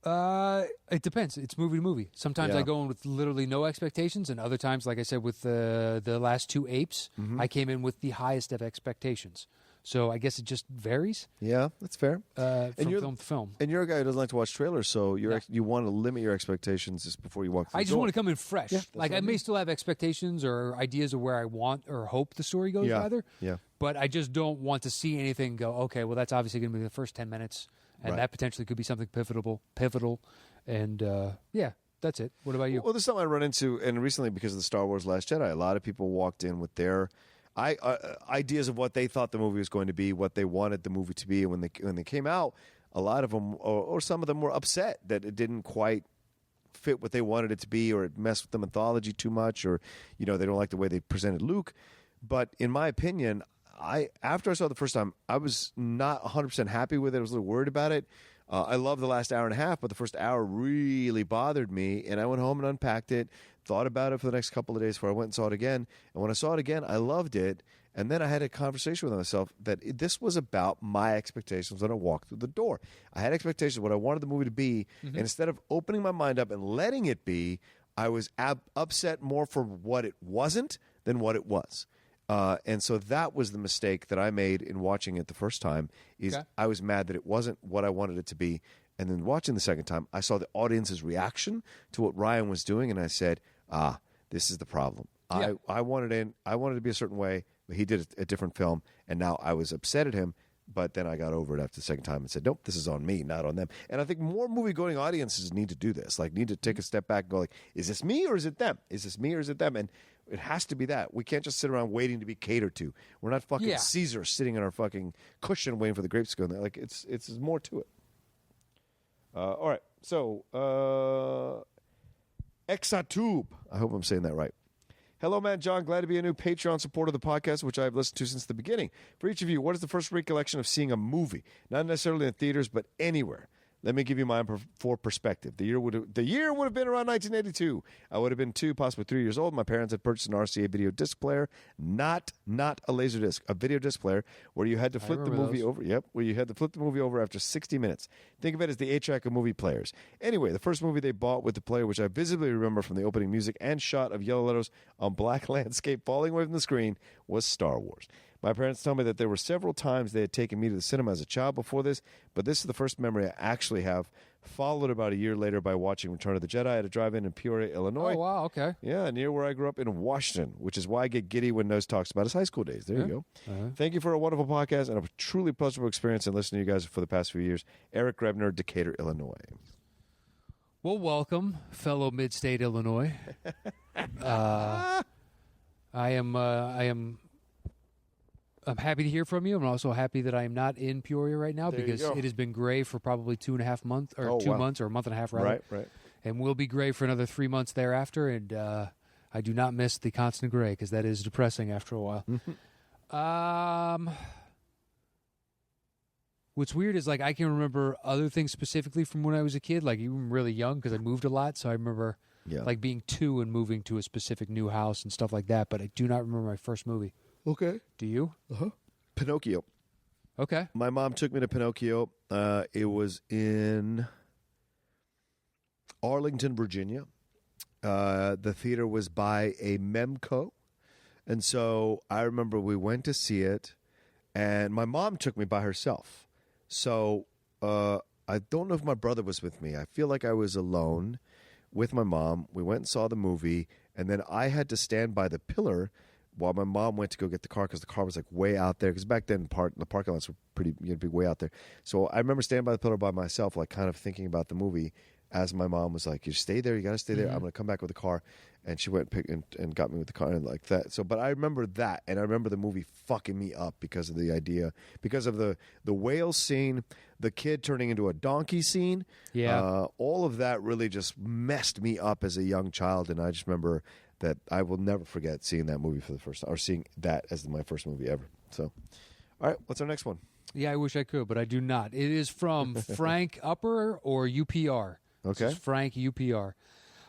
It depends. It's movie to movie. Sometimes I go in with literally no expectations, and other times, like I said, with the last two Apes, I came in with the highest of expectations. So I guess it just varies. Yeah, that's fair. From film to film. And you're a guy who doesn't like to watch trailers, so you want to limit your expectations just before you walk through I just want to come in fresh. Yeah, I may still have expectations or ideas of where I want or hope the story goes, rather. Yeah. But I just don't want to see anything go, okay, well, that's obviously going to be the first 10 minutes, and Right. that potentially could be something pivotal, and yeah, that's it. What about you? Well, there's something I run into, and recently because of the Star Wars Last Jedi, a lot of people walked in with their ideas of what they thought the movie was going to be, what they wanted the movie to be, and when they came out, a lot of them, or some of them, were upset that it didn't quite fit what they wanted it to be, or it messed with the mythology too much, or they don't like the way they presented Luke. But in my opinion, after I saw it the first time, I was not 100% happy with it. I was a little worried about it. I love the last hour and a half, but the first hour really bothered me, and I went home and unpacked it, thought about it for the next couple of days before I went and saw it again. And when I saw it again, I loved it. And then I had a conversation with myself that this was about my expectations when I walked through the door. I had expectations of what I wanted the movie to be, and instead of opening my mind up and letting it be, I was upset more for what it wasn't than what it was. And so that was the mistake that I made in watching it the first time. I was mad that it wasn't what I wanted it to be. And then watching the second time, I saw the audience's reaction to what Ryan was doing, and I said, this is the problem. Yeah. I wanted it to be a certain way, but he did a different film, and now I was upset at him. But then I got over it after the second time and said, nope, this is on me, not on them. And I think more movie-going audiences need to do this, need to take a step back and go, is this me or is it them? Is this me or is it them? And it has to be that. We can't just sit around waiting to be catered to. We're not fucking Caesar sitting on our fucking cushion waiting for the grapes to go in there. It's more to it. All right. So, Exatube. I hope I'm saying that right. Hello, Matt and John. Glad to be a new Patreon supporter of the podcast, which I've listened to since the beginning. For each of you, what is the first recollection of seeing a movie? Not necessarily in theaters, but anywhere. Let me give you mine for perspective. The year would have been around 1982. I would have been 2, possibly 3 years old. My parents had purchased an RCA video disc player, not a laser disc, a video disc player, where you had to flip the movie over. Yep, where you had to flip the movie over after 60 minutes. Think of it as the 8-track of movie players. Anyway, the first movie they bought with the player, which I visibly remember from the opening music and shot of yellow letters on black landscape falling away from the screen, was Star Wars. My parents tell me that there were several times they had taken me to the cinema as a child before this, but this is the first memory I actually have, followed about a year later by watching Return of the Jedi at a drive-in in Peoria, Illinois. Oh, wow, okay. Yeah, near where I grew up in Washington, which is why I get giddy when Knost talks about his high school days. There you go. Thank you for a wonderful podcast and a truly pleasurable experience in listening to you guys for the past few years. Eric Grebner, Decatur, Illinois. Well, welcome, fellow mid-state Illinois. I'm happy to hear from you. I'm also happy that I am not in Peoria right now because it has been gray for probably 2.5 months, or 2 months, or a month and a half, rather. Right. And will be gray for another 3 months thereafter. And I do not miss the constant gray because that is depressing after a while. What's weird is I can remember other things specifically from when I was a kid, even really young because I moved a lot. So I remember being 2 and moving to a specific new house and stuff like that. But I do not remember my first movie. Okay. Do you? Pinocchio. Okay. My mom took me to Pinocchio. It was in Arlington, Virginia. The theater was by a Memco. And so I remember we went to see it, and my mom took me by herself. So I don't know if my brother was with me. I feel like I was alone with my mom. We went and saw the movie, and then I had to stand by the pillar while my mom went to go get the car because the car was way out there. Because back then, the parking lots were pretty, be way out there. So I remember standing by the pillar by myself, kind of thinking about the movie as my mom was like, "You stay there. You got to stay there. I'm going to come back with the car." And she went and got me with the car and like that. So, but I remember that, and I remember the movie fucking me up because of the idea, because of the whale scene, the kid turning into a donkey scene. Yeah, all of that really just messed me up as a young child, and I just remember that I will never forget seeing that movie for the first time, or seeing that as my first movie ever. So, all right, what's our next one? Yeah, I wish I could, but I do not. It is from Frank Upper or UPR. Okay. This is Frank UPR.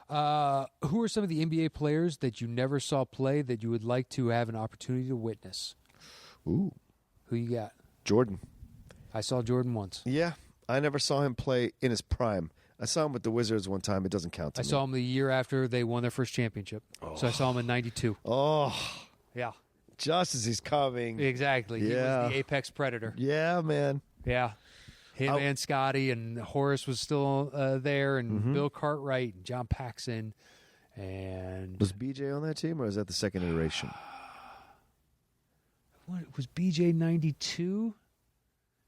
Who are some of the NBA players that you never saw play that you would like to have an opportunity to witness? Ooh. Who you got? Jordan. I saw Jordan once. Yeah, I never saw him play in his prime. I saw him with the Wizards one time. It doesn't count to me. I saw him the year after they won their first championship. So I saw him in 92. Oh. Yeah. Just as he's coming. Exactly. Yeah. He was the apex predator. Yeah, man. Yeah. Him and Scotty and Horace was still there, and Bill Cartwright and John Paxson. And was BJ on that team, or is that the second iteration? What was BJ 92?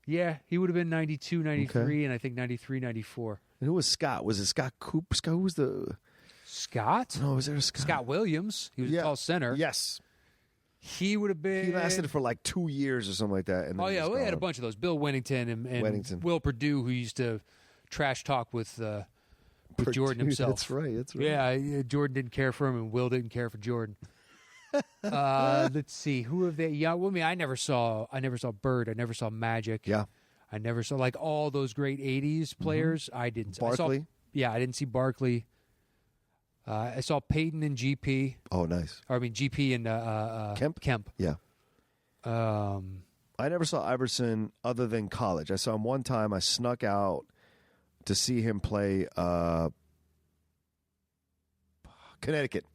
Yeah, he would have been 92, 93, and I think 93, 94. And who was Scott? Was it Scott Coop? Scott, who was the... Scott? No, was there a Scott? Scott Williams. He was a tall center. Yes. He would have been... He lasted for like 2 years or something like that. And then Oh, yeah, we had a bunch of those. Bill Wennington and Will Perdue, who used to trash talk with Jordan himself. That's right. Yeah, Jordan didn't care for him, and Will didn't care for Jordan. Let's see. Who have they? Yeah, well, I never saw Bird. I never saw Magic. Yeah. I never saw like all those great '80s players. I didn't. Barkley. I didn't see Barkley. I saw Peyton and GP. Oh, nice. Or, I mean GP and Kemp. Yeah. I never saw Iverson other than college. I saw him one time. I snuck out to see him play Connecticut.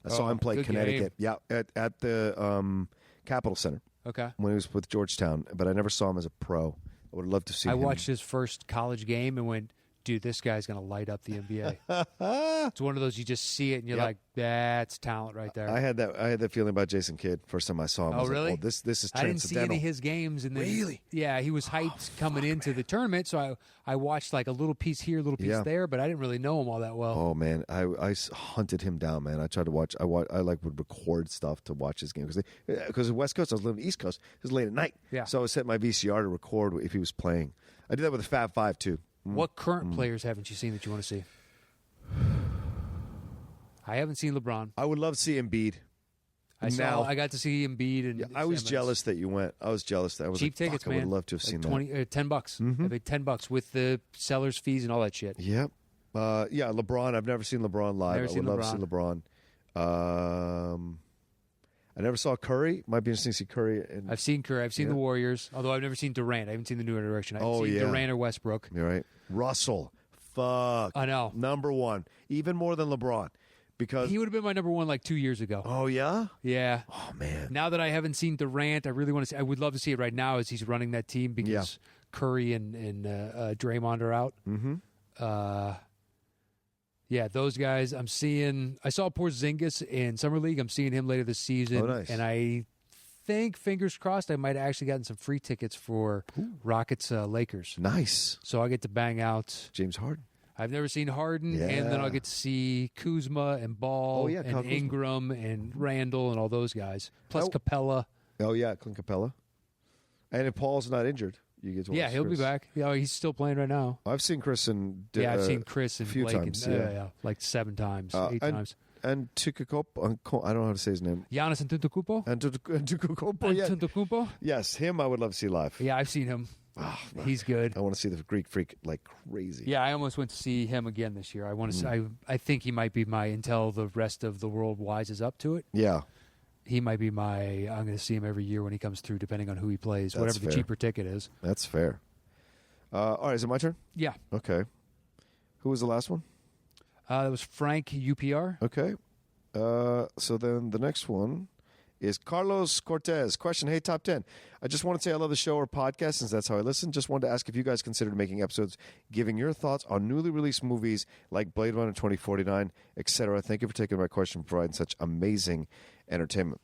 I saw him play Connecticut. Game. Yeah, at the Capitol Center. Okay. When he was with Georgetown, but I never saw him as a pro. I would love to see him. I watched his first college game and went, dude, this guy's going to light up the NBA. It's one of those, you just see it and you're like, that's talent right there. I had that feeling about Jason Kidd first time I saw him. Oh, really? Like, this is transcendental. I didn't see any of his games. And then, really? Yeah, he was hyped coming into the tournament, so I watched like a little piece here, a little piece there, but I didn't really know him all that well. Oh, man. I hunted him down, man. I tried to watch. I would record stuff to watch his game. Because the West Coast, I was living East Coast. It was late at night. Yeah. So I set my VCR to record if he was playing. I did that with the Fab Five, too. What current players haven't you seen that you want to see? I haven't seen LeBron. I would love to see Embiid. I got to see Embiid and I was jealous that you went. I was jealous that I was cheap like, tickets, man. man. I would love to have seen that. $10. I paid $10 with the seller's fees and all that shit. Yep. Yeah, LeBron. I've never seen LeBron live. I would love to see LeBron. I never saw Curry. Might be interesting to see Curry. I've seen Curry. I've seen the Warriors. Although I've never seen Durant. I haven't seen the New Direction. I've seen Durant or Westbrook. You're right. Russell. Fuck. I know. Number one. Even more than LeBron. Because he would have been my number one like 2 years ago. Oh, yeah? Yeah. Oh, man. Now that I haven't seen Durant, I really want to see. I would love to see it right now as he's running that team because Curry and Draymond are out. Mm-hmm. Yeah, those guys. I saw Porzingis in Summer League. I'm seeing him later this season. Oh, nice. And I think, fingers crossed, I might have actually gotten some free tickets for Rockets Lakers. Nice. So I get to bang out James Harden. I've never seen Harden, and then I'll get to see Kuzma and Ball and Ingram and Randall and all those guys, plus Capella. Oh, yeah, Clint Capella. And if Paul's not injured, you get to watch he'll Chris. be back. Yeah, he's still playing right now. I've seen Chris and I've seen Chris and a few Blake times. like 7 times, 8 times. And Tukukopo, I don't know how to say his name. Giannis Antetokounmpo. Antetokounmpo, yes, him I would love to see live. Yeah, I've seen him. Oh, he's good. I want to see the Greek Freak like crazy. Yeah, I almost went to see him again this year. I want to. See, I think he might be until the rest of the world wises up to it. Yeah, he might be I'm going to see him every year when he comes through, depending on who he plays, whatever the cheaper ticket is. That's fair. All right, is it my turn? Yeah. Okay. Who was the last one? That was Frank UPR. Okay. So then the next one is Carlos Cortez. Question, hey, Top 10. I just want to say I love the show or podcast since that's how I listen. Just wanted to ask if you guys considered making episodes giving your thoughts on newly released movies like Blade Runner 2049, etc. Thank you for taking my question and providing such amazing entertainment.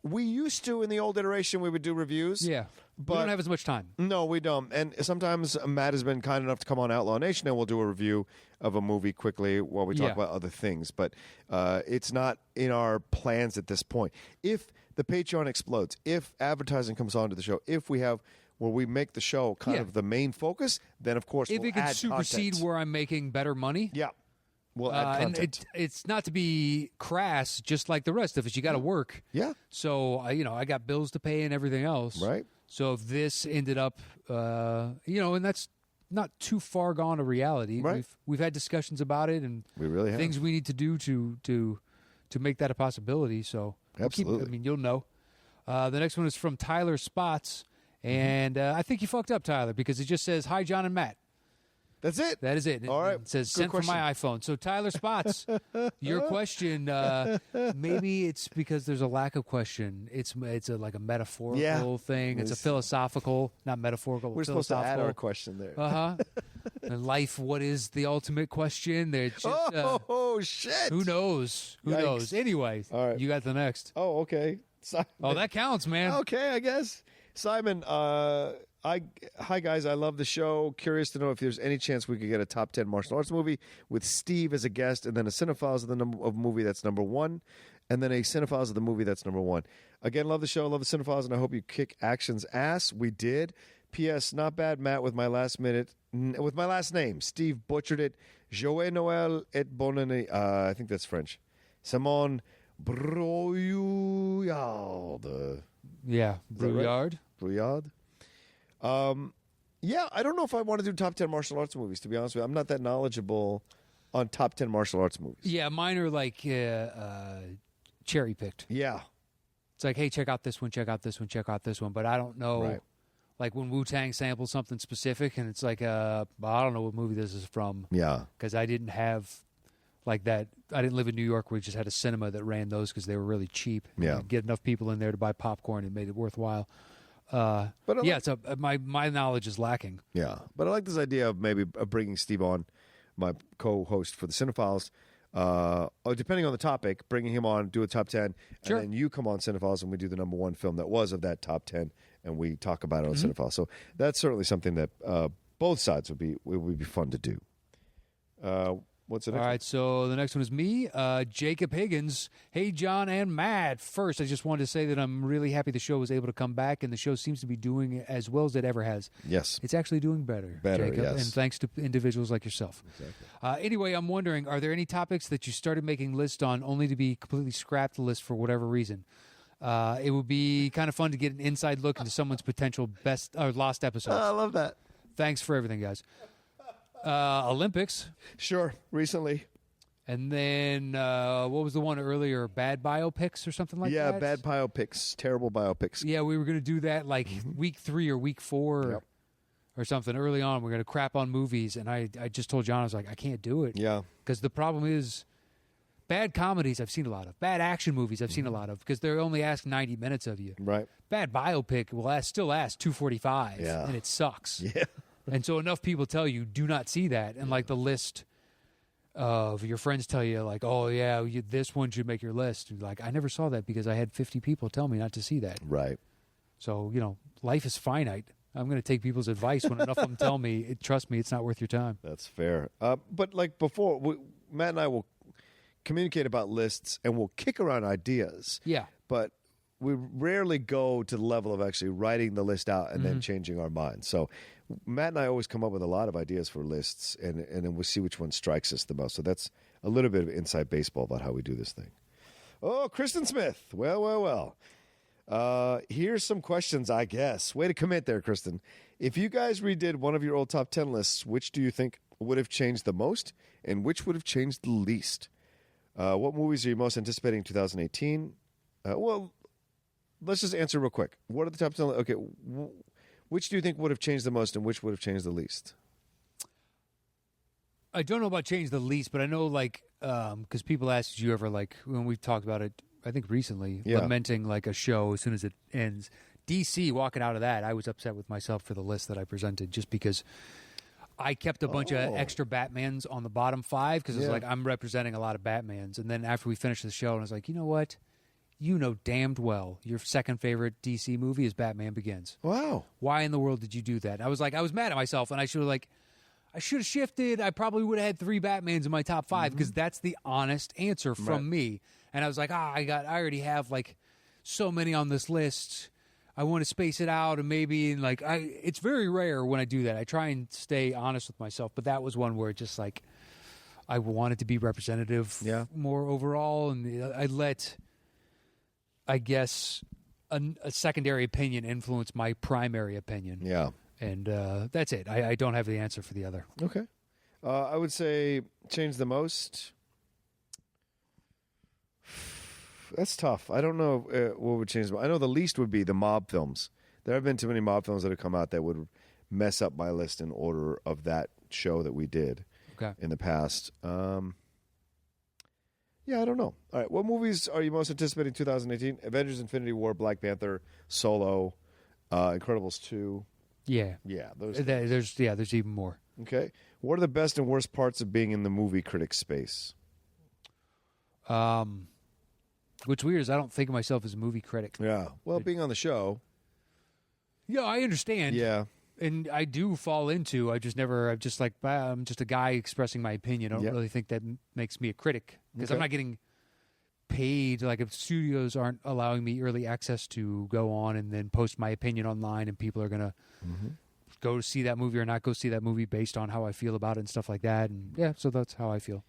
We used to, in the old iteration, we would do reviews. Yeah. But we don't have as much time. No, we don't. And sometimes Matt has been kind enough to come on Outlaw Nation and we'll do a review of a movie quickly while we talk about other things. But it's not in our plans at this point. If the Patreon explodes, if advertising comes onto the show, if we have where we make the show kind of the main focus, then of course if we'll it can add supersede content. where I'm making better money. Yeah. We'll add content. And it's not to be crass, just like the rest of it. You got to work. Yeah. So, I got bills to pay and everything else. Right. So if this ended up, and that's not too far gone to reality. Right. We've had discussions about it and we really have. things we need to do to make that a possibility. So absolutely. You'll know. The next one is from Tyler Spots, and I think you fucked up, Tyler, because it just says, "Hi, John and Matt." That's it. That is it. All right. It says, Good sent question. from my iPhone. So, Tyler Spots, your question, maybe it's because there's a lack of question. It's like a metaphorical thing. It's a philosophical, not metaphorical, We're supposed to add our question there. Uh-huh. And life, what is the ultimate question? They're just, shit. Who knows? Who Yikes. knows? Anyway, All right. you got the next. Oh, okay. Simon. Oh, that counts, man. Okay, I guess. Simon, Hi guys, I love the show. Curious to know if there's any chance we could get a top 10 martial arts movie with Steve as a guest, and then a Cinephiles of the movie that's number one, and then a Cinephiles of the movie that's number one. Again, love the show, love the Cinephiles, and I hope you kick action's ass. We did. P.S. Not bad, Matt, with my last name. Steve butchered it. Joël Noël et bonne année. I think that's French. Simon Brouillard. Yeah, Brouillard. Brouillard. Yeah, I don't know if I want to do top 10 martial arts movies, to be honest with you. I'm not that knowledgeable on top 10 martial arts movies. Yeah, mine are like cherry picked. Yeah. It's like, hey, check out this one, check out this one, check out this one. But I don't know. Right. Like when Wu-Tang samples something specific, and it's like, I don't know what movie this is from. Yeah. Because I didn't have like that. I didn't live in New York where we just had a cinema that ran those because they were really cheap. Yeah. You'd get enough people in there to buy popcorn and made it worthwhile. But yeah, so my knowledge is lacking. Yeah, but I like this idea of maybe bringing Steve on, my co-host for the Cinephiles. Depending on the topic, bringing him on, do a top 10, Sure. and then you come on Cinephiles and we do the number one film that was of that top 10, and we talk about it on Cinephiles. So that's certainly something that both sides would be fun to do. What's the next All one? right, so the next one is me, Jacob Higgins. Hey, John and Matt. First, I just wanted to say that I'm really happy the show was able to come back, and the show seems to be doing as well as it ever has. Yes. It's actually doing better, Jacob, yes. and thanks to individuals like yourself. Exactly. Anyway, I'm wondering, are there any topics that you started making lists on only to be completely scrapped the list for whatever reason? It would be kind of fun to get an inside look into someone's potential best or lost episodes. I love that. Thanks for everything, guys. Olympics. Sure, recently. And then what was the one earlier? Bad biopics or something like that? Yeah, bad biopics, terrible biopics. Yeah, we were going to do that like week 3 or week 4 or something early on. We're going to crap on movies. And I just told John, I was like, I can't do it. Yeah. Because the problem is bad comedies I've seen a lot of. Bad action movies I've seen a lot of because they only ask 90 minutes of you. Right. Bad biopic will still ask 245 Yeah. and it sucks. Yeah. And so enough people tell you, do not see that. And like the list of your friends tell you, like, oh, yeah, this one should make your list. And like, I never saw that because I had 50 people tell me not to see that. Right. So, life is finite. I'm going to take people's advice when enough of them tell me, trust me, it's not worth your time. That's fair. But like before, Matt and I will communicate about lists and we'll kick around ideas. Yeah. But we rarely go to the level of actually writing the list out and then changing our minds. So Matt and I always come up with a lot of ideas for lists, and then we'll see which one strikes us the most. So that's a little bit of inside baseball about how we do this thing. Oh, Kristen Smith. Well. Here's some questions, I guess. Way to commit there, Kristen. If you guys redid one of your old top 10 lists, which do you think would have changed the most, and which would have changed the least? What movies are you most anticipating in 2018? Well, let's just answer real quick. What are the top 10? Okay, which do you think would have changed the most, and which would have changed the least? I don't know about change the least, but I know, like, because people ask, did you ever, like, when we've talked about it, I think recently, lamenting, like, a show as soon as it ends. DC, walking out of that, I was upset with myself for the list that I presented just because I kept a bunch of extra Batmans on the bottom 5 because it was like, I'm representing a lot of Batmans. And then after we finished the show, I was like, you know what? You know damned well your second favorite DC movie is Batman Begins. Wow. Why in the world did you do that? I was mad at myself, and I should have shifted. I probably would have had 3 Batmans in my top 5 because that's the honest answer from me. And I was like, I already have like so many on this list. I want to space it out, and maybe it's very rare when I do that. I try and stay honest with myself, but that was one where it just like I wanted to be representative more overall, and I let, I guess, a secondary opinion influence my primary opinion. Yeah. And that's it. I don't have the answer for the other. Okay. I would say change the most. That's tough. I don't know what would change. I know the least would be the mob films. There have been too many mob films that have come out that would mess up my list in order of that show that we did in the past. Yeah, I don't know. All right, what movies are you most anticipating 2018? Avengers: Infinity War, Black Panther, Solo, Incredibles 2. Yeah. Yeah, there's even more. Okay. What are the best and worst parts of being in the movie critic space? What's weird is I don't think of myself as a movie critic. Yeah. Well, being on the show. Yeah, I understand. Yeah. And I do fall into. I'm just like, I'm just a guy expressing my opinion. I don't really think that makes me a critic because I'm not getting paid. Like if studios aren't allowing me early access to go on and then post my opinion online, and people are gonna go see that movie or not go see that movie based on how I feel about it and stuff like that. And yeah, so that's how I feel.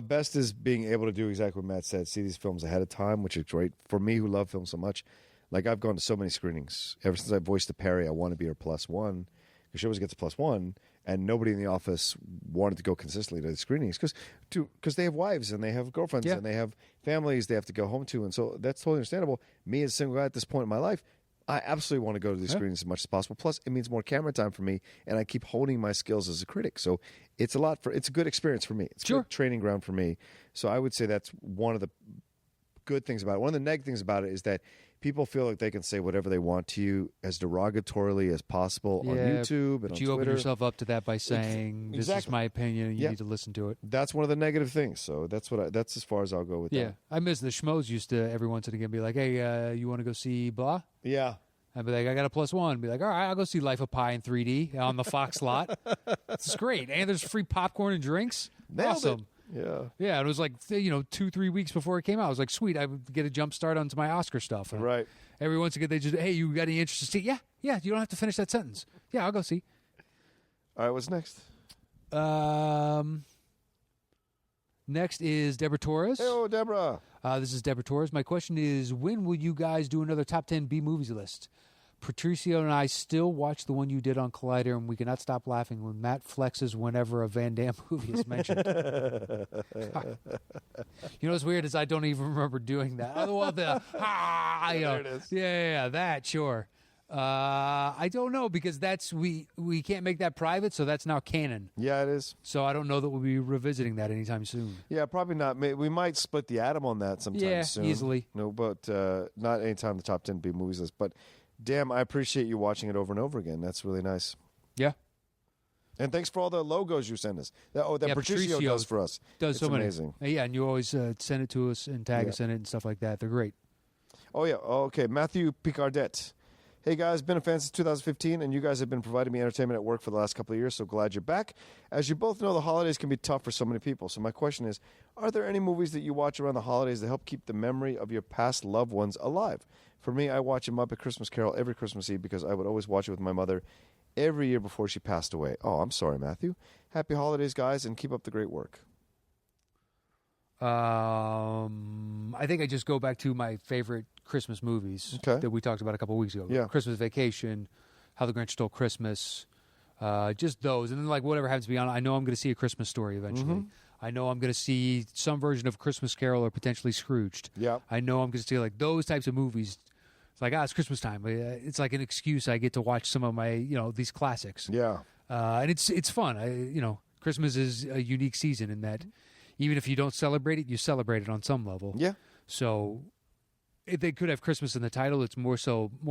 Best is being able to do exactly what Matt said. See these films ahead of time, which is great for me who love film so much. Like I've gone to so many screenings ever since I voiced the Perry. I want to be her +1 because she always gets a +1, and nobody in the office wanted to go consistently to the screenings because they have wives and they have girlfriends and they have families they have to go home to, and so that's totally understandable. Me as a single guy at this point in my life, I absolutely want to go to the screenings as much as possible. Plus, it means more camera time for me, and I keep honing my skills as a critic. So it's it's a good experience for me. It's a good training ground for me. So I would say that's one of the good things about it. One of the negative things about it is that people feel like they can say whatever they want to you as derogatorily as possible on YouTube and on you Twitter. Open yourself up to that by saying, "This is my opinion, and you need to listen to it." That's one of the negative things. So that's as far as I'll go with that. Yeah, I miss the schmoes used to every once and again be like, "Hey, you want to go see blah?" Yeah. I'd be like, I got a +1. Be like, all right, I'll go see Life of Pi in 3D on the Fox lot. It's great. And there's free popcorn and drinks. Awesome. Yeah, it was like, 2-3 weeks before it came out. I was like, sweet, I would get a jump start onto my Oscar stuff. And right. Every once in a while, they just, hey, you got any interest to see? Yeah, you don't have to finish that sentence. Yeah, I'll go see. All right, what's next? Next is Deborah Torres. Hey, Deborah. This is Deborah Torres. My question is, when will you guys do another top 10 B movies list? Patricio and I still watch the one you did on Collider, and we cannot stop laughing when Matt flexes whenever a Van Damme movie is mentioned. What's weird is I don't even remember doing that. There it is. Yeah, that, sure. I don't know because we can't make that private, so that's now canon. Yeah, it is. So I don't know that we'll be revisiting that anytime soon. Yeah, probably not. We might split the atom on that sometime soon. Yeah, easily. No, but not anytime the top 10 B movies list. But damn, I appreciate you watching it over and over again. That's really nice. Yeah. And thanks for all the logos you send us. That Patricio does for us. Does so amazing. Many. Yeah, and you always send it to us and tag us in it and stuff like that. They're great. Oh, yeah. Okay, Matthew Picardet. Hey, guys, been a fan since 2015, and you guys have been providing me entertainment at work for the last couple of years, so glad you're back. As you both know, the holidays can be tough for so many people. So my question is, are there any movies that you watch around the holidays that help keep the memory of your past loved ones alive? For me, I watch A Muppet Christmas Carol every Christmas Eve because I would always watch it with my mother every year before she passed away. Oh, I'm sorry, Matthew. Happy holidays, guys, and keep up the great work. I think I just go back to my favorite Christmas movies that we talked about a couple of weeks ago. Yeah. Christmas Vacation, How the Grinch Stole Christmas, just those. And then like whatever happens to be on, I know I'm going to see A Christmas Story eventually. Mm-hmm. I know I'm going to see some version of Christmas Carol or potentially Scrooged. Yeah. I know I'm going to see like those types of movies. It's like, it's Christmas time. It's like an excuse. I get to watch some of my, these classics. Yeah. And it's fun. Christmas is a unique season in that even if you don't celebrate it, you celebrate it on some level. Yeah. So if they could have Christmas in the title, it's more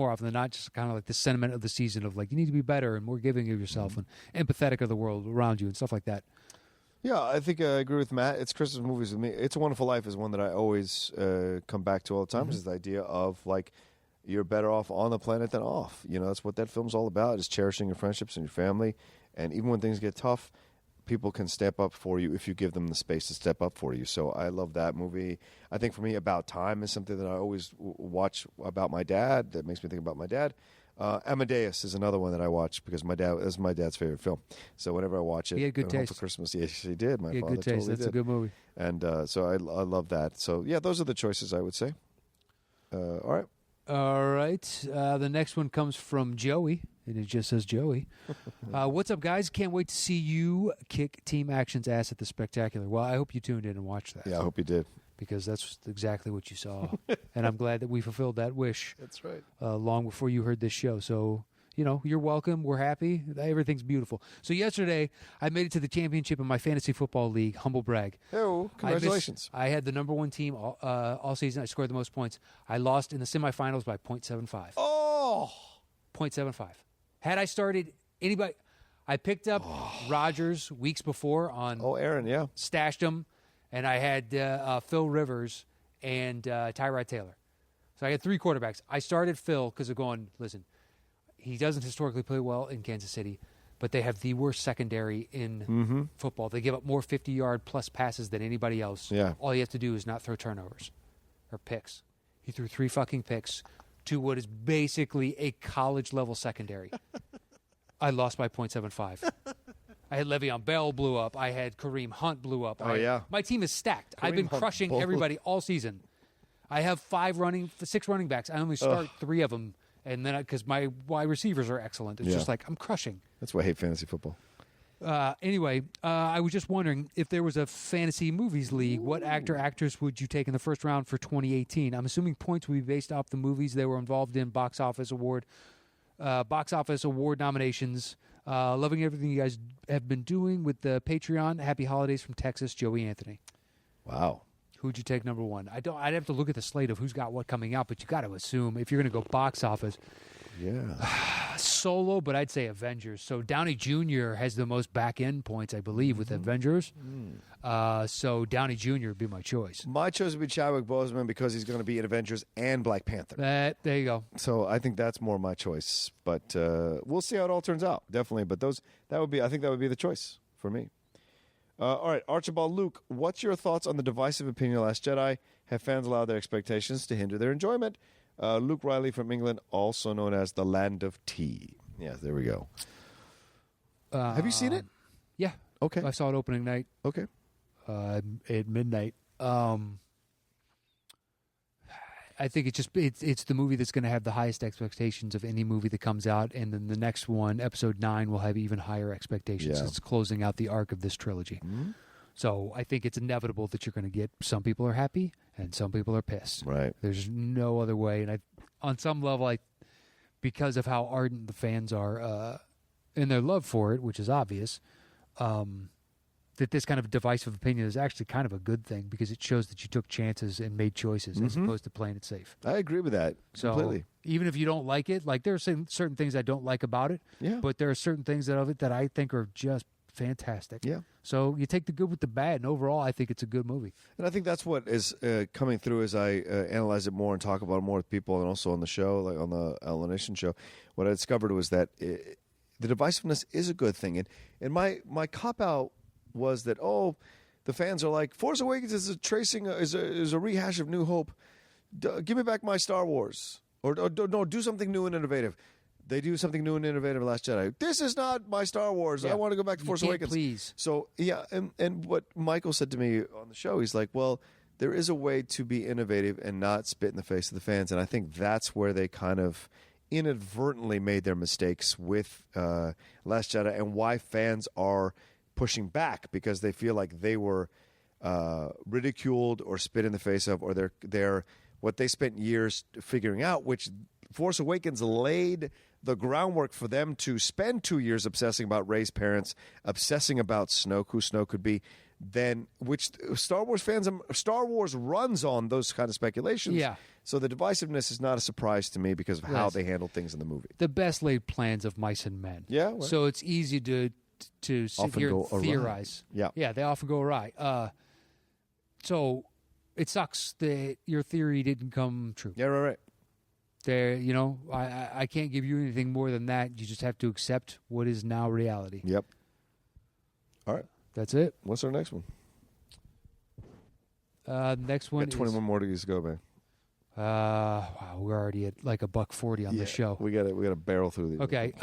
often than not just kind of like the sentiment of the season of like you need to be better and more giving of yourself and empathetic of the world around you and stuff like that. Yeah, I think I agree with Matt. It's Christmas movies with me. It's a Wonderful Life is one that I always come back to all the time. Is the idea of like you're better off on the planet than off. That's what that film's all about, is cherishing your friendships and your family. And even when things get tough, people can step up for you if you give them the space to step up for you. So I love that movie. I think for me, About Time is something that I always watch about my dad. That makes me think about my dad. Amadeus is another one that I watch because is my dad's favorite film. So whenever I watch it, he had good taste for Christmas. Yes, he did. My father good taste. Totally That's did. A good movie. And so I love that. So yeah, those are the choices I would say. All right. The next one comes from Joey, and it just says Joey. What's up, guys? Can't wait to see you kick Team Action's ass at the Spectacular. Well, I hope you tuned in and watched that. Yeah, I hope you did. Because that's exactly what you saw. And I'm glad that we fulfilled that wish. That's right. Long before you heard this show. So, you're welcome. We're happy. Everything's beautiful. So yesterday, I made it to the championship in my fantasy football league. Humble brag. Oh, congratulations. I had the number one team all season. I scored the most points. I lost in the semifinals by 0.75. Oh! 0.75. Had I started anybody, I picked up Rodgers weeks before on. Oh, Aaron, yeah. Stashed him. And I had Phil Rivers and Tyrod Taylor. So I had three quarterbacks. I started Phil because of going, listen, he doesn't historically play well in Kansas City, but they have the worst secondary in football. They give up more 50-yard plus passes than anybody else. Yeah. All you have to do is not throw turnovers or picks. He threw 3 fucking picks to what is basically a college-level secondary. I lost by 0.75. I had Le'Veon Bell blew up. I had Kareem Hunt blew up. My team is stacked. I've been crushing everybody all season. I have 6 running backs. I only start 3 of them. And then, because my wide receivers are excellent, it's just like I'm crushing. That's why I hate fantasy football. Anyway, I was just wondering if there was a fantasy movies league, what actor/actress would you take in the first round for 2018? I'm assuming points would be based off the movies they were involved in, box office award nominations. Loving everything you guys have been doing with the Patreon. Happy holidays from Texas, Joey Anthony. Wow. Who'd you take number 1? I'd have to look at the slate of who's got what coming out, but you got to assume if you're going to go box office. Yeah. Solo, but I'd say Avengers. So Downey Jr. has the most back-end points, I believe, with Avengers. So Downey Jr. would be my choice. My choice would be Chadwick Boseman because he's going to be in Avengers and Black Panther. There you go. So I think that's more my choice. But we'll see how it all turns out. Definitely. But I think that would be the choice for me. All right, Archibald Luke, what's your thoughts on the divisive opinion of Last Jedi? Have fans allowed their expectations to hinder their enjoyment? Luke Riley from England, also known as the Land of Tea. Yeah, there we go. Have you seen it? Yeah. Okay. I saw it opening night. Okay. At midnight. I think it's the movie that's going to have the highest expectations of any movie that comes out, and then the next one, Episode 9, will have even higher expectations. Yeah. It's closing out the arc of this trilogy. Mm-hmm. So I think it's inevitable that you're going to get some people are happy and some people are pissed. Right. There's no other way. And on some level, because of how ardent the fans are in their love for it, which is obvious, that this kind of divisive opinion is actually kind of a good thing because it shows that you took chances and made choices as opposed to playing it safe. I agree with that completely. Even if you don't like it, like there are certain things I don't like about it, but there are certain things of it that I think are just fantastic. Yeah. So you take the good with the bad, and overall, I think it's a good movie. And I think that's what is coming through as I analyze it more and talk about it more with people, and also on the show, like on the Outlaw Nation show. What I discovered was that the divisiveness is a good thing, and my cop out was that the fans are like, Force Awakens is a rehash of New Hope. Give me back my Star Wars, or no, do something new and innovative. They do something new and innovative in Last Jedi. This is not my Star Wars. I want to go back to Force Awakens. Please. So, yeah, and what Michael said to me on the show, he's like, well, there is a way to be innovative and not spit in the face of the fans. And I think that's where they kind of inadvertently made their mistakes with Last Jedi and why fans are pushing back because they feel like they were ridiculed or spit in the face of, or they're what they spent years figuring out, which Force Awakens laid the groundwork for them to spend 2 years obsessing about Rey's parents, obsessing about Snoke, who Snoke could be, then which Star Wars runs on those kind of speculations. Yeah. So the divisiveness is not a surprise to me because of how they handled things in the movie. The best laid plans of mice and men. Yeah. Well, so it's easy to sit here and theorize. Yeah. Yeah, they often go awry. So it sucks that your theory didn't come true. Yeah, right. There, I can't give you anything more than that. You just have to accept what is now reality. Yep. All right. That's it. What's our next one? Next one is 21 more to go, man. Wow, we're already at like $1.40 on the show. We got to barrel through these. Okay.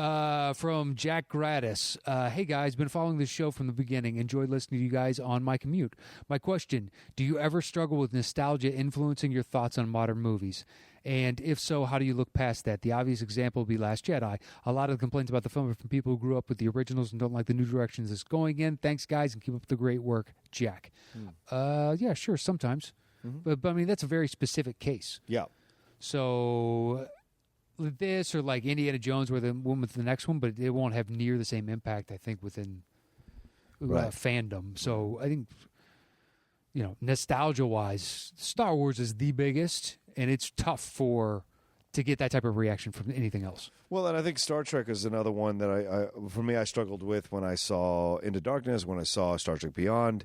From Jack Gratis. Hey guys, been following this show from the beginning. Enjoyed listening to you guys on my commute. My question: do you ever struggle with nostalgia influencing your thoughts on modern movies? And if so, how do you look past that? The obvious example would be Last Jedi. A lot of the complaints about the film are from people who grew up with the originals and don't like the new directions it's going in. Thanks, guys, and keep up the great work, Jack. Yeah, sure, sometimes. But I mean, that's a very specific case. Yeah. So this or like Indiana Jones where the one with the next one, but it won't have near the same impact, I think, within fandom. So I think, nostalgia-wise, Star Wars is the biggest, and it's tough to get that type of reaction from anything else. Well, and I think Star Trek is another one that for me, I struggled with when I saw Into Darkness, when I saw Star Trek Beyond.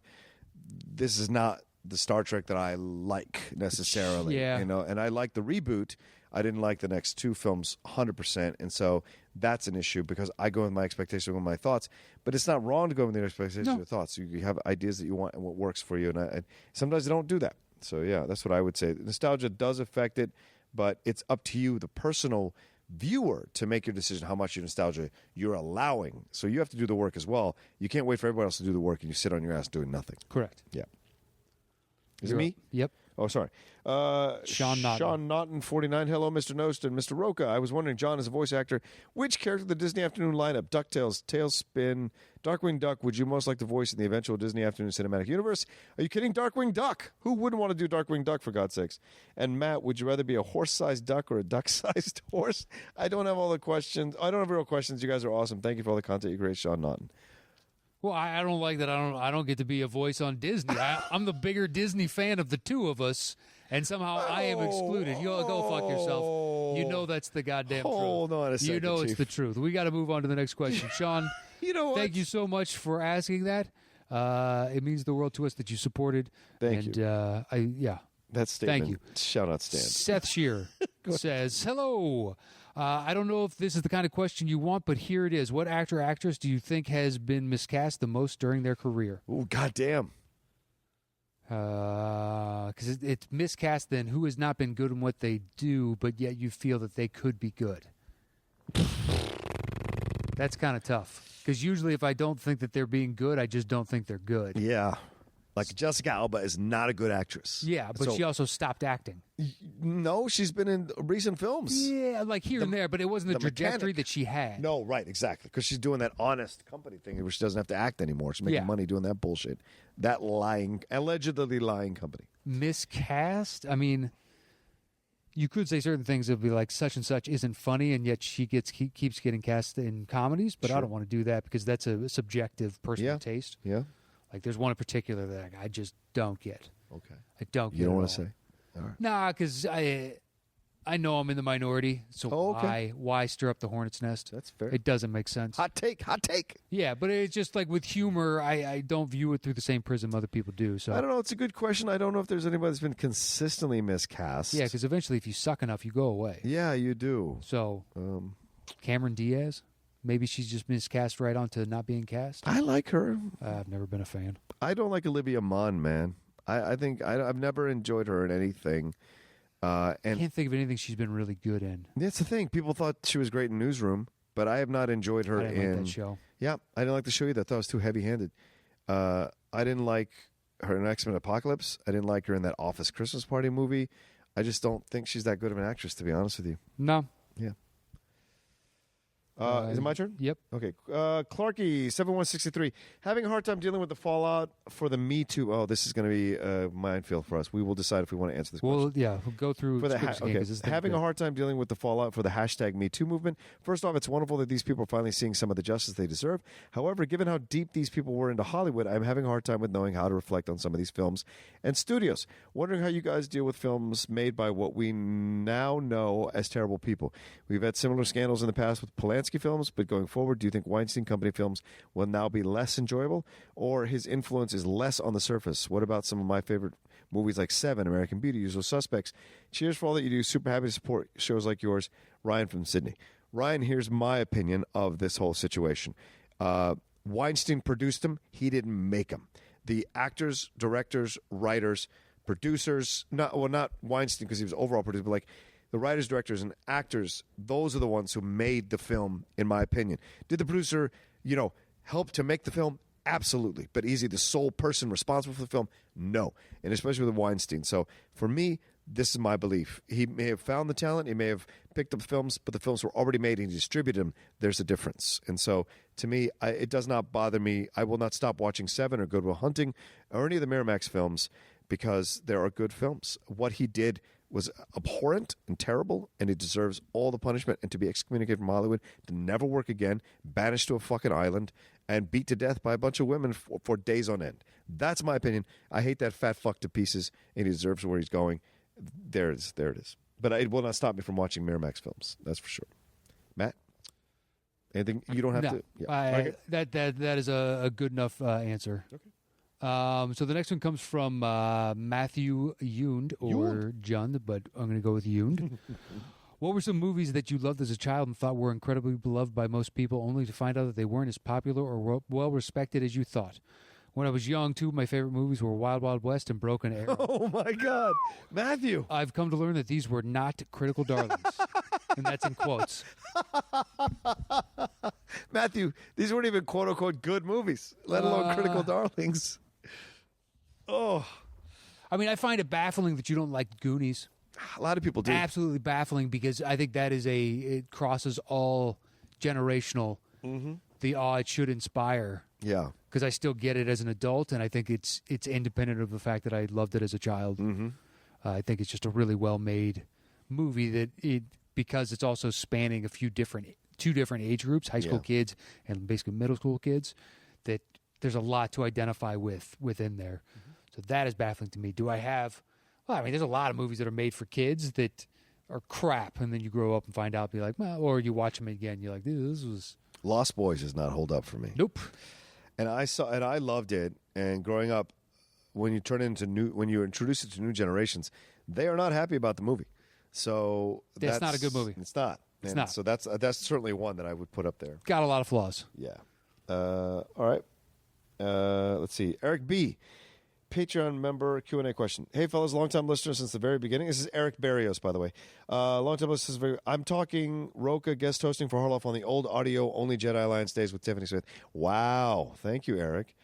This is not the Star Trek that I like necessarily, Yeah. And I like the reboot. I didn't like the next 2 films 100%, and so that's an issue because I go with my expectations, with my thoughts. But it's not wrong to go with your expectations or thoughts. You have ideas that you want and what works for you, and sometimes I don't do that. So yeah, that's what I would say. Nostalgia does affect it, but it's up to you, the personal viewer, to make your decision how much your nostalgia you're allowing. So you have to do the work as well. You can't wait for everybody else to do the work and you sit on your ass doing nothing. Correct. Yeah. Is it me? Yep. Oh, sorry. Sean Naughton. Sean Naughton, 49. Hello, Mr. Knost and Mr. Rocha. I was wondering, John, as a voice actor, which character in the Disney Afternoon lineup, DuckTales, Tailspin, Darkwing Duck, would you most like to voice in the eventual Disney Afternoon Cinematic Universe? Are you kidding? Darkwing Duck. Who wouldn't want to do Darkwing Duck, for God's sakes? And Matt, would you rather be a horse-sized duck or a duck-sized horse? I don't have all the questions. I don't have real questions. You guys are awesome. Thank you for all the content you create, Sean Naughton. Well, I don't like that. I don't get to be a voice on Disney. I'm the bigger Disney fan of the two of us, and somehow I am excluded. You go fuck yourself. You know that's the goddamn truth. Hold on a second, You know Chief. it's the truth. We got to move on to the next question, Sean. You know what? Thank you so much for asking that. It means the world to us that you supported. Thank you. That statement. Thank you. Shout out stand. Seth Shear says, hello. I don't know if this is the kind of question you want, but here it is. What actor or actress do you think has been miscast the most during their career? Oh, goddamn. Because it's miscast then who has not been good in what they do, but yet you feel that they could be good. That's kind of tough. Because usually if I don't think that they're being good, I just don't think they're good. Yeah. Like Jessica Alba is not a good actress. Yeah, but she also stopped acting. No, she's been in recent films. Yeah, like here and there, but it wasn't the trajectory mechanic. that she had. No, right, exactly. Because she's doing that honest company thing where she doesn't have to act anymore. She's making money doing that bullshit. That allegedly lying company. Miscast? I mean, you could say certain things that would be like such and such isn't funny, and yet she keeps getting cast in comedies, but I don't want to do that because that's a subjective personal taste. Yeah. Like there's one in particular that I just don't get. Okay. I don't get. You don't want to say? All right. Nah, because I know I'm in the minority, so why stir up the hornet's nest? That's fair. It doesn't make sense. Hot take. Yeah, but it's just like with humor, I don't view it through the same prism other people do. So I don't know. It's a good question. I don't know if there's anybody that's been consistently miscast. Yeah, because eventually if you suck enough, you go away. Yeah, you do. So Cameron Diaz, maybe she's just miscast right onto not being cast. I like her. I've never been a fan. I don't like Olivia Munn, man. I think I've never enjoyed her in anything. I can't think of anything she's been really good in. That's the thing. People thought she was great in Newsroom, but I have not enjoyed her I didn't in like that show. Yeah, I didn't like the show either. I thought it was too heavy-handed. I didn't like her in X-Men Apocalypse. I didn't like her in that Office Christmas Party movie. I just don't think she's that good of an actress, to be honest with you. No. Yeah. Is it my turn? Yep. Okay. Clarky, 7163. Having a hard time dealing with the fallout for the Me Too. Oh, this is going to be a minefield for us. We will decide if we want to answer this question. Well, yeah, we'll go through For the scripts again, 'cause this is Having a hard time dealing with the fallout for the hashtag Me Too movement. First off, it's wonderful that these people are finally seeing some of the justice they deserve. However, given how deep these people were into Hollywood, I'm having a hard time with knowing how to reflect on some of these films and studios. Wondering how you guys deal with films made by what we now know as terrible people. We've had similar scandals in the past with Polanski films, but going forward, do you think Weinstein Company films will now be less enjoyable, or his influence is less on the surface? What about some of my favorite movies like Seven, American Beauty, Usual Suspects? Cheers for all that you do. Super happy to support shows like yours. Ryan from Sydney. Ryan, here's my opinion of this whole situation. Weinstein produced them. He didn't make them. The actors, directors, writers, producers, not Weinstein because he was overall producer, but like the writers, directors, and actors, those are the ones who made the film, in my opinion. Did the producer, help to make the film? Absolutely. But is he the sole person responsible for the film? No. And especially with Weinstein. So for me, this is my belief. He may have found the talent. He may have picked up the films, but the films were already made and he distributed them. There's a difference. And so to me, it does not bother me. I will not stop watching Seven or Good Will Hunting or any of the Miramax films because there are good films. What he did was abhorrent and terrible, and he deserves all the punishment and to be excommunicated from Hollywood, to never work again, banished to a fucking island, and beat to death by a bunch of women for days on end. That's my opinion. I hate that fat fuck to pieces, and he deserves where he's going. There it is. But it will not stop me from watching Miramax films. That's for sure. Matt? Anything? You don't have to? Yeah. That is a good enough answer. Okay. So the next one comes from Matthew Yund, or Jund, but I'm going to go with Yund. What were some movies that you loved as a child and thought were incredibly beloved by most people, only to find out that they weren't as popular or well respected as you thought? When I was young, two of my favorite movies were Wild Wild West and Broken Arrow. Oh, my God. Matthew. I've come to learn that these were not critical darlings. And that's in quotes. Matthew, these weren't even quote-unquote good movies, let alone critical darlings. Oh. I mean, I find it baffling that you don't like Goonies. A lot of people do. Absolutely baffling, because I think that is it crosses all generational. Mm-hmm. The awe it should inspire. Yeah. Because I still get it as an adult, and I think it's independent of the fact that I loved it as a child. Mm-hmm. I think it's just a really well-made movie because it's also spanning two different age groups, high school kids and basically middle school kids, that there's a lot to identify within there. Mm-hmm. So that is baffling to me. There's a lot of movies that are made for kids that are crap, and then you grow up and find out, be like, well, or you watch them again, you're like, dude, this was... Lost Boys does not hold up for me. Nope. And I loved it. And growing up, when you're introduced it to new generations, they are not happy about the movie. So that's not a good movie. It's not. It's not. So that's certainly one that I would put up there. Got a lot of flaws. Yeah. All right. Let's see. Eric B., Patreon member, Q&A question. Hey, fellas, long-time listener since the very beginning. This is Eric Barrios, by the way. Long-time listener. I'm talking Rocha guest hosting for Harloff on the old audio-only Jedi Alliance days with Tiffany Smith. Wow. Thank you, Eric.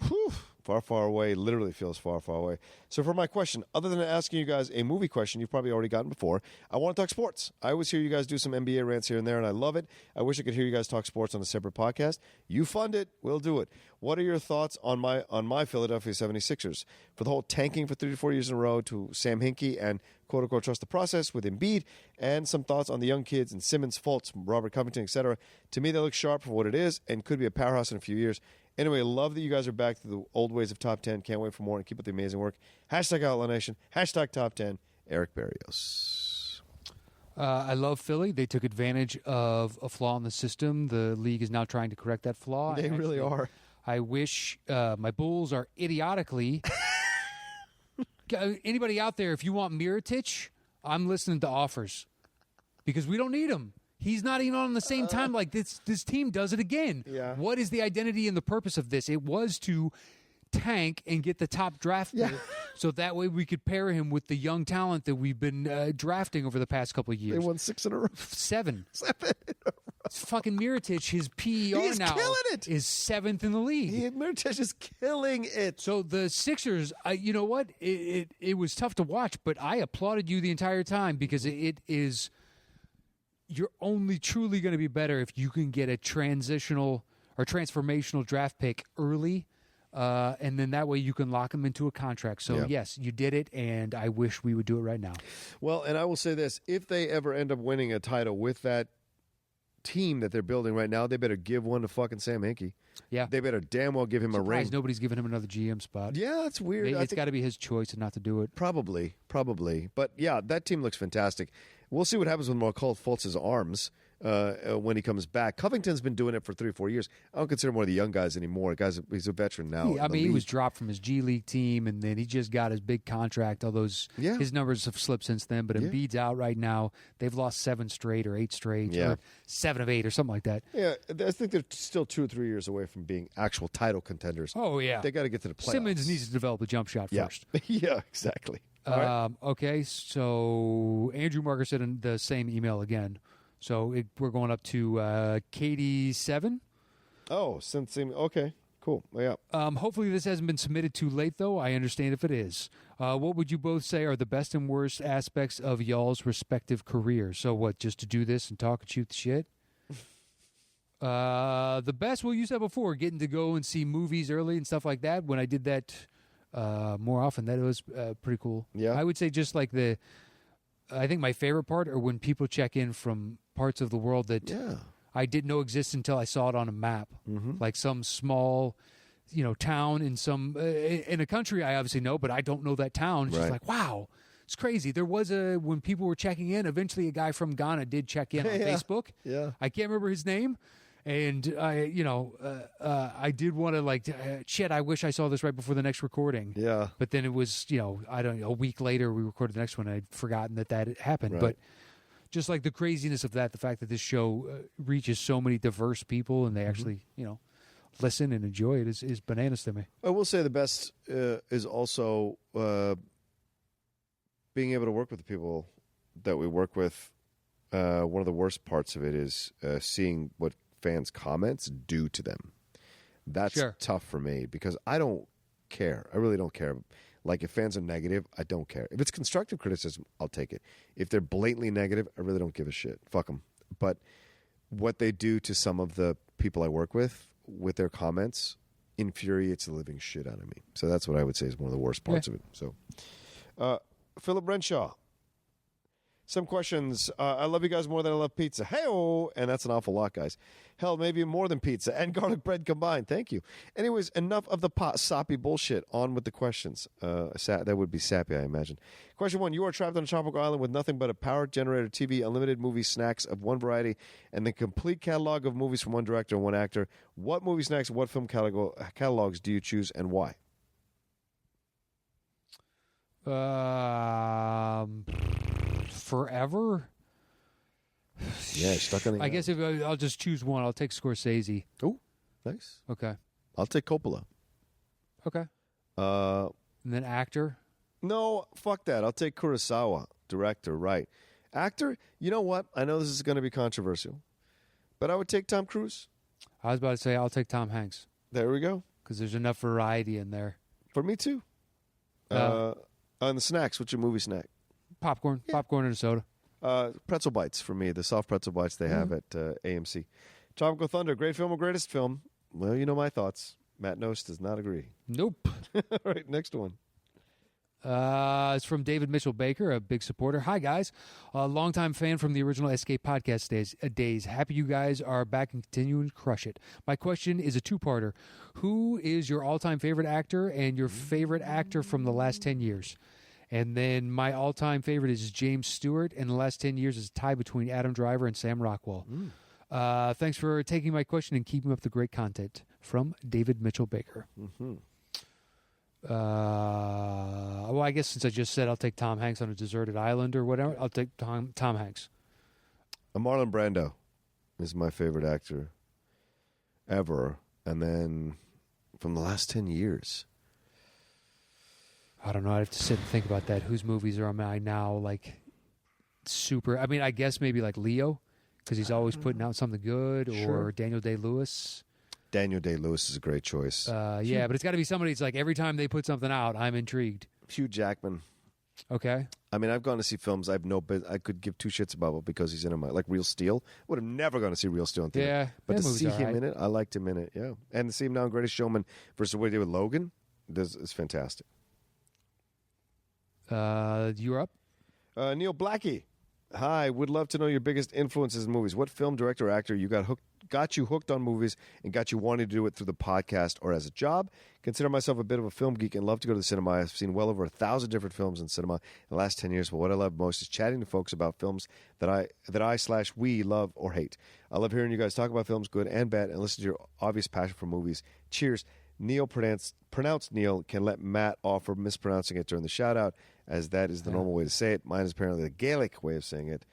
Whew. Far, far away. Literally feels far, far away. So for my question, other than asking you guys a movie question you've probably already gotten before, I want to talk sports. I always hear you guys do some NBA rants here and there, and I love it. I wish I could hear you guys talk sports on a separate podcast. You fund it. We'll do it. What are your thoughts on my Philadelphia 76ers? For the whole tanking for 3 to 4 years in a row to Sam Hinkie and quote-unquote trust the process with Embiid, and some thoughts on the young kids and Simmons, Fultz, Robert Covington, etc. To me, they look sharp for what it is and could be a powerhouse in a few years. Anyway, love that you guys are back to the old ways of Top 10. Can't wait for more and keep up the amazing work. Hashtag Outlaw Nation. Hashtag Top 10. Eric Barrios. I love Philly. They took advantage of a flaw in the system. The league is now trying to correct that flaw. They really are. I wish my Bulls are idiotically... Anybody out there, if you want Mirotic, I'm listening to offers. Because we don't need him. He's not even on the same time. Like this team does it again. Yeah. What is the identity and the purpose of this? It was to tank and get the top draft pick, so that way we could pair him with the young talent that we've been drafting over the past couple of years. They won 6 in a row. 7. 7 in a row. It's fucking Mirotic, his PER He's now killing it. is 7th in the league. Mirotic is killing it. So the Sixers, you know what? It was tough to watch, but I applauded you the entire time because it is... You're only truly going to be better if you can get a transitional or transformational draft pick early, and then that way you can lock him into a contract. So, yes, you did it, and I wish we would do it right now. Well, and I will say this. If they ever end up winning a title with that team that they're building right now, they better give one to fucking Sam Hinkie. Yeah. They better damn well give him a ring. Nobody's giving him another GM spot. Yeah, that's weird. It's got to be his choice and not to do it. Probably. But, yeah, that team looks fantastic. We'll see what happens with Markelle Fultz's arms when he comes back. Covington's been doing it for 3 or 4 years. I don't consider him one of the young guys anymore. He's a veteran now. Yeah, he was dropped from his G League team, and then he just got his big contract. Although his numbers have slipped since then. But Embiid's out right now. They've lost 7 straight or 8 straight or 7 of 8 or something like that. Yeah, I think they're still 2 or 3 years away from being actual title contenders. Oh, yeah. They got to get to the playoffs. Simmons needs to develop a jump shot first. Yeah, exactly. Okay, so Andrew Marker said in the same email again. So we're going up to Katie 7. Oh, okay, cool. Yeah. Hopefully this hasn't been submitted too late, though. I understand if it is. What would you both say are the best and worst aspects of y'all's respective careers? So what, just to do this and talk and shoot the shit? The best, well, you said before, getting to go and see movies early and stuff like that. When I did that more often, that was pretty cool. Yeah. I would say just like I think my favorite part are when people check in from parts of the world that I didn't know existed until I saw it on a map. Mm-hmm. Like some small, town in a country I obviously know, but I don't know that town. It's just like, wow, it's crazy. There was when people were checking in, eventually a guy from Ghana did check in on Facebook. Yeah. I can't remember his name. And I did want to shit. I wish I saw this right before the next recording. Yeah. But then it was, I don't know, a week later we recorded the next one. And I'd forgotten that had happened. Right. But just like the craziness of that, the fact that this show reaches so many diverse people and they actually, listen and enjoy it is bananas to me. I will say the best is also being able to work with the people that we work with. One of the worst parts of it is seeing what fans' comments do to them. That's tough for me because I don't care. I really don't care. Like, if fans are negative, I don't care. If it's constructive criticism, I'll take it. If they're blatantly negative, I really don't give a shit. Fuck them. But what they do to some of the people I work with their comments infuriates the living shit out of me. So that's what I would say is one of the worst parts of it. So, Philip Renshaw. Some questions. I love you guys more than I love pizza. Hey-oh! And that's an awful lot, guys. Hell, maybe more than pizza and garlic bread combined. Thank you. Anyways, enough of the soppy bullshit. On with the questions. That would be sappy, I imagine. Question 1. You are trapped on a tropical island with nothing but a power generator, TV, unlimited movie snacks of one variety, and the complete catalog of movies from one director and one actor. What movie snacks, what film catalogs do you choose and why? Forever? Yeah, stuck on the I guess if I'll just choose one, I'll take Scorsese. Oh, nice. Okay. I'll take Coppola. Okay. And then actor? No, fuck that. I'll take Kurosawa. Director, right. Actor, you know what? I know this is going to be controversial, but I would take Tom Cruise. I was about to say I'll take Tom Hanks. There we go. Because there's enough variety in there. For me, too. On the snacks, what's your movie snack? Popcorn. Yeah. Popcorn and a soda. Pretzel bites for me. The soft pretzel bites they have at AMC. Tropical Thunder, great film or greatest film? Well, you know my thoughts. Matt Knost does not agree. Nope. All right, next one. It's from David Mitchell Baker, a big supporter. Hi, guys. A longtime fan from the original Escape podcast days. Happy you guys are back and continuing to crush it. My question is a two-parter. Who is your all-time favorite actor and your favorite actor from the last 10 years? And then my all-time favorite is James Stewart. And the last 10 years is a tie between Adam Driver and Sam Rockwell. Thanks for taking my question and keeping up the great content. From David Mitchell Baker. Mm-hmm. Well, I guess since I just said I'll take Tom Hanks on a deserted island or whatever, I'll take Tom Hanks. Marlon Brando is my favorite actor ever. And then from the last 10 years... I don't know. I have to sit and think about that. Whose movies are I now like super? I mean, I guess maybe like Leo because he's always putting out something good, or Daniel Day-Lewis. Daniel Day-Lewis is a great choice. Yeah, but it's got to be somebody. It's like every time they put something out, I'm intrigued. Hugh Jackman. Okay. I mean, I've gone to see films I could give two shits about because he's in them. Like Real Steel. Would have never gone to see Real Steel in theater. Yeah, but to see him in it, I liked him in it. Yeah, and to see him now in Greatest Showman versus what he did with Logan, this is fantastic. You're up? Neil Blackie. Hi, would love to know your biggest influences in movies. What film, director, or actor you got you hooked on movies and got you wanting to do it through the podcast or as a job? Consider myself a bit of a film geek and love to go to the cinema. I've seen well over 1,000 different films in cinema in the last 10 years, but what I love most is chatting to folks about films that I/we love or hate. I love hearing you guys talk about films, good and bad, and listen to your obvious passion for movies. Cheers. Neil, pronounced Neil, can let Matt off for mispronouncing it during the shout-out, as that is the normal way to say it. Mine is apparently the Gaelic way of saying it,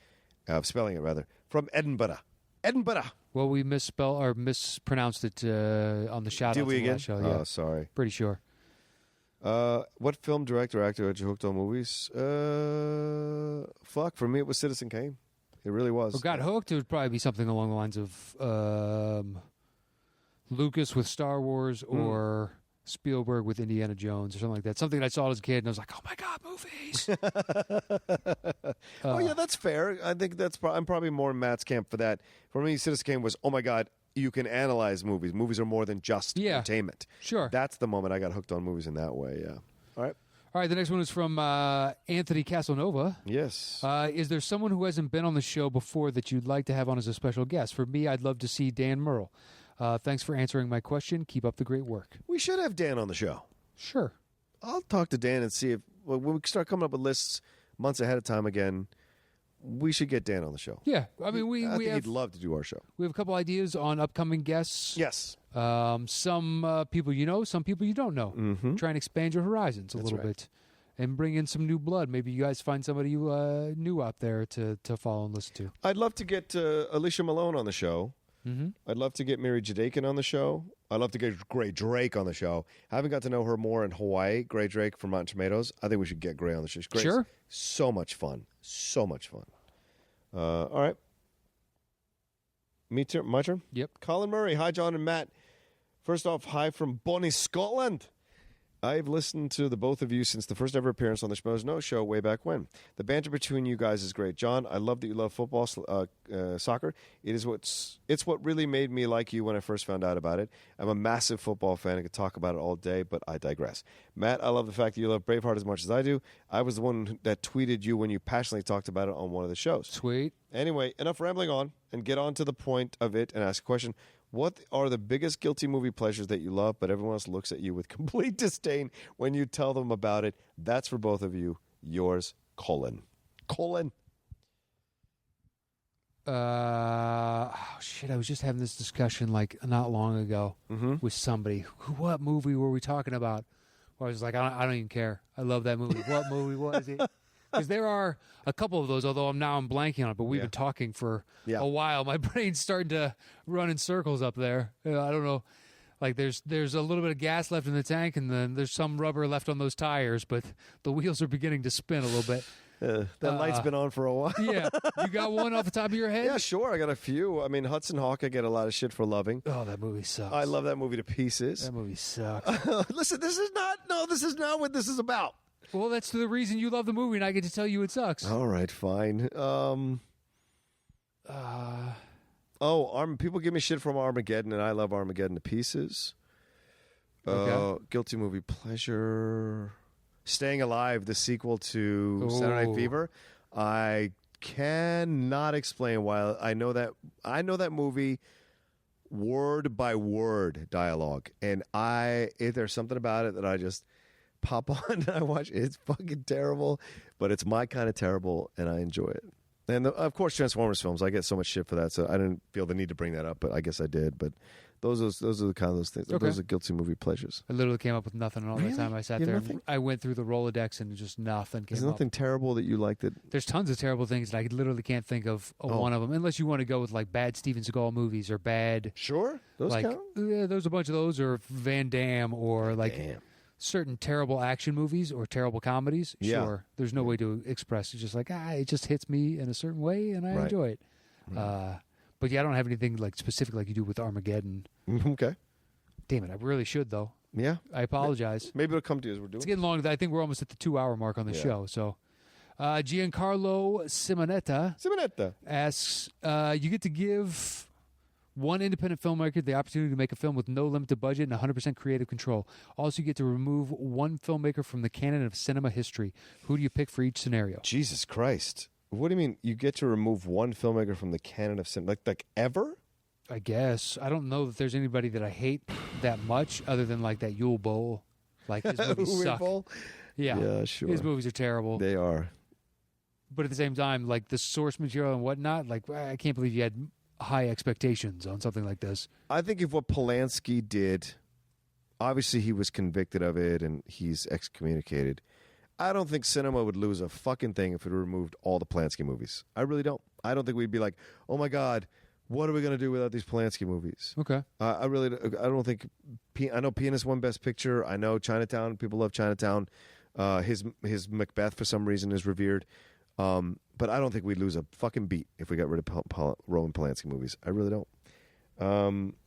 spelling it, rather. From Edinburgh. Edinburgh! Well, we mispronounced it on the shout-out. Did we again? Show, yeah. Oh, sorry. Pretty sure. What film, director, actor had you hooked on movies? For me, it was Citizen Kane. It really was. Well, got hooked, it would probably be something along the lines of Lucas with Star Wars or Spielberg with Indiana Jones or something like that. Something I saw as a kid and I was like, oh my God, movies. Oh yeah, that's fair. I think I'm probably more in Matt's camp for that. For me, Citizen Kane was, oh my God, you can analyze movies. Movies are more than just entertainment. Sure. That's the moment I got hooked on movies in that way, yeah. All right, the next one is from Anthony Casanova. Yes. Is there someone who hasn't been on the show before that you'd like to have on as a special guest? For me, I'd love to see Dan Murrell. Thanks for answering my question. Keep up the great work. We should have Dan on the show. Sure. I'll talk to Dan and see if when we start coming up with lists months ahead of time again, we should get Dan on the show. Yeah. I mean, I think he'd love to do our show. We have a couple ideas on upcoming guests. Yes. Some people you know, some people you don't know. Mm-hmm. Try and expand your horizons a little bit. and bring in some new blood. Maybe you guys find somebody you new out there to follow and listen to. I'd love to get Alicia Malone on the show. Mm-hmm. I'd love to get Mary Jadakin on the show. I'd love to get Gray Drake on the show. I haven't got to know her more in Hawaii. Gray Drake from Rotten Tomatoes. I think we should get Gray on the show. Gray's Sure. So much fun. So much fun. All right. My turn? Yep. Colin Murray. Hi, John and Matt. First off, hi from Bonnie, Scotland. I've listened to the both of you since the first ever appearance on the Schmoes Know Show way back when. The banter between you guys is great. John, I love that you love football, soccer. It's what really made me like you when I first found out about it. I'm a massive football fan. I could talk about it all day, but I digress. Matt, I love the fact that you love Braveheart as much as I do. I was the one that tweeted you when you passionately talked about it on one of the shows. Sweet. Anyway, enough rambling on, and get on to the point of it and ask a question. What are the biggest guilty movie pleasures that you love, but everyone else looks at you with complete disdain when you tell them about it? That's for both of you. Yours, Colin. Colin. Shit, I was just having this discussion like not long ago with somebody. What movie were we talking about? Where I was like, I don't even care. I love that movie. What movie was it? Because there are a couple of those, although I'm blanking on it, but we've been talking for a while. My brain's starting to run in circles up there. I don't know. Like there's a little bit of gas left in the tank, and then there's some rubber left on those tires, but the wheels are beginning to spin a little bit. That light's been on for a while. Yeah. You got one off the top of your head? Yeah, sure. I got a few. I mean, Hudson Hawk, I get a lot of shit for loving. Oh, that movie sucks. I love that movie to pieces. That movie sucks. Listen, this is not what this is about. Well, that's the reason you love the movie, and I get to tell you it sucks. All right, fine. People give me shit from Armageddon, and I love Armageddon to pieces. Okay. Guilty movie pleasure. Staying Alive, the sequel to Saturday Night Fever. I cannot explain why I know that movie word by word dialogue, and there's something about it that I just pop on and I watch. It's fucking terrible, but it's my kind of terrible, and I enjoy it. And of course, Transformers films. I get so much shit for that, so I didn't feel the need to bring that up, but I guess I did. But those are the kind of those things. Okay. Those are guilty movie pleasures. I literally came up with nothing, and all Really? the time I sat You have there, nothing? I went through the Rolodex, and just nothing came There's up. nothing terrible that you like that. There's tons of terrible things, and I literally can't think of one of them, unless you want to go with like bad Steven Seagal movies or bad. Sure, those like count. there's a bunch of those, or Van Damme, or like certain terrible action movies or terrible comedies. Yeah. Sure, there's no way to express. It's just like it just hits me in a certain way, and I enjoy it. Right. But yeah, I don't have anything like specific like you do with Armageddon. Okay. Damn it, I really should though. Yeah. I apologize. Maybe it'll come to you as we're doing. It's getting long. I think we're almost at the 2-hour mark on the show. So, Giancarlo Simonetta asks, you get to give one independent filmmaker the opportunity to make a film with no limited budget and 100% creative control. Also, you get to remove one filmmaker from the canon of cinema history. Who do you pick for each scenario? Jesus Christ. What do you mean you get to remove one filmmaker from the canon of cinema? Like ever? I guess. I don't know that there's anybody that I hate that much other than like that Yule Bowl. Like his movies suck. Yeah, sure. His movies are terrible. They are. But at the same time, like the source material and whatnot, like I can't believe you had high expectations on something like this. I think if what Polanski did, obviously he was convicted of it and he's excommunicated. I don't think cinema would lose a fucking thing if it removed all the Polanski movies. I really don't. I don't think we'd be like, oh my God, what are we going to do without these Polanski movies? Okay. I don't think. I know Pianist won Best Picture. I know Chinatown. People love Chinatown. His Macbeth for some reason is revered. But I don't think we'd lose a fucking beat if we got rid of Roman Polanski movies. I really don't.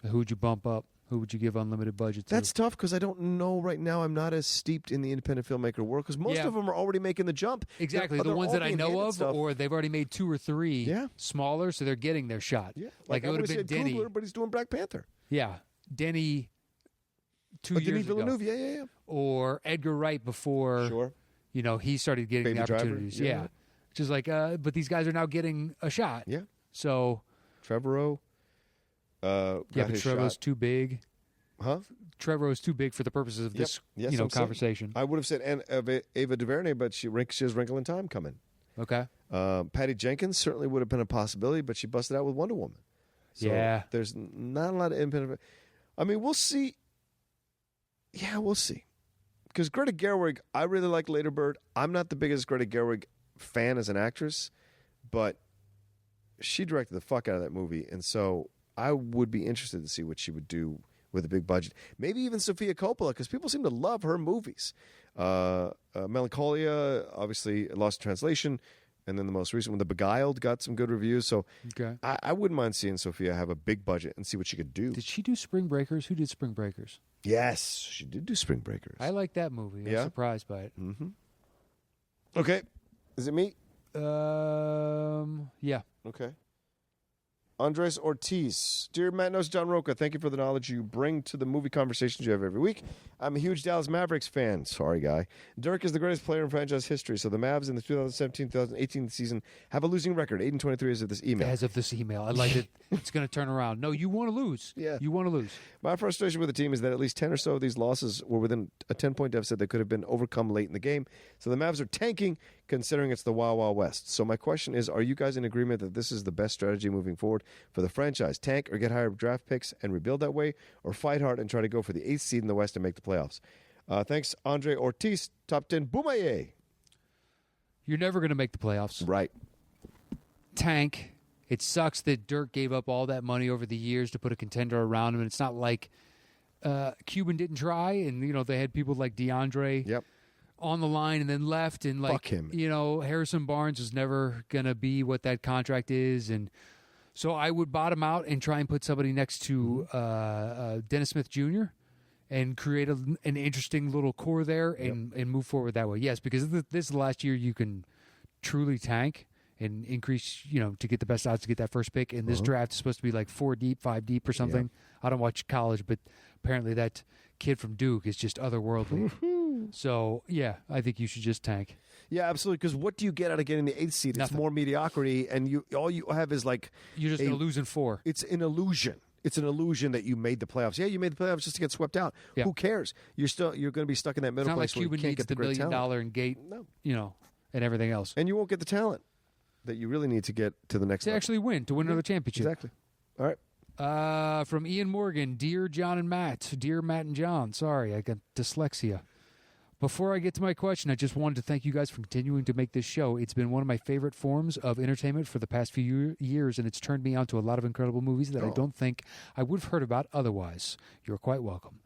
Who would you bump up? Who would you give unlimited budget to? That's tough because I don't know right now. I'm not as steeped in the independent filmmaker world because most of them are already making the jump. Exactly. The ones that I know of, or they've already made 2 or 3 smaller, so they're getting their shot. Yeah. Like it would have been Denny. Everybody's doing Black Panther. Yeah. Denny 2 years Denis ago. Villeneuve, yeah. Or Edgar Wright before, he started getting Baby the Driver, opportunities. yeah. Yeah. Just like, but these guys are now getting a shot. Yeah. So. Trevorrow. But Trevorrow's too big. Huh? Trevorrow's too big for the purposes of this, conversation. I would have said Ava DuVernay, but she has Wrinkle in Time coming. Okay. Patty Jenkins certainly would have been a possibility, but she busted out with Wonder Woman. So there's not a lot of independent. I mean, we'll see. Yeah, we'll see. because Greta Gerwig, I really like Lady Bird. I'm not the biggest Greta Gerwig fan as an actress, but she directed the fuck out of that movie, and so I would be interested to see what she would do with a big budget. Maybe even Sofia Coppola, because people seem to love her movies. Melancholia, obviously, Lost in Translation, and then the most recent one, The Beguiled, got some good reviews. So I wouldn't mind seeing Sofia have a big budget and see what she could do. Did she do Spring Breakers? Who did Spring Breakers? Yes, she did do Spring Breakers. I like that movie. I'm surprised by it. Mm-hmm. Okay. Is it me? Yeah. Okay. Andres Ortiz. Dear Matt Knost, John Rocha, thank you for the knowledge you bring to the movie conversations you have every week. I'm a huge Dallas Mavericks fan. Sorry, guy. Dirk is the greatest player in franchise history, so the Mavs in the 2017-2018 season have a losing record, 8-23 as of this email. As of this email. I like it. It's going to turn around. No, you want to lose. Yeah. You want to lose. My frustration with the team is that at least 10 or so of these losses were within a 10-point deficit that could have been overcome late in the game. So the Mavs are tanking, considering it's the Wild Wild West. So my question is, are you guys in agreement that this is the best strategy moving forward for the franchise? Tank or get higher draft picks and rebuild that way, or fight hard and try to go for the 8th seed in the West and make the playoffs? Thanks, Andre Ortiz. Top 10, Boomaye. You're never going to make the playoffs. Right. Tank. It sucks that Dirk gave up all that money over the years to put a contender around him, and it's not like Cuban didn't try, and they had people like DeAndre on the line and then left, and like fuck him. Harrison Barnes is never gonna be what that contract is, and so I would bottom out and try and put somebody next to Dennis Smith Jr. and create an interesting little core there and move forward that way. Yes, because this is the last year you can truly tank and increase, to get the best odds to get that first pick. And this draft is supposed to be like 4 deep, 5 deep or something. I don't watch college, but apparently that kid from Duke is just otherworldly. So, yeah, I think you should just tank. Yeah, absolutely. Because what do you get out of getting the 8th seed? Nothing. It's more mediocrity, and all you have is like... You're just going to lose in 4. It's an illusion. It's an illusion that you made the playoffs. Yeah, you made the playoffs just to get swept out. Yeah. Who cares? You're going to be stuck in that middle place where you can't get the $1 million and gate, and everything else. And you won't get the talent that you really need to get to the next level. Actually win another championship. Exactly. All right. From Ian Morgan, Dear John and Matt. Dear Matt and John. Sorry, I got dyslexia. Before I get to my question, I just wanted to thank you guys for continuing to make this show. It's been one of my favorite forms of entertainment for the past few years, and it's turned me on to a lot of incredible movies that I don't think I would have heard about otherwise. You're quite welcome.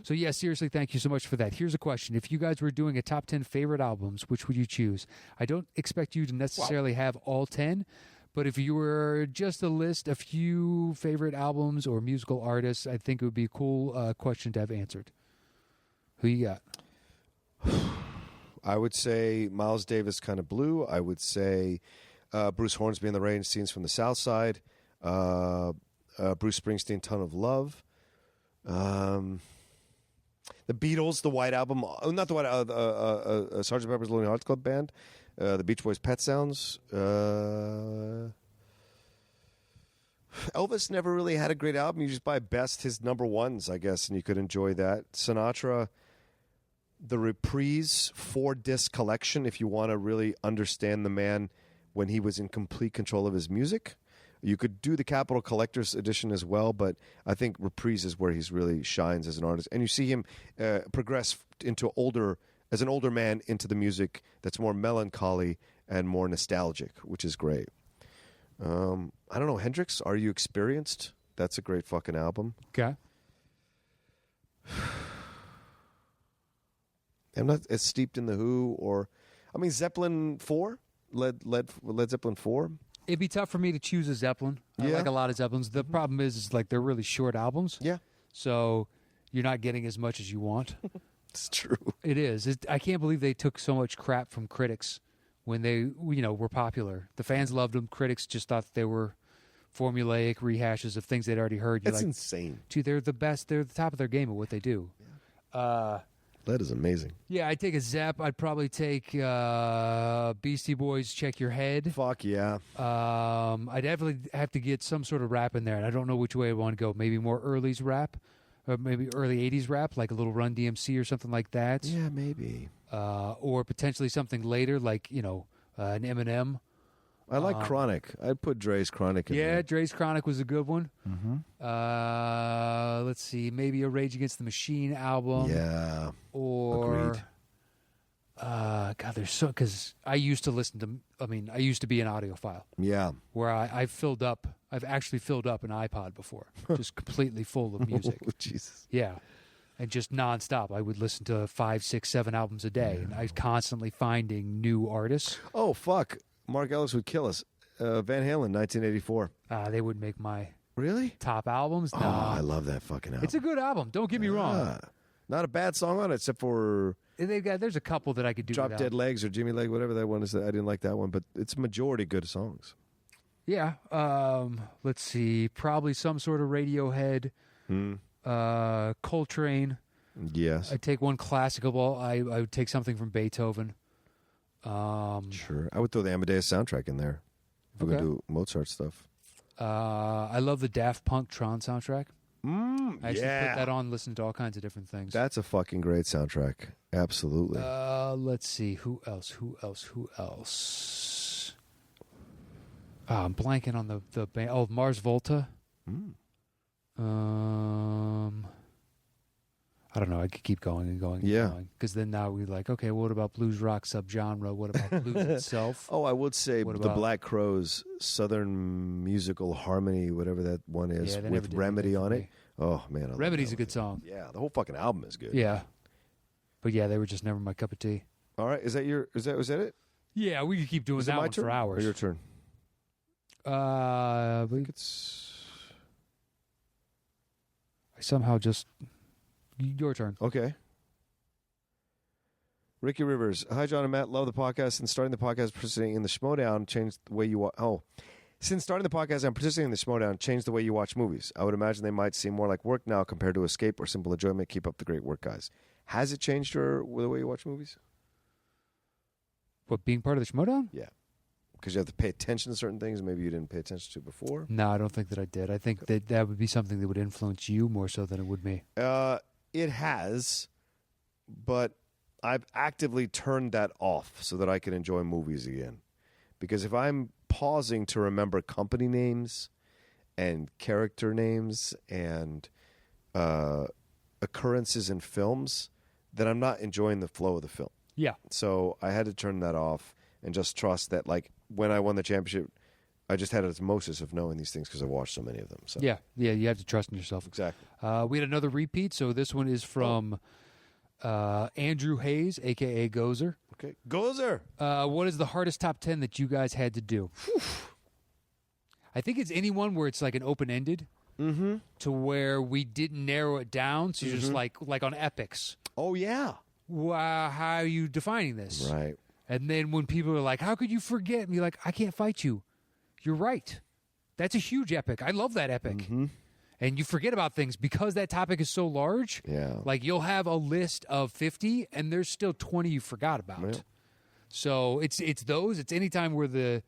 So, yeah, seriously, thank you so much for that. Here's a question. If you guys were doing a top 10 favorite albums, which would you choose? I don't expect you to necessarily have all 10, but if you were just to list a few favorite albums or musical artists, I think it would be a cool question to have answered. Who you got? I would say Miles Davis, Kind of Blue. I would say Bruce Hornsby and the Rain, Scenes from the South Side. Bruce Springsteen, Ton of Love. The Beatles, the White Album. Not the White Sgt. Pepper's Lonely Hearts Club Band. The Beach Boys' Pet Sounds. Elvis never really had a great album. You just buy best his number ones, I guess, and you could enjoy that. Sinatra, the Reprise 4-disc collection, if you want to really understand the man when he was in complete control of his music. You could do the Capitol Collector's Edition as well, but I think Reprise is where he really shines as an artist. And you see him progress as an older man into the music that's more melancholy and more nostalgic, which is great. I don't know, Hendrix, Are You Experienced? That's a great fucking album. Okay. I'm not as steeped in The Who Zeppelin 4? Led Zeppelin 4? It'd be tough for me to choose a Zeppelin. I like a lot of Zeppelins. The problem is like they're really short albums. Yeah. So you're not getting as much as you want. It's true. It is. I can't believe they took so much crap from critics when they were popular. The fans loved them. Critics just thought they were formulaic rehashes of things they'd already heard. That's insane. Dude, they're the best. They're the top of their game at what they do. Yeah. That is amazing. Yeah, I'd take a Zepp. I'd probably take Beastie Boys' Check Your Head. Fuck yeah. I'd definitely have to get some sort of rap in there, and I don't know which way I want to go. Maybe more early's rap, or maybe early 80s rap, like a little Run DMC or something like that. Yeah, maybe. Or potentially something later, like, an Eminem I like Chronic. I'd put Dre's Chronic in there. Dre's Chronic was a good one. Mm-hmm. Let's see, maybe a Rage Against the Machine album. Yeah. Or Agreed. God, there's so because I used to listen to. I mean, I used to be an audiophile Yeah. where I've actually filled up an iPod before, just completely full of music. Oh, Jesus. Yeah. And just nonstop. I would listen to 5, 6, 7 albums a day. And I was constantly finding new artists. Oh, fuck. Mark Ellis would kill us. Van Halen, 1984. They would make my Really? top albums. Oh, Nah. I love that fucking album. It's a good album. Don't get me wrong. Ah. Not a bad song on it, except for There's a couple that I could do Drop without. Dead Legs or Jimmy Leg, whatever that one is. I didn't like that one, but it's a majority good songs. Yeah. Let's see. Probably some sort of Radiohead. Coltrane. Yes. I'd take one classical. I would take something from Beethoven. Sure. I would throw the Amadeus soundtrack in there. If we're going to do Mozart stuff. I love the Daft Punk Tron soundtrack. I actually yeah. put that on, listen to all kinds of different things. That's a fucking great soundtrack. Absolutely. Let's see. Who else? I'm blanking on the band. Oh, Mars Volta. I don't know. I could keep going and going. Yeah. Because then now we're like, okay, what about blues rock subgenre? What about blues itself? Oh, I would say What the about- Black Crowes, Southern Musical Harmony, whatever that one is, Yeah, they never with did Remedy anything on for it. me. Oh, man. I love Remedy's that a good song. one. Yeah, the whole fucking album is good. Yeah. But yeah, they were just never my cup of tea. All right. Is that it? Yeah, we could keep doing Is it that my one turn? for hours. Or your turn? I It's somehow just your turn. okay. Ricky Rivers. Hi, John and Matt. Love the podcast. And starting the podcast, participating in the Schmodown changed the way you watch. Oh. Since starting the podcast, I'm participating in the Schmodown changed the way you watch movies. I would imagine they might seem more like work now compared to escape or simple enjoyment. Keep up the great work, guys. Has it changed the way you watch movies? What, being part of the Schmodown? Yeah. Because you have to pay attention to certain things maybe you didn't pay attention to before. No, I don't think that I did. I think that would be something that would influence you more so than it would me. It has, but I've actively turned that off so that I can enjoy movies again. Because if I'm pausing to remember company names and character names and occurrences in films, then I'm not enjoying the flow of the film. Yeah. So I had to turn that off and just trust that, like, when I won the championship, I just had osmosis of knowing these things because I watched so many of them. So Yeah, you have to trust in yourself. exactly. We had another repeat, so this one is from Andrew Hayes, a.k.a. Gozer. Okay, Gozer. What is the hardest top 10 that you guys had to do? I think it's anyone where it's like an open-ended to where we didn't narrow it down. So you're just like on epics. Oh yeah. Wow, how are you defining this? Right. And then when people are like, how could you forget? And you're like, I can't fight you. You're right. That's a huge epic. I love that epic. And you forget about things because that topic is so large. Yeah. Like you'll have a list of 50 and there's still 20 you forgot about. Yeah. So it's those. It's any time where the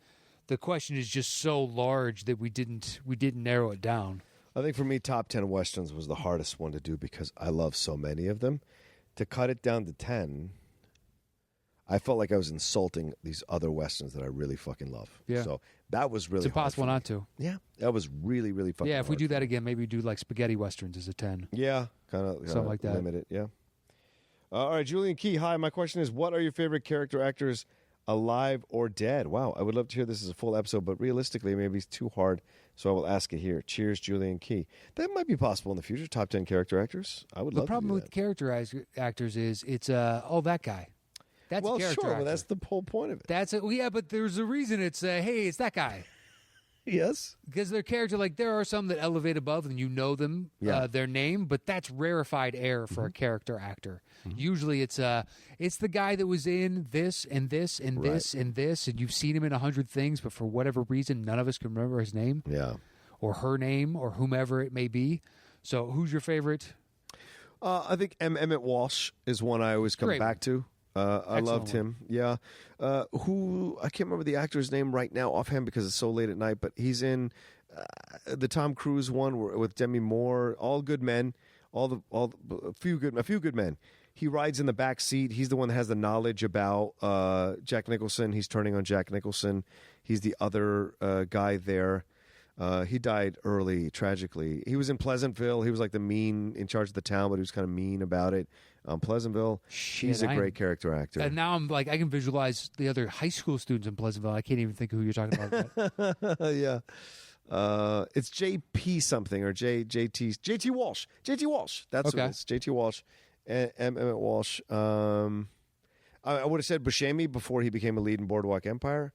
question is just so large that we didn't narrow it down. I think for me, top 10 Westerns was the hardest one to do because I love so many of them. To cut it down to 10, I felt like I was insulting these other Westerns that I really fucking love. Yeah. So that was really It's impossible hard not to. Yeah. That was really, really fucking Yeah, if we hard do for that me. again, maybe we do like spaghetti westerns as a 10. Yeah. Kind of Something like that. Limit it. Yeah. All right. Julian Key. Hi. My question is, what are your favorite character actors, alive or dead? Wow. I would love to hear this as a full episode, but realistically, maybe it's too hard. So I will ask it here. Cheers, Julian Key. That might be possible in the future. Top 10 character actors. I would The love problem to do with that. character actors is it's that guy. That's Well, a character sure, actor. but that's the whole point of it. That's it. Well, yeah, but there's a reason it's hey, it's that guy. Yes. Because their character, like there are some that elevate above and you know them, Yeah. their name, but that's rarefied air for a character actor. Usually it's the guy that was in this and this and Right. this and this, and you've seen him in 100 things, but for whatever reason, none of us can remember his name Yeah. or her name or whomever it may be. So who's your favorite? I think Emmett Walsh is one I always come Great back to. I loved one. him. Yeah. Who I can't remember the actor's name right now offhand because it's so late at night, but he's in the Tom Cruise one with Demi Moore. All good men. A few good men. He rides in the back seat. He's the one that has the knowledge about Jack Nicholson. He's turning on Jack Nicholson. He's the other guy there. He died early, tragically. He was in Pleasantville. He was like the mean in charge of the town, but he was kind of mean about it. Pleasantville. Shit, He's a great character actor. And now I'm like, I can visualize the other high school students in Pleasantville. I can't even think of who you're talking about. Yeah. It's JP something or JT Walsh. JT Walsh. That's what it is. JT Walsh. Emmett Walsh. I would have said Buscemi before he became a lead in Boardwalk Empire.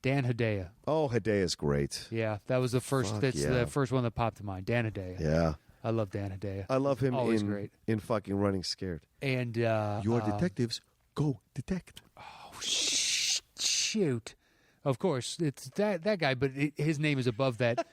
Dan Hedaya. Oh, Hedaya's great. Yeah, that was the first. Fuck That's yeah. the first one that popped to mind. Dan Hedaya. Yeah. I love Dan Hedaya. I love him Always great. in fucking Running Scared. And You're detectives. Go detect. Oh, shoot. Of course, it's that guy, but his name is above that.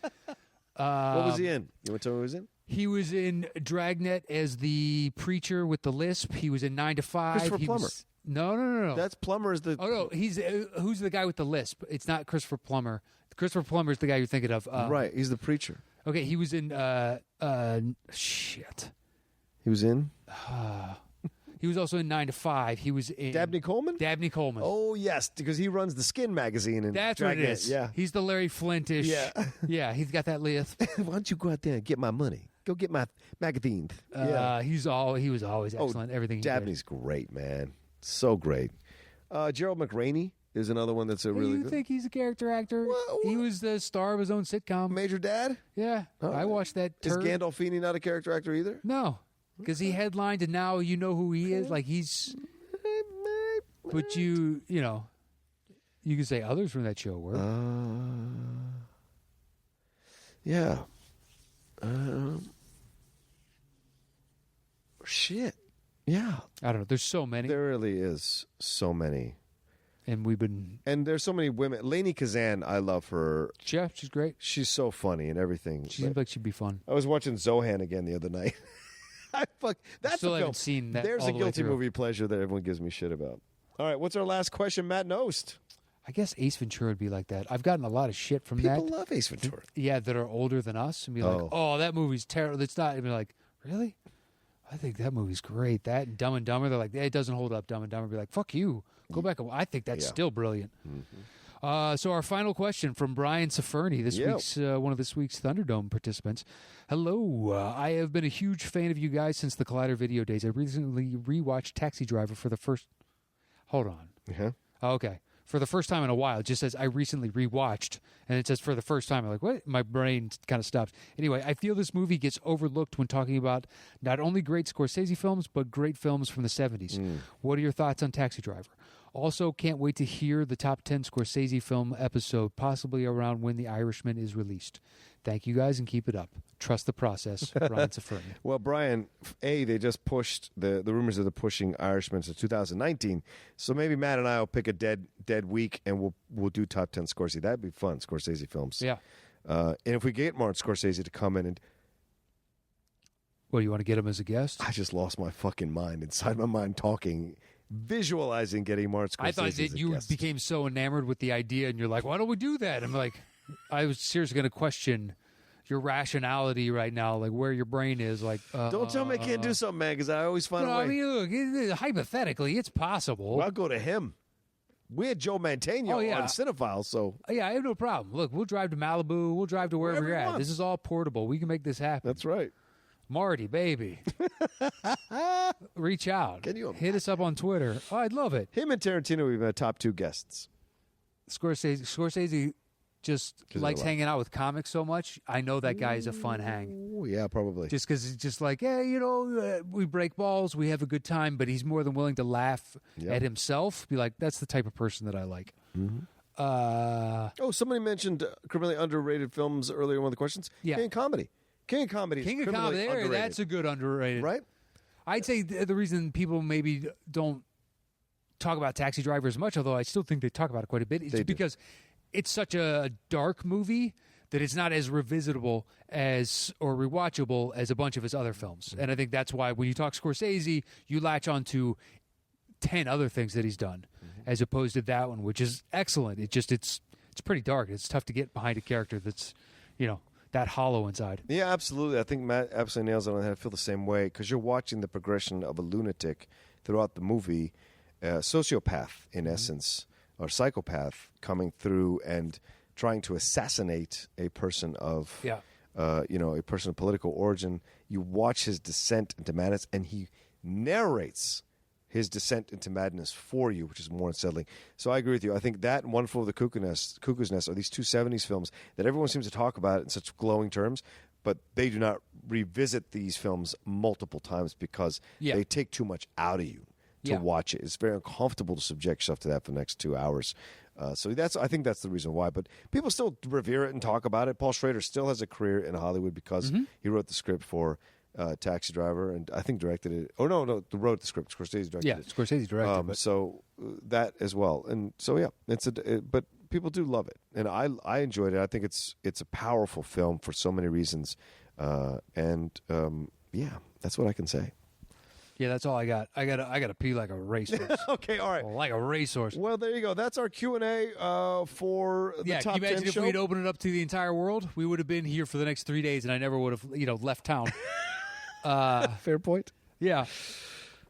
What was he in? You want to tell me what he was in? He was in Dragnet as the preacher with the lisp. He was in 9 to 5. Christopher Plummer. No. That's Plummer is the... Oh, no. He's who's the guy with the lisp? It's not Christopher Plummer. Christopher Plummer is the guy you're thinking of. right. He's the preacher. Okay, he was in... shit. He was in? He was also in 9 to 5. He was in... Dabney Coleman? Dabney Coleman. Oh, yes, because he runs the Skin magazine. And That's what it is. Yeah. He's the Larry Flintish. Yeah. Yeah, he's got that lisp. Why don't you go out there and get my money? Go get my magazine. He was always excellent. Everything he Dabney's great, man. So great. Gerald McRaney is another one that's a did. really You good. think he's a character actor? He was the star of his own sitcom. Major Dad? Yeah, I watched that. Is Gandolfini not a character actor either? No, because he headlined and now you know who he is. Like he's... But you know, you can say others from that show were. Yeah. Shit. Yeah. I don't know. There's so many. There really is so many. And we've been... And there's so many women. Lainey Kazan, I love her. Yeah, she's great. She's so funny and everything. She seems like she'd be fun. I was watching Zohan again the other night. That's Still a film. haven't seen that. There's all a the way guilty through. movie pleasure that everyone gives me shit about. All right, what's our last question, Matt Knost? I guess Ace Ventura would be like that. I've gotten a lot of shit from People that. love Ace Ventura. Yeah, that are older than us and be like, oh, that movie's terrible. It's not. And be like, really? I think that movie's great. That and Dumb and Dumber, they're like, it doesn't hold up. Dumb and Dumber be like, fuck you. Go back. I think that's still brilliant. Mm-hmm. So our final question from Brian Saferni, this week's one of this week's Thunderdome participants. Hello, I have been a huge fan of you guys since the Collider video days. I recently rewatched Taxi Driver for the first... Hold on. Yeah. Okay. For the first time in a while. It just says, I recently rewatched. And it says, for the first time. I'm like, what? My brain kind of stops. Anyway, I feel this movie gets overlooked when talking about not only great Scorsese films, but great films from the 70s. What are your thoughts on Taxi Driver? Also, can't wait to hear the top 10 Scorsese film episode, possibly around when The Irishman is released. Thank you guys and keep it up. Trust the process. Brian Saferni. Well, Brian, they just pushed the rumors of the pushing Irishman to 2019. So maybe Matt and I will pick a dead week and we'll do top 10 Scorsese. That'd be fun, Scorsese films. Yeah. And if we get Martin Scorsese to come in and... What, do you want to get him as a guest? I just lost my fucking mind inside my mind talking, visualizing getting Martin Scorsese I thought as that a you guest. became so enamored with the idea and you're like, why don't we do that? I'm like, I was seriously going to question your rationality right now, like where your brain is. Like, Don't tell me I can't do something, man, because I always find a way. I mean, look, hypothetically, it's possible. Well, I'll go to him. We had Joe Mantegna on Cinephile, so... Yeah, I have no problem. Look, we'll drive to Malibu. We'll drive to wherever you're at. This is all portable. We can make this happen. That's right. Marty, baby. Reach out. Can you hit us up on Twitter? Oh, I'd love it. Him and Tarantino have been top 2 guests. Scorsese just likes hanging out with comics so much. I know that guy is a fun hang. Oh, yeah, probably. Just because it's just like, we break balls, we have a good time, but he's more than willing to laugh at himself. Be like, that's the type of person that I like. Mm-hmm. Somebody mentioned criminally underrated films earlier in one of the questions. Yeah. King of Comedy. King of Comedy is criminally underrated. That's a good underrated. Right? I'd say the reason people maybe don't talk about Taxi Driver as much, although I still think they talk about it quite a bit, is because it's such a dark movie that it's not as revisitable or rewatchable as a bunch of his other films. Mm-hmm. And I think that's why when you talk Scorsese, you latch on to 10 other things that he's done, as opposed to that one, which is excellent. It's pretty dark. It's tough to get behind a character that's, that hollow inside. Yeah, absolutely. I think Matt absolutely nails it on the head. I feel the same way because you're watching the progression of a lunatic throughout the movie, sociopath in essence, or psychopath coming through and trying to assassinate a person of, a person of political origin. You watch his descent into madness, and he narrates his descent into madness for you, which is more unsettling. So I agree with you. I think that and One Flew Over the Cuckoo's Nest are these two 70s films that everyone seems to talk about in such glowing terms, but they do not revisit these films multiple times because they take too much out of you to watch it. It's very uncomfortable to subject yourself to that for the next 2 hours. So I think that's the reason why. But people still revere it and talk about it. Paul Schrader still has a career in Hollywood because he wrote the script for Taxi Driver, and I think directed it. Oh no, wrote the script. Scorsese directed it. Yeah, Scorsese directed it. So that as well, and so but people do love it, and I enjoyed it. I think it's a powerful film for so many reasons, and that's what I can say. Yeah, that's all I got. I gotta pee like a racehorse. Okay, all right. Like a racehorse. Well, there you go. That's our Q&A for the Top 10 show. Can you imagine if we'd opened it up to the entire world? We would have been here for the next 3 days, and I never would have, left town. Fair point. Yeah.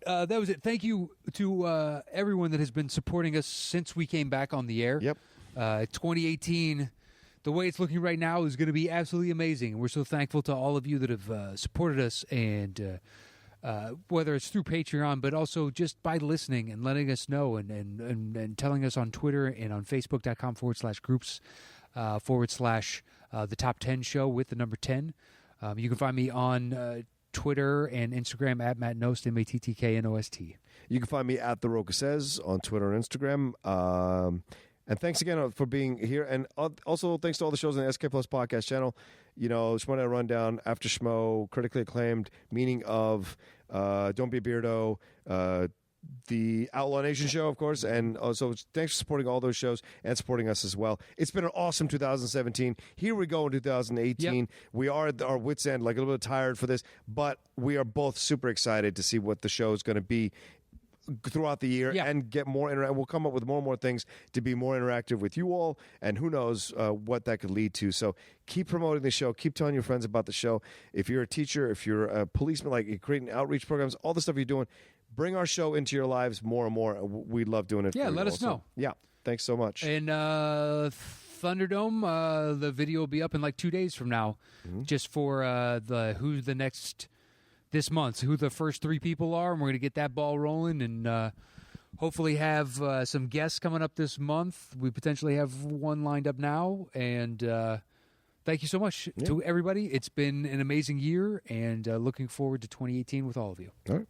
That was it. Thank you to everyone that has been supporting us since we came back on the air. Yep. 2018, the way it's looking right now is going to be absolutely amazing. And we're so thankful to all of you that have supported us, and whether it's through Patreon, but also just by listening and letting us know and telling us on Twitter and on Facebook.com/groups /the Top 10 show with the number 10. You can find me on Twitter and Instagram at Matt Knost, MATTKNOST. You can find me at The Rocha Says on Twitter and Instagram. And thanks again for being here. And also thanks to all the shows on the SK Plus podcast channel. Schmo Night Rundown, After Schmo, critically acclaimed, Meaning of, Don't Be a Beardo, the Outlaw Nation show, of course. And also thanks for supporting all those shows and supporting us as well. It's been an awesome 2017. Here we go in 2018. Yep. We are at our wits' end, like a little bit tired for this, but we are both super excited to see what the show is going to be throughout the year and get more interactive. We'll come up with more and more things to be more interactive with you all, and who knows what that could lead to. So keep promoting the show. Keep telling your friends about the show. If you're a teacher, if you're a policeman, like creating outreach programs, all the stuff you're doing, bring our show into your lives more and more. We love doing it. Yeah, let us know. Yeah, thanks so much. And Thunderdome, the video will be up in like 2 days from now, just for who's the next this month, who the first 3 people are, and we're going to get that ball rolling and hopefully have some guests coming up this month. We potentially have one lined up now, and thank you so much to everybody. It's been an amazing year, and looking forward to 2018 with all of you. All right.